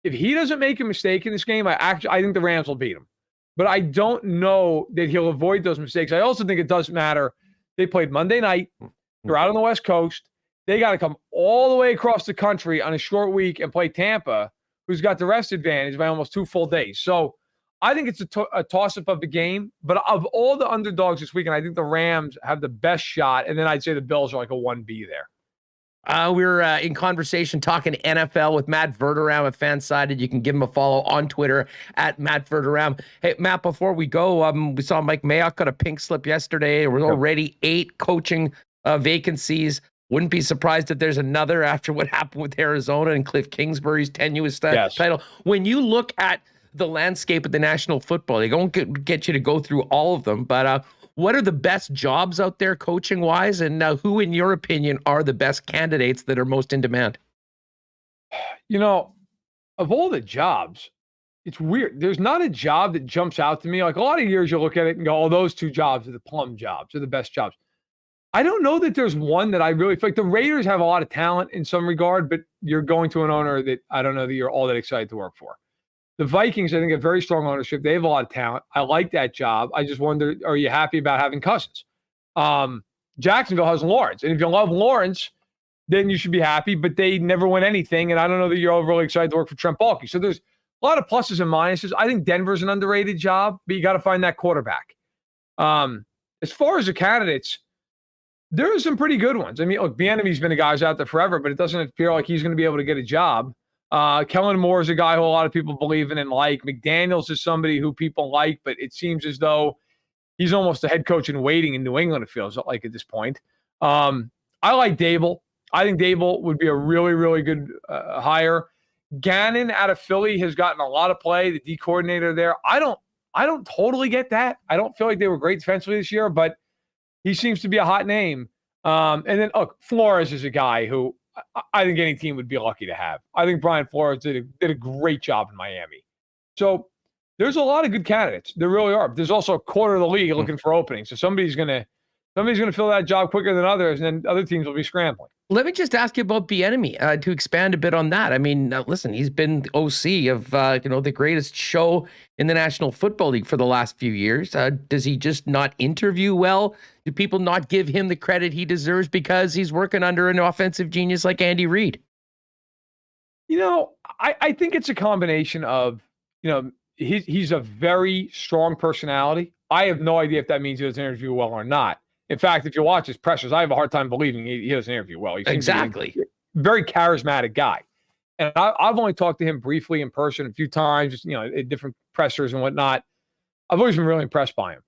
If he doesn't make a mistake in this game, I think the Rams will beat him. But I don't know that he'll avoid those mistakes. I also think it doesn't matter. They played Monday night. They're out on the West Coast. They got to come all the way across the country on a short week and play Tampa, who's got the rest advantage by almost 2 full days. So I think it's a toss-up of the game. But of all the underdogs this weekend, I think the Rams have the best shot. And then I'd say the Bills are like a 1B there. We're in conversation talking NFL with Matt Verderame of FanSided. You can give him a follow on Twitter at Matt Verderame. Hey, Matt, before we go, we saw Mike Mayock got a pink slip yesterday. There were already 8 coaching vacancies. Wouldn't be surprised if there's another after what happened with Arizona and Cliff Kingsbury's tenuous title. When you look at the landscape of the National Football League, I won't get you to go through all of them, but what are the best jobs out there coaching-wise, and who, in your opinion, are the best candidates that are most in demand? You know, of all the jobs, it's weird. There's not a job that jumps out to me. Like a lot of years, you look at it and go, oh, those 2 jobs are the plum jobs, are the best jobs. I don't know that there's one that I really feel like. The Raiders have a lot of talent in some regard, but you're going to an owner that I don't know that you're all that excited to work for. The Vikings, I think, have very strong ownership. They have a lot of talent. I like that job. I just wonder, are you happy about having Cousins? Jacksonville has Lawrence. And if you love Lawrence, then you should be happy, but they never win anything. And I don't know that you're all really excited to work for Trent Baalke. So there's a lot of pluses and minuses. I think Denver's an underrated job, but you got to find that quarterback. As far as the candidates, there are some pretty good ones. I mean, look, Bieniemy's been a guy who's out there forever, but it doesn't appear like he's going to be able to get a job. Kellen Moore is a guy who a lot of people believe in and like. McDaniels is somebody who people like, but it seems as though he's almost a head coach in waiting in New England, it feels like at this point. I like Dable. I think Dable would be a really, really good hire. Gannon out of Philly has gotten a lot of play, the D coordinator there. I don't totally get that. I don't feel like they were great defensively this year, but he seems to be a hot name. And then, look, Flores is a guy who I think any team would be lucky to have. I think Brian Flores did a great job in Miami. So there's a lot of good candidates. There really are. But there's also a quarter of the league looking for openings. So somebody's gonna fill that job quicker than others, and then other teams will be scrambling. Let me just ask you about Bieniemy to expand a bit on that. I mean, listen, he's been OC of the greatest show in the National Football League for the last few years. Does he just not interview well? Do people not give him the credit he deserves because he's working under an offensive genius like Andy Reid? You know, I think it's a combination of, he's a very strong personality. I have no idea if that means he doesn't interview well or not. In fact, if you watch his pressers, I have a hard time believing he doesn't interview well. He seems exactly. to be a very charismatic guy. And I've only talked to him briefly in person a few times, just, at different pressers and whatnot. I've always been really impressed by him.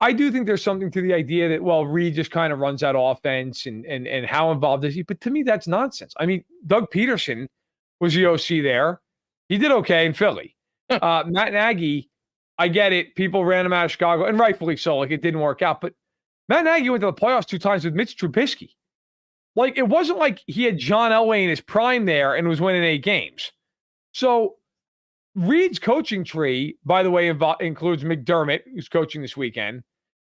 I do think there's something to the idea that, well, Reid just kind of runs that offense and how involved is he? But to me, that's nonsense. I mean, Doug Peterson was the OC there. He did okay in Philly. Matt Nagy, I get it. People ran him out of Chicago, and rightfully so. Like, it didn't work out. But Matt Nagy went to the playoffs 2 times with Mitch Trubisky. Like, it wasn't like he had John Elway in his prime there and was winning 8 games. So Reid's coaching tree, by the way, includes McDermott, who's coaching this weekend,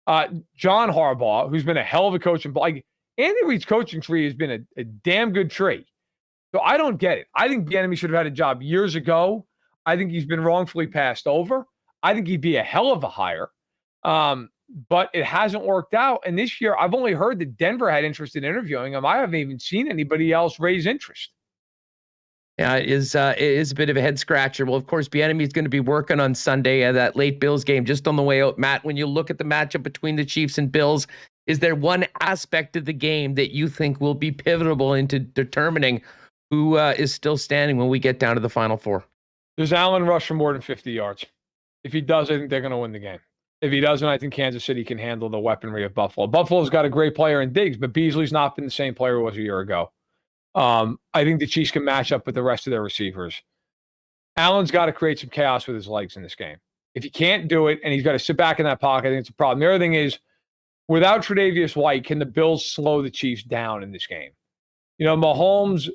John Harbaugh, who's been a hell of a coach. Like, Andy Reid's coaching tree has been a damn good tree. So I don't get it. I think Bieniemy should have had a job years ago. I think he's been wrongfully passed over. I think he'd be a hell of a hire. But it hasn't worked out. And this year, I've only heard that Denver had interest in interviewing him. I haven't even seen anybody else raise interest. Yeah, it is a bit of a head scratcher. Well, of course, Bieniemy is going to be working on Sunday at that late Bills game just on the way out. Matt, when you look at the matchup between the Chiefs and Bills, is there one aspect of the game that you think will be pivotal into determining who is still standing when we get down to the Final Four? Does Allen rush for more than 50 yards? If he does, I think they're going to win the game. If he doesn't, I think Kansas City can handle the weaponry of Buffalo. Buffalo's got a great player in Diggs, but Beasley's not been the same player he was a year ago. I think the Chiefs can match up with the rest of their receivers. Allen's got to create some chaos with his legs in this game. If he can't do it and he's got to sit back in that pocket, I think it's a problem. The other thing is, without Tre'Davious White, can the Bills slow the Chiefs down in this game? Mahomes,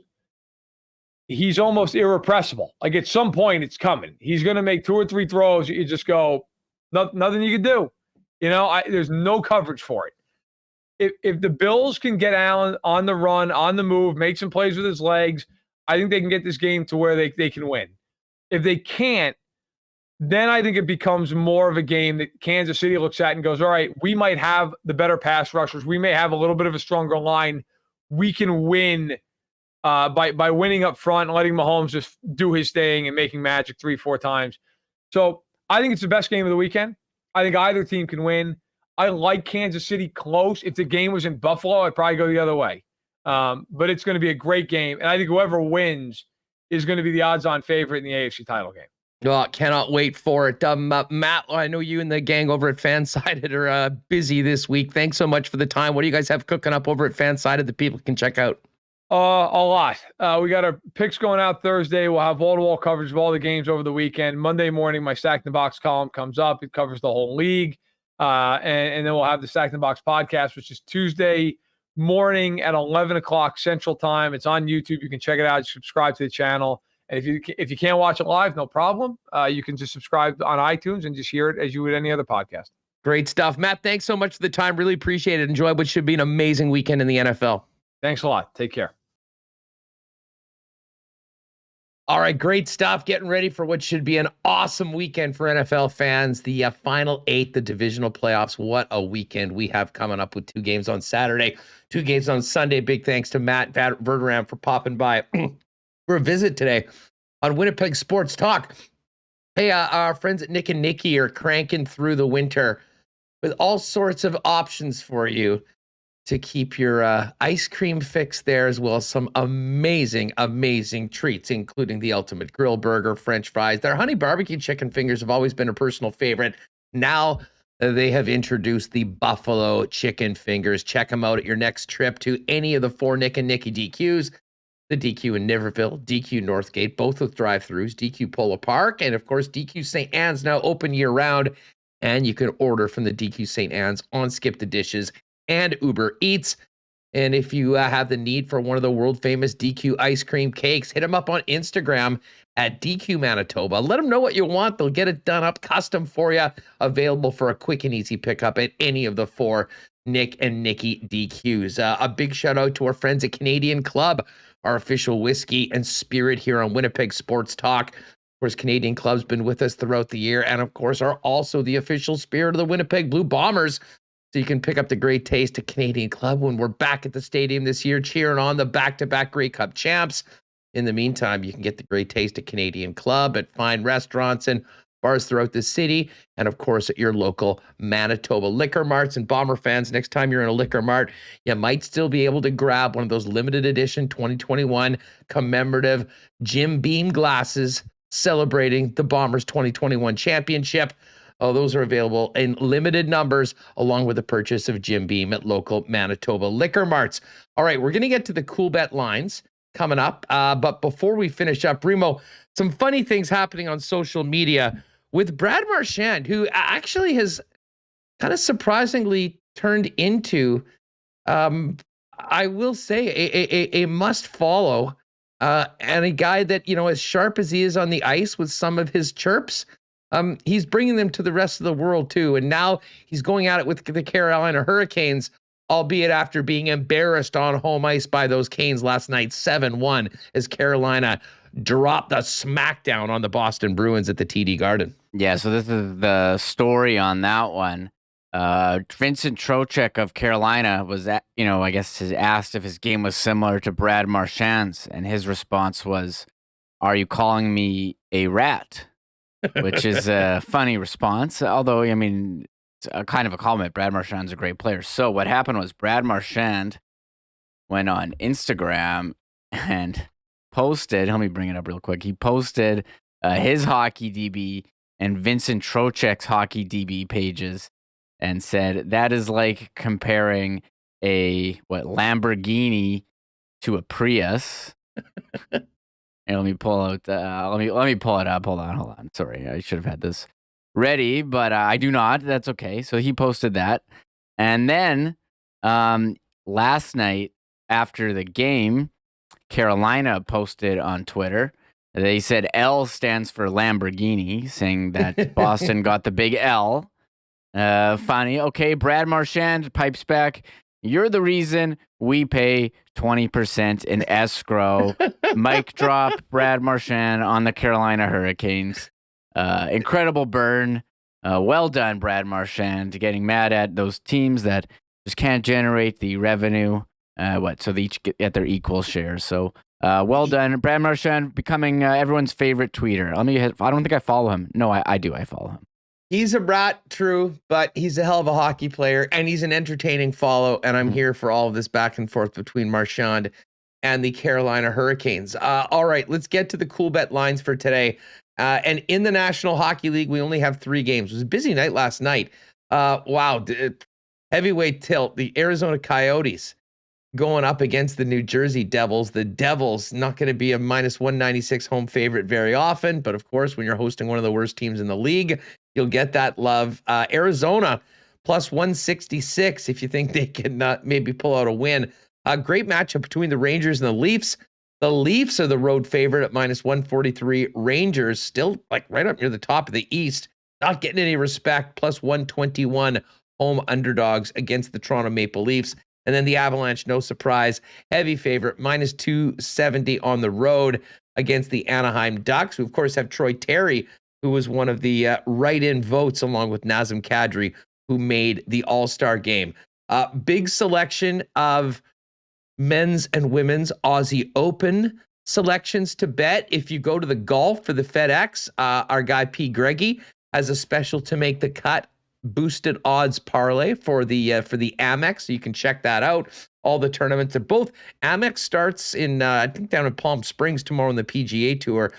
he's almost irrepressible. Like at some point, it's coming. He's going to make 2 or 3 throws. You just go, nothing you can do. There's no coverage for it. If the Bills can get Allen on the run, on the move, make some plays with his legs, I think they can get this game to where they can win. If they can't, then I think it becomes more of a game that Kansas City looks at and goes, all right, we might have the better pass rushers. We may have a little bit of a stronger line. We can win by winning up front and letting Mahomes just do his thing and making magic 3-4 times. So I think it's the best game of the weekend. I think either team can win. I like Kansas City close. If the game was in Buffalo, I'd probably go the other way. But it's going to be a great game. And I think whoever wins is going to be the odds-on favorite in the AFC title game. Oh, cannot wait for it. Matt, I know you and the gang over at FanSided are busy this week. Thanks so much for the time. What do you guys have cooking up over at FanSided that people can check out? A lot. We got our picks going out Thursday. We'll have wall-to-wall coverage of all the games over the weekend. Monday morning, my Stack the Box column comes up. It covers the whole league. And then we'll have the Stack the Box podcast, which is Tuesday morning at 11 o'clock Central Time. It's on YouTube. You can check it out. Subscribe to the channel. And if you can't watch it live, no problem. You can just subscribe on iTunes and just hear it as you would any other podcast. Great stuff. Matt, thanks so much for the time. Really appreciate it. Enjoy what should be an amazing weekend in the NFL. Thanks a lot. Take care. All right, great stuff. Getting ready for what should be an awesome weekend for NFL fans. The Final 8, the divisional playoffs. What a weekend we have coming up with 2 games on Saturday, 2 games on Sunday. Big thanks to Matt Verderame for popping by for a visit today on Winnipeg Sports Talk. Hey, our friends at Nick and Nicky are cranking through the winter with all sorts of options for you to keep your ice cream fix there, as well as some amazing, amazing treats, including the ultimate grill burger, French fries. Their honey barbecue chicken fingers have always been a personal favorite. Now they have introduced the buffalo chicken fingers. Check them out at your next trip to any of the 4 Nick and Nicky DQs. The DQ in Niverville, DQ Northgate, both with drive-thrus, DQ Polo Park, and of course, DQ St. Anne's now open year-round. And you can order from the DQ St. Anne's on Skip the Dishes and Uber Eats. And if you have the need for one of the world-famous DQ ice cream cakes, hit them up on Instagram at DQ Manitoba. Let them know what you want. They'll get it done up custom for you, available for a quick and easy pickup at any of the 4 Nick and Nicky DQs. A big shout out to our friends at Canadian Club, our official whiskey and spirit here on Winnipeg Sports Talk. Of course, Canadian Club's been with us throughout the year, and of course are also the official spirit of the Winnipeg Blue Bombers. So you can pick up the great taste of Canadian Club when we're back at the stadium this year, cheering on the back-to-back Grey Cup champs. In the meantime, you can get the great taste of Canadian Club at fine restaurants and bars throughout the city, and of course at your local Manitoba liquor marts. And Bomber fans, next time you're in a liquor mart, you might still be able to grab one of those limited edition 2021 commemorative Jim Beam glasses celebrating the Bombers 2021 championship. Oh, those are available in limited numbers, along with the purchase of Jim Beam at local Manitoba liquor marts. All right, we're going to get to the Coolbet Lines coming up. But before we finish up, Remo, some funny things happening on social media with Brad Marchand, who actually has kind of surprisingly turned into, I will say, a must follow, and a guy that, as sharp as he is on the ice with some of his chirps, he's bringing them to the rest of the world too. And now he's going at it with the Carolina Hurricanes, albeit after being embarrassed on home ice by those Canes last night, 7-1, as Carolina dropped a smackdown on the Boston Bruins at the TD Garden. Yeah, so this is the story on that one. Vincent Trocheck of Carolina was I guess has asked if his game was similar to Brad Marchand's, and his response was, "Are you calling me a rat?" Which is a funny response, although, I mean, it's a kind of a compliment. Brad Marchand's a great player. So what happened was Brad Marchand went on Instagram and posted, let me bring it up real quick. He posted his Hockey DB and Vincent Trocheck's Hockey DB pages and said, that is like comparing a Lamborghini to a Prius. And let me pull out. Let me pull it up. Hold on. Sorry, I should have had this ready, but I do not. That's okay. So he posted that, and then last night after the game, Carolina posted on Twitter. They said L stands for Lamborghini, saying that Boston got the big L. Funny. Okay, Brad Marchand pipes back. You're the reason we pay 20% in escrow. Mic drop, Brad Marchand on the Carolina Hurricanes. Incredible burn. Well done, Brad Marchand, getting mad at those teams that just can't generate the revenue. So they each get their equal share. So well done. Brad Marchand becoming everyone's favorite tweeter. I don't think I follow him. No, I do. I follow him. He's a brat, true, but he's a hell of a hockey player, and he's an entertaining follow, and I'm here for all of this back and forth between Marchand and the Carolina Hurricanes. All right, let's get to the Coolbet lines for today. And in the National Hockey League, we only have 3 games. It was a busy night last night. Wow, heavyweight tilt. The Arizona Coyotes going up against the New Jersey Devils. The Devils not going to be a minus 196 home favorite very often, but of course, when you're hosting one of the worst teams in the league, you'll get that love. Arizona plus 166 if you think they can maybe pull out a win. A great matchup between the Rangers and the Leafs. The Leafs are the road favorite at minus 143. Rangers still like right up near the top of the East, not getting any respect. Plus 121 home underdogs against the Toronto Maple Leafs. And then the Avalanche, no surprise, heavy favorite, minus 270 on the road against the Anaheim Ducks, who of course have Troy Terry, who was one of the write-in votes along with Nazem Kadri, who made the All-Star game. Big selection of men's and women's Aussie Open selections to bet. If you go to the golf for the FedEx, our guy P. Greggy has a special to make the cut boosted odds parlay for the Amex, so you can check that out. All the tournaments are both. Amex starts in I think down in Palm Springs tomorrow on the PGA Tour,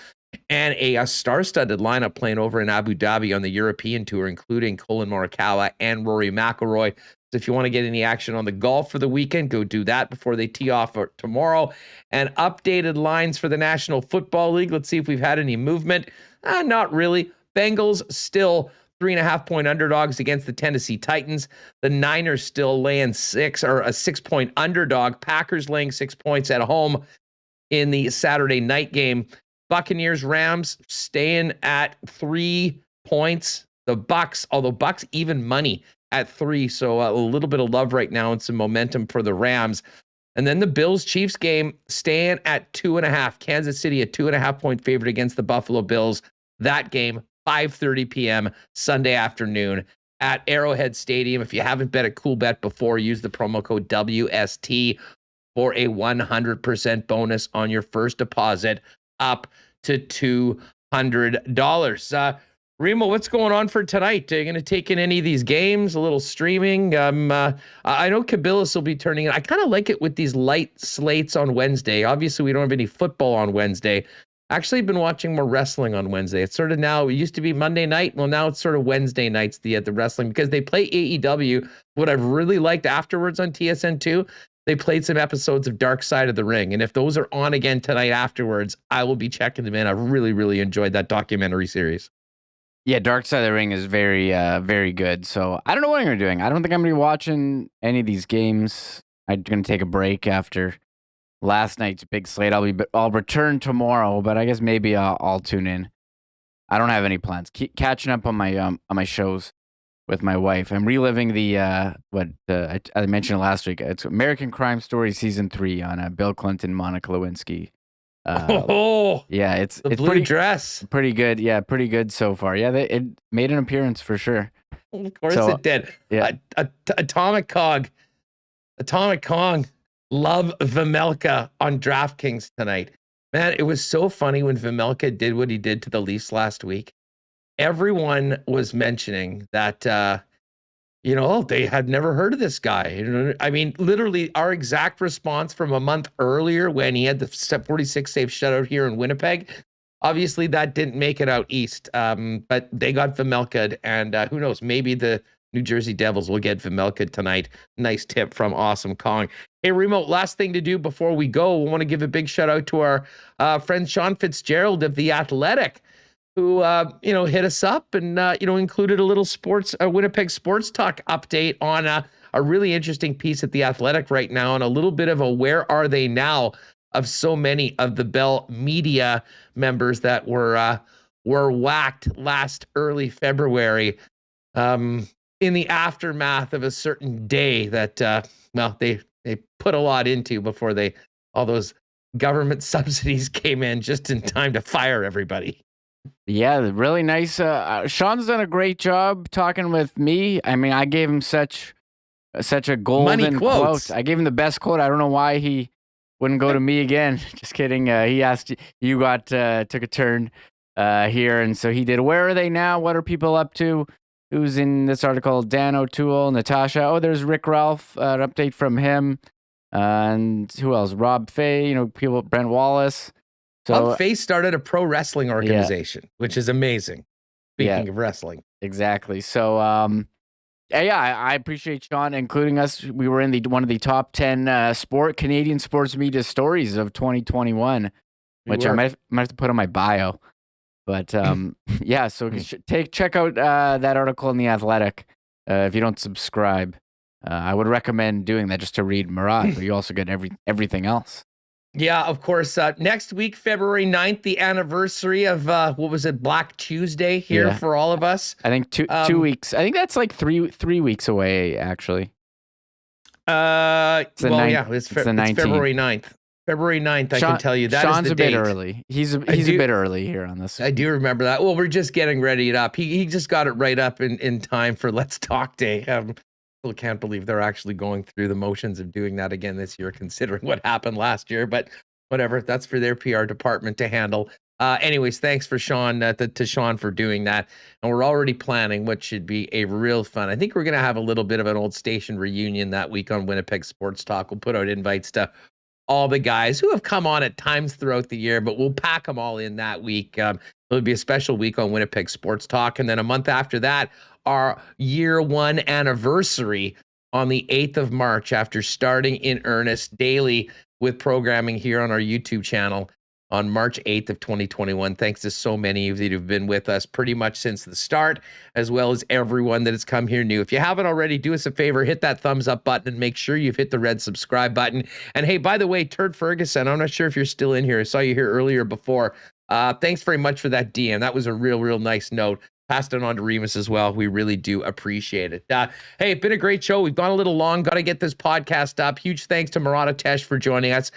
and a star-studded lineup playing over in Abu Dhabi on the European Tour, including Colin Morikawa and Rory McIlroy. So if you want to get any action on the golf for the weekend, go do that before they tee off for tomorrow. And updated lines for the National Football League. Let's see if we've had any movement. Not really. Bengals still 3.5-point underdogs against the Tennessee Titans. The Niners still laying 6 or a 6-point underdog. Packers laying 6 points at home in the Saturday night game. Buccaneers Rams staying at 3 points. The Bucks, although Bucks even money at 3, so a little bit of love right now and some momentum for the Rams. And then the Bills Chiefs game staying at 2.5. Kansas City a 2.5-point favorite against the Buffalo Bills. That game 5:30 p.m. Sunday afternoon at Arrowhead Stadium. If you haven't bet at Coolbet before, use the promo code WST for a 100% bonus on your first deposit up to $200. Remo, what's going on for tonight? Are you going to take in any of these games? A little streaming? I know Kabilis will be turning in. I kind of like it with these light slates on Wednesday. Obviously, we don't have any football on Wednesday. Actually been watching more wrestling on Wednesday. It's sort of now, it used to be Monday night. Well, now it's sort of Wednesday nights, the wrestling, because they play AEW. What I've really liked afterwards on TSN2, they played some episodes of Dark Side of the Ring. And if those are on again tonight afterwards, I will be checking them in. I've really, really enjoyed that documentary series. Yeah, Dark Side of the Ring is very, very good. So I don't know what you're doing. I don't think I'm going to be watching any of these games. I'm going to take a break after last night's big slate. I'll return tomorrow, but I guess maybe I'll tune in. I don't have any plans. Keep catching up on my shows with my wife. I'm reliving the I mentioned last week. It's American Crime Story season 3 on Bill Clinton, Monica Lewinsky. Yeah, it's blue pretty dress. Pretty good. Yeah, pretty good so far. Yeah, it made an appearance for sure. Of course it did. Yeah. Atomic Kong. Love Vejmelka on DraftKings tonight. Man, it was so funny when Vejmelka did what he did to the Leafs last week. Everyone was mentioning that, they had never heard of this guy. I mean, literally our exact response from a month earlier when he had the 46 save shutout here in Winnipeg. Obviously, that didn't make it out east, but they got Vejmelka, and who knows, maybe the New Jersey Devils will get Vejmelka tonight. Nice tip from Awesome Kong. Hey, Remo, last thing to do before we go, we want to give a big shout out to our friend Sean Fitzgerald of The Athletic. who hit us up and included a little Winnipeg Sports Talk update on a really interesting piece at The Athletic right now, and a little bit of a where are they now of so many of the Bell media members that were whacked last early February in the aftermath of a certain day that they put a lot into before all those government subsidies came in just in time to fire everybody. Yeah, really nice. Sean's done a great job talking with me. I mean, I gave him such a golden quote. I gave him the best quote. I don't know why he wouldn't go to me again. Just kidding. He asked, you took a turn here. And so he did. Where are they now? What are people up to? Who's in this article? Dan O'Toole, Natasha. Oh, there's Rick Ralph, an update from him. And who else? Rob Fay, people, Brent Wallace. So Rob Fay started a pro wrestling organization, which is amazing. Speaking of wrestling. Exactly. So, I appreciate Sean including us. We were in one of the top 10 Canadian sports media stories of 2021, which I might have to put on my bio. But so check out that article in The Athletic if you don't subscribe. I would recommend doing that just to read Murat, but you also get everything else. Yeah, of course. Next week, February 9th, the anniversary of, Black Tuesday here for all of us. I think 2 weeks. I think that's like three weeks away, actually. It's the 19th. February 9th. February 9th, I can tell you. Sean's is the a bit date. Early. He's a bit early here on this. I do remember that. Well, we're just getting ready it up. He just got it right up in time for Let's Talk Day. Still can't believe they're actually going through the motions of doing that again this year, considering what happened last year. But whatever, that's for their PR department to handle. Anyways, thanks for Sean to Sean for doing that. And we're already planning what should be a real fun. I think we're going to have a little bit of an old station reunion that week on Winnipeg Sports Talk. We'll put out invites to all the guys who have come on at times throughout the year, but we'll pack them all in that week. It'll be a special week on Winnipeg Sports Talk. And then a month after that, our year one anniversary on the 8th of March, after starting in earnest daily with programming here on our YouTube channel on March 8th of 2021. Thanks to so many of you who've been with us pretty much since the start, as well as everyone that has come here new. If you haven't already, do us a favor, hit that thumbs up button and make sure you've hit the red subscribe button. And hey, by the way, Turd Ferguson, I'm not sure if you're still in here. I saw you here earlier before. Thanks very much for that DM. That was a real nice note. Passed it on to Remis as well. We really do appreciate it. Hey, it's been a great show. We've gone a little long. Got to get this podcast up. Huge thanks to Murat for joining us.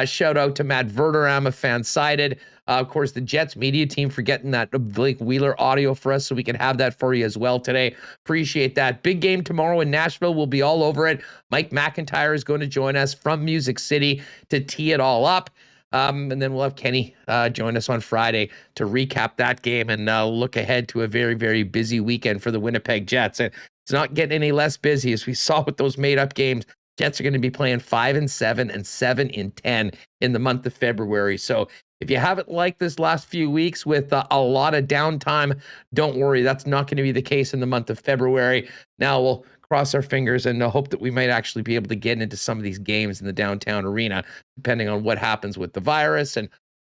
Shout out to Matt Verderame of FanSided. Of course, the Jets media team for getting that Blake Wheeler audio for us so we can have that for you as well today. Appreciate that. Big game tomorrow in Nashville. We'll be all over it. Mike McIntyre is going to join us from Music City to tee it all up. And then we'll have Kenny join us on Friday to recap that game and look ahead to a very, very busy weekend for the Winnipeg Jets. And it's not getting any less busy, as we saw with those made-up games. Jets are going to be playing 5-7 and 7-10 in the month of February. So if you haven't liked this last few weeks with a lot of downtime, don't worry. That's not going to be the case in the month of February. Now we'll cross our fingers and hope that we might actually be able to get into some of these games in the downtown arena, depending on what happens with the virus and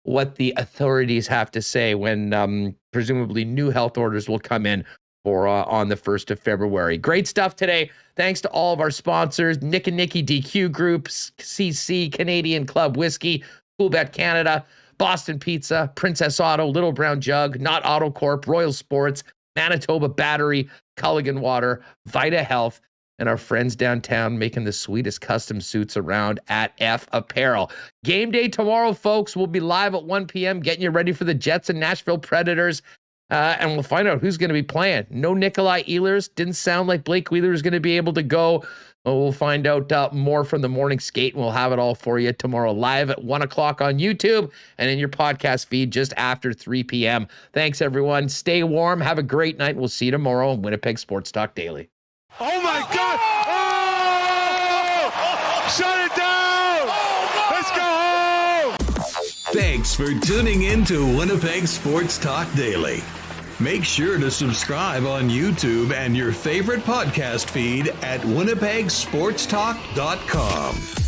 what the authorities have to say when presumably new health orders will come in for on the 1st of February. Great stuff today. Thanks to all of our sponsors, Nick and Nicky DQ Groups, CC, Canadian Club Whiskey, Coolbet Canada, Boston Pizza, Princess Auto, Little Brown Jug, Not Auto Corp, Royal Sports, Manitoba Battery, Culligan Water, Vita Health, and our friends downtown making the sweetest custom suits around at F Apparel. Game day tomorrow, folks. We'll be live at 1 p.m. getting you ready for the Jets and Nashville Predators. And we'll find out who's going to be playing. No Nikolaj Ehlers. Didn't sound like Blake Wheeler is going to be able to go. We'll find out more from the morning skate, and we'll have it all for you tomorrow live at 1 o'clock on YouTube and in your podcast feed just after 3 p.m. Thanks, everyone. Stay warm. Have a great night. We'll see you tomorrow on Winnipeg Sports Talk Daily. Oh, my God. Oh! Shut it down. Let's go home. Thanks for tuning in to Winnipeg Sports Talk Daily. Make sure to subscribe on YouTube and your favorite podcast feed at winnipegsportstalk.com.